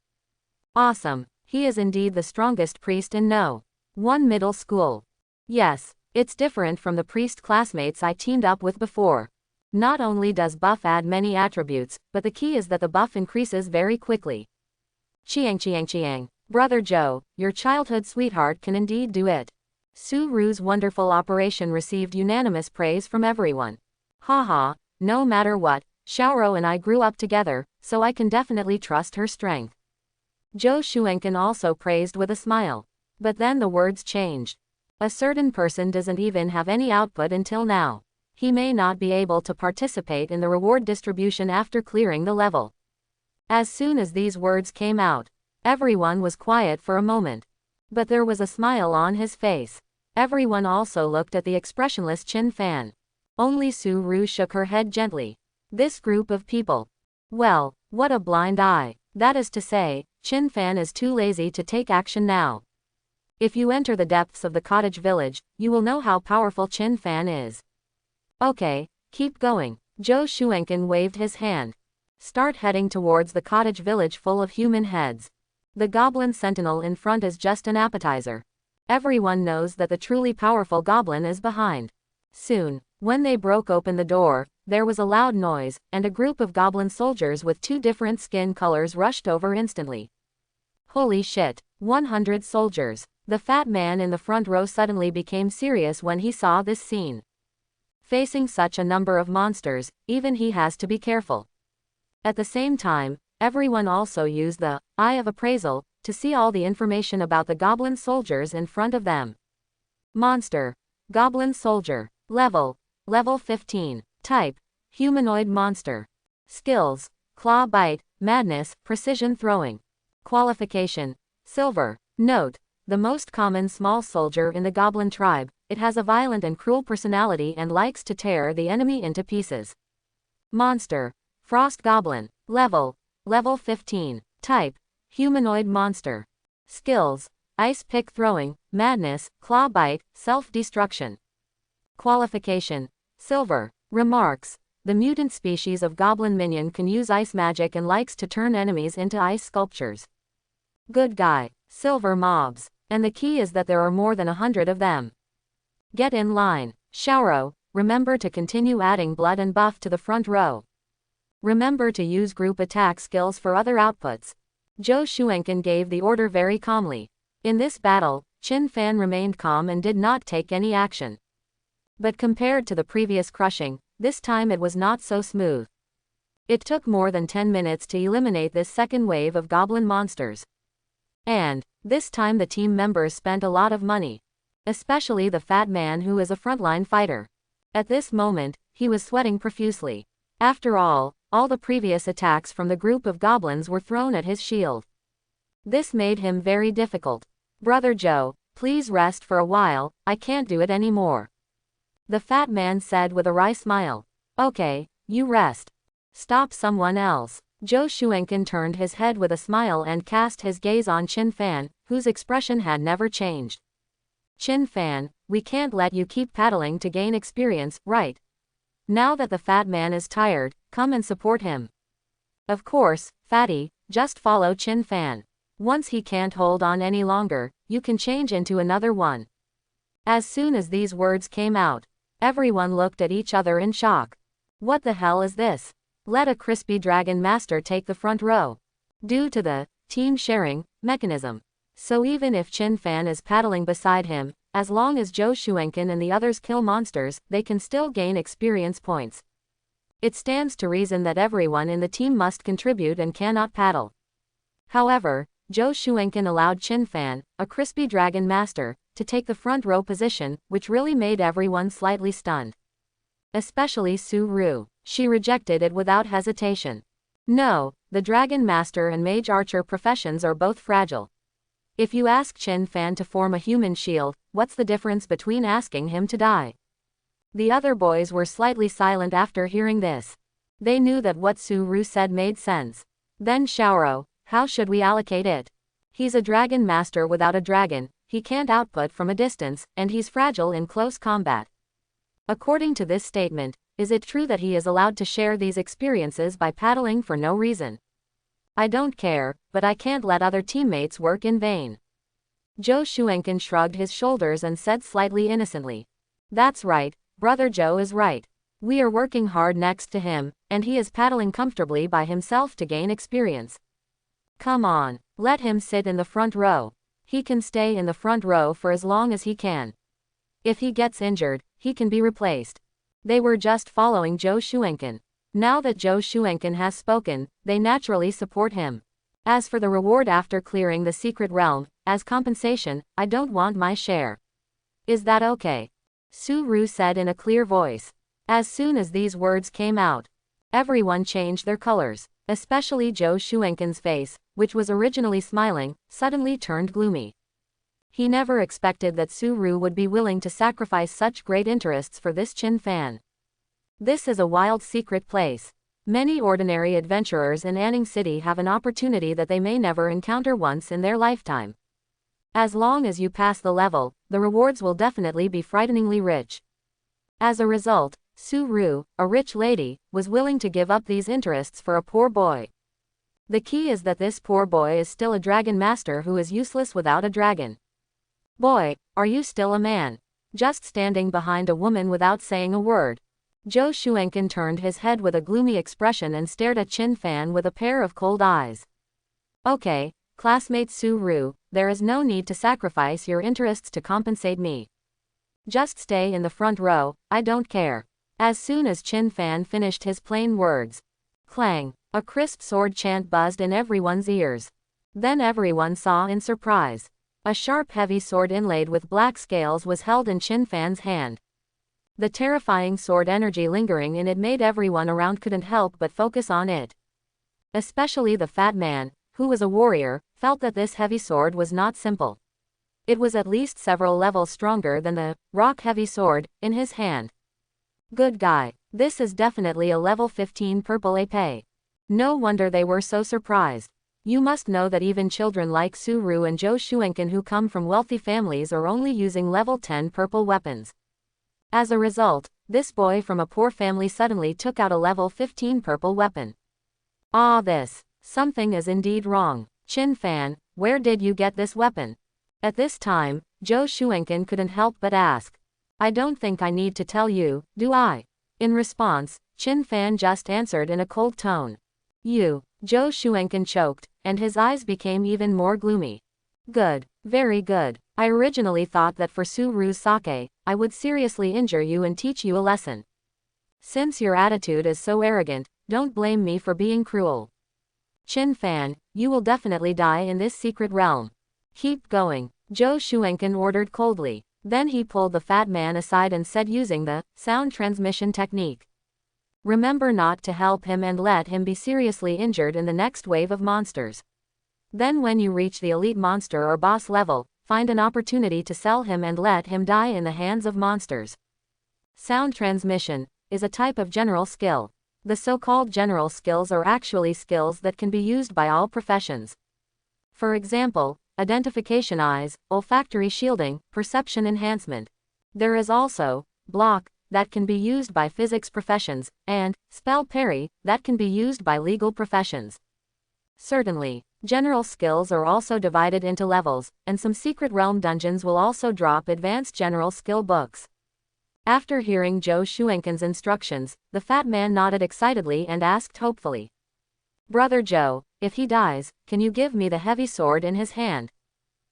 Awesome, he is indeed the strongest priest in No. 1 middle school. Yes, it's different from the priest classmates I teamed up with before. Not only does buff add many attributes, but the key is that the buff increases very quickly. Chiang, Brother Joe, your childhood sweetheart can indeed do it. Su Ru's wonderful operation received unanimous praise from everyone. Haha, no matter what, Xiaoro and I grew up together, so I can definitely trust her strength. Zhou Xuanqin also praised with a smile. But then the words changed. A certain person doesn't even have any output until now. He may not be able to participate in the reward distribution after clearing the level. As soon as these words came out, everyone was quiet for a moment. But there was a smile on his face. Everyone also looked at the expressionless Qin Fan. Only Su Ru shook her head gently. This group of people. Well, what a blind eye. That is to say, Qin Fan is too lazy to take action now. If you enter the depths of the cottage village, you will know how powerful Qin Fan is. Okay, keep going. Zhou Xuanqin waved his hand. Start heading towards the cottage village full of human heads. The goblin sentinel in front is just an appetizer. Everyone knows that the truly powerful goblin is behind. Soon, when they broke open the door, there was a loud noise, and a group of goblin soldiers with 2 different skin colors rushed over instantly. Holy shit, 100 soldiers. The fat man in the front row suddenly became serious when he saw this scene. Facing such a number of monsters, even he has to be careful. At the same time, everyone also used the eye of appraisal to see all the information about the goblin soldiers in front of them. Monster. Goblin soldier. Level 15. Type. Humanoid monster. Skills. Claw bite, madness, precision throwing. Qualification. Silver. Note. The most common small soldier in the goblin tribe, it has a violent and cruel personality and likes to tear the enemy into pieces. Monster. Frost goblin. Level 15. Type. Humanoid monster. Skills. Ice pick throwing, madness, claw bite, self-destruction. Qualification. Silver. Remarks. The mutant species of goblin minion can use ice magic and likes to turn enemies into ice sculptures. Good guy. Silver mobs. And the key is that there are more than 100 of them. Get in line. Shaoro, remember to continue adding blood and buff to the front row. Remember to use group attack skills for other outputs. Zhou Shuenken gave the order very calmly. In this battle, Qin Fan remained calm and did not take any action. But compared to the previous crushing, this time it was not so smooth. It took more than 10 minutes to eliminate this second wave of goblin monsters. And, this time the team members spent a lot of money. Especially the fat man who is a frontline fighter. At this moment, he was sweating profusely. After all the previous attacks from the group of goblins were thrown at his shield. This made him very difficult. Brother Joe, please rest for a while, I can't do it anymore. The fat man said with a wry smile. Okay, you rest. Stop someone else. Zhou Shuenken turned his head with a smile and cast his gaze on Qin Fan, whose expression had never changed. Qin Fan, we can't let you keep paddling to gain experience, right? Now that the fat man is tired, come and support him. Of course, fatty, just follow Qin Fan. Once he can't hold on any longer, you can change into another one. As soon as these words came out, everyone looked at each other in shock. What the hell is this? Let a crispy dragon master take the front row. Due to the team sharing mechanism. So even if Qin Fan is paddling beside him, as long as Zhou Shuenken and the others kill monsters, they can still gain experience points. It stands to reason that everyone in the team must contribute and cannot paddle. However, Zhou Shuenken allowed Qin Fan, a crispy dragon master, to take the front row position, which really made everyone slightly stunned. Especially Su Ru. She rejected it without hesitation. No, the dragon master and mage archer professions are both fragile. If you ask Qin Fan to form a human shield, what's the difference between asking him to die? The other boys were slightly silent after hearing this. They knew that what Su Ru said made sense. Then Shaoro, how should we allocate it? He's a dragon master without a dragon, he can't output from a distance, and he's fragile in close combat. According to this statement, is it true that he is allowed to share these experiences by paddling for no reason? I don't care, but I can't let other teammates work in vain. Zhou Shuenken shrugged his shoulders and said slightly innocently. That's right, Brother Joe is right. We are working hard next to him, and he is paddling comfortably by himself to gain experience. Come on, let him sit in the front row. He can stay in the front row for as long as he can. If he gets injured, he can be replaced. They were just following Zhou Shuenken. Now that Zhou Shuenken has spoken, they naturally support him. As for the reward after clearing the secret realm, as compensation, I don't want my share. Is that okay? Su Ru said in a clear voice. As soon as these words came out, everyone changed their colors, especially Zhou Shuenken's face, which was originally smiling, suddenly turned gloomy. He never expected that Su Ru would be willing to sacrifice such great interests for this Qin Fan. This is a wild secret place. Many ordinary adventurers in Anning City have an opportunity that they may never encounter once in their lifetime. As long as you pass the level, the rewards will definitely be frighteningly rich. As a result, Su Ru, a rich lady, was willing to give up these interests for a poor boy. The key is that this poor boy is still a dragon master who is useless without a dragon. Boy, are you still a man? Just standing behind a woman without saying a word. Zhou Shuenken turned his head with a gloomy expression and stared at Qin Fan with a pair of cold eyes. Okay, classmate Su Ru, there is no need to sacrifice your interests to compensate me. Just stay in the front row, I don't care. As soon as Chin Fan finished his plain words, clang, a crisp sword chant buzzed in everyone's ears. Then everyone saw in surprise. A sharp heavy sword inlaid with black scales was held in Chin Fan's hand. The terrifying sword energy lingering in it made everyone around couldn't help but focus on it. Especially the fat man, who was a warrior, felt that this heavy sword was not simple. It was at least several levels stronger than the rock-heavy sword in his hand. Good guy. This is definitely a level 15 purple épée. No wonder they were so surprised. You must know that even children like Su-Ru and Zhou Shuenkan who come from wealthy families are only using level 10 purple weapons. As a result, this boy from a poor family suddenly took out a level 15 purple weapon. Something is indeed wrong. Chin Fan, where did you get this weapon? At this time, Zhou Shuenkan couldn't help but ask. I don't think I need to tell you, do I? In response, Chin Fan just answered in a cold tone. You. Zhou Shuenkan choked, and his eyes became even more gloomy. Good. Very good. I originally thought that for Su-Ru's sake, I would seriously injure you and teach you a lesson. Since your attitude is so arrogant, don't blame me for being cruel. Chin Fan, you will definitely die in this secret realm. Keep going, Zhou Shuenkan ordered coldly. Then he pulled the fat man aside and said using the sound transmission technique. Remember not to help him and let him be seriously injured in the next wave of monsters. Then when you reach the elite monster or boss level, find an opportunity to sell him and let him die in the hands of monsters. Sound transmission is a type of general skill. The so-called general skills are actually skills that can be used by all professions. For example, identification eyes, olfactory shielding, perception enhancement. There is also block that can be used by physics professions, and spell parry that can be used by legal professions. Certainly, general skills are also divided into levels, and some secret realm dungeons will also drop advanced general skill books. After hearing Zhou Shuenkan's instructions, the fat man nodded excitedly and asked hopefully. Brother Zhou, if he dies, can you give me the heavy sword in his hand?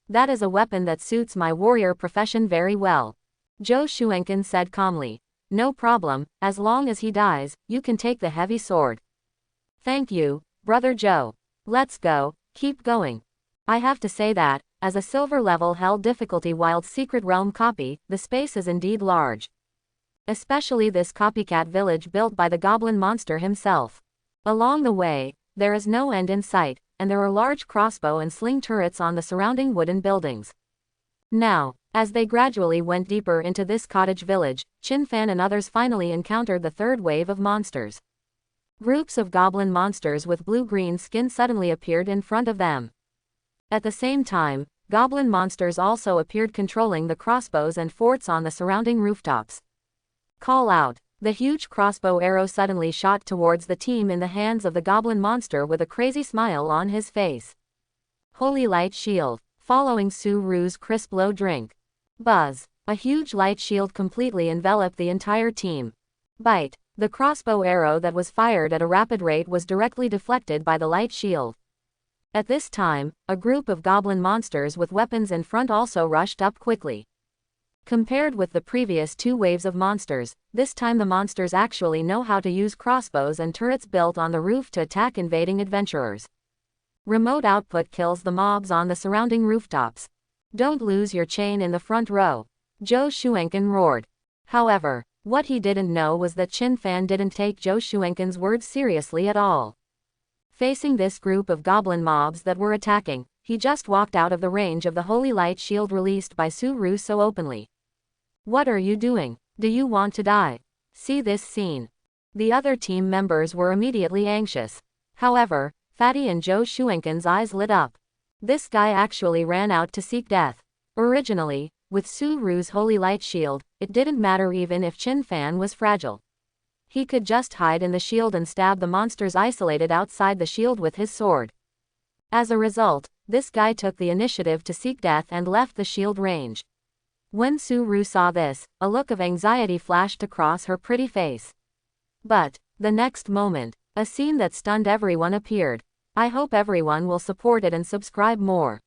That is a weapon that suits my warrior profession very well. Zhou Shuenkan said calmly. No problem, as long as he dies, you can take the heavy sword. Thank you, Brother Zhou. Let's go, keep going. I have to say that, as a silver level hell difficulty wild secret realm copy, the space is indeed large. Especially this copycat village built by the goblin monster himself. Along the way, there is no end in sight, and there are large crossbow and sling turrets on the surrounding wooden buildings. Now, as they gradually went deeper into this cottage village, Chin Fan and others finally encountered the third wave of monsters. Groups of goblin monsters with blue-green skin suddenly appeared in front of them. At the same time, goblin monsters also appeared controlling the crossbows and forts on the surrounding rooftops. Call out. The huge crossbow arrow suddenly shot towards the team in the hands of the goblin monster with a crazy smile on his face. Holy light shield. Following Su-Ru's crisp low drink. Buzz. A huge light shield completely enveloped the entire team. Bite. The crossbow arrow that was fired at a rapid rate was directly deflected by the light shield. At this time, a group of goblin monsters with weapons in front also rushed up quickly. Compared with the previous two waves of monsters, this time the monsters actually know how to use crossbows and turrets built on the roof to attack invading adventurers. Remote output kills the mobs on the surrounding rooftops. Don't lose your chain in the front row. Zhou Shuenkan roared. However, what he didn't know was that Chin Fan didn't take Zhou Shuenkan's words seriously at all. Facing this group of goblin mobs that were attacking, he just walked out of the range of the holy light shield released by Su-Ru so openly. What are you doing? Do you want to die? See this scene. The other team members were immediately anxious. However, Fatty and Zhou Shuenkan's eyes lit up. This guy actually ran out to seek death. Originally, with Su-Ru's holy light shield, it didn't matter even if Chin Fan was fragile. He could just hide in the shield and stab the monsters isolated outside the shield with his sword. As a result, this guy took the initiative to seek death and left the shield range. When Su-Ru saw this, a look of anxiety flashed across her pretty face. But, the next moment, a scene that stunned everyone appeared. I hope everyone will support it and subscribe more.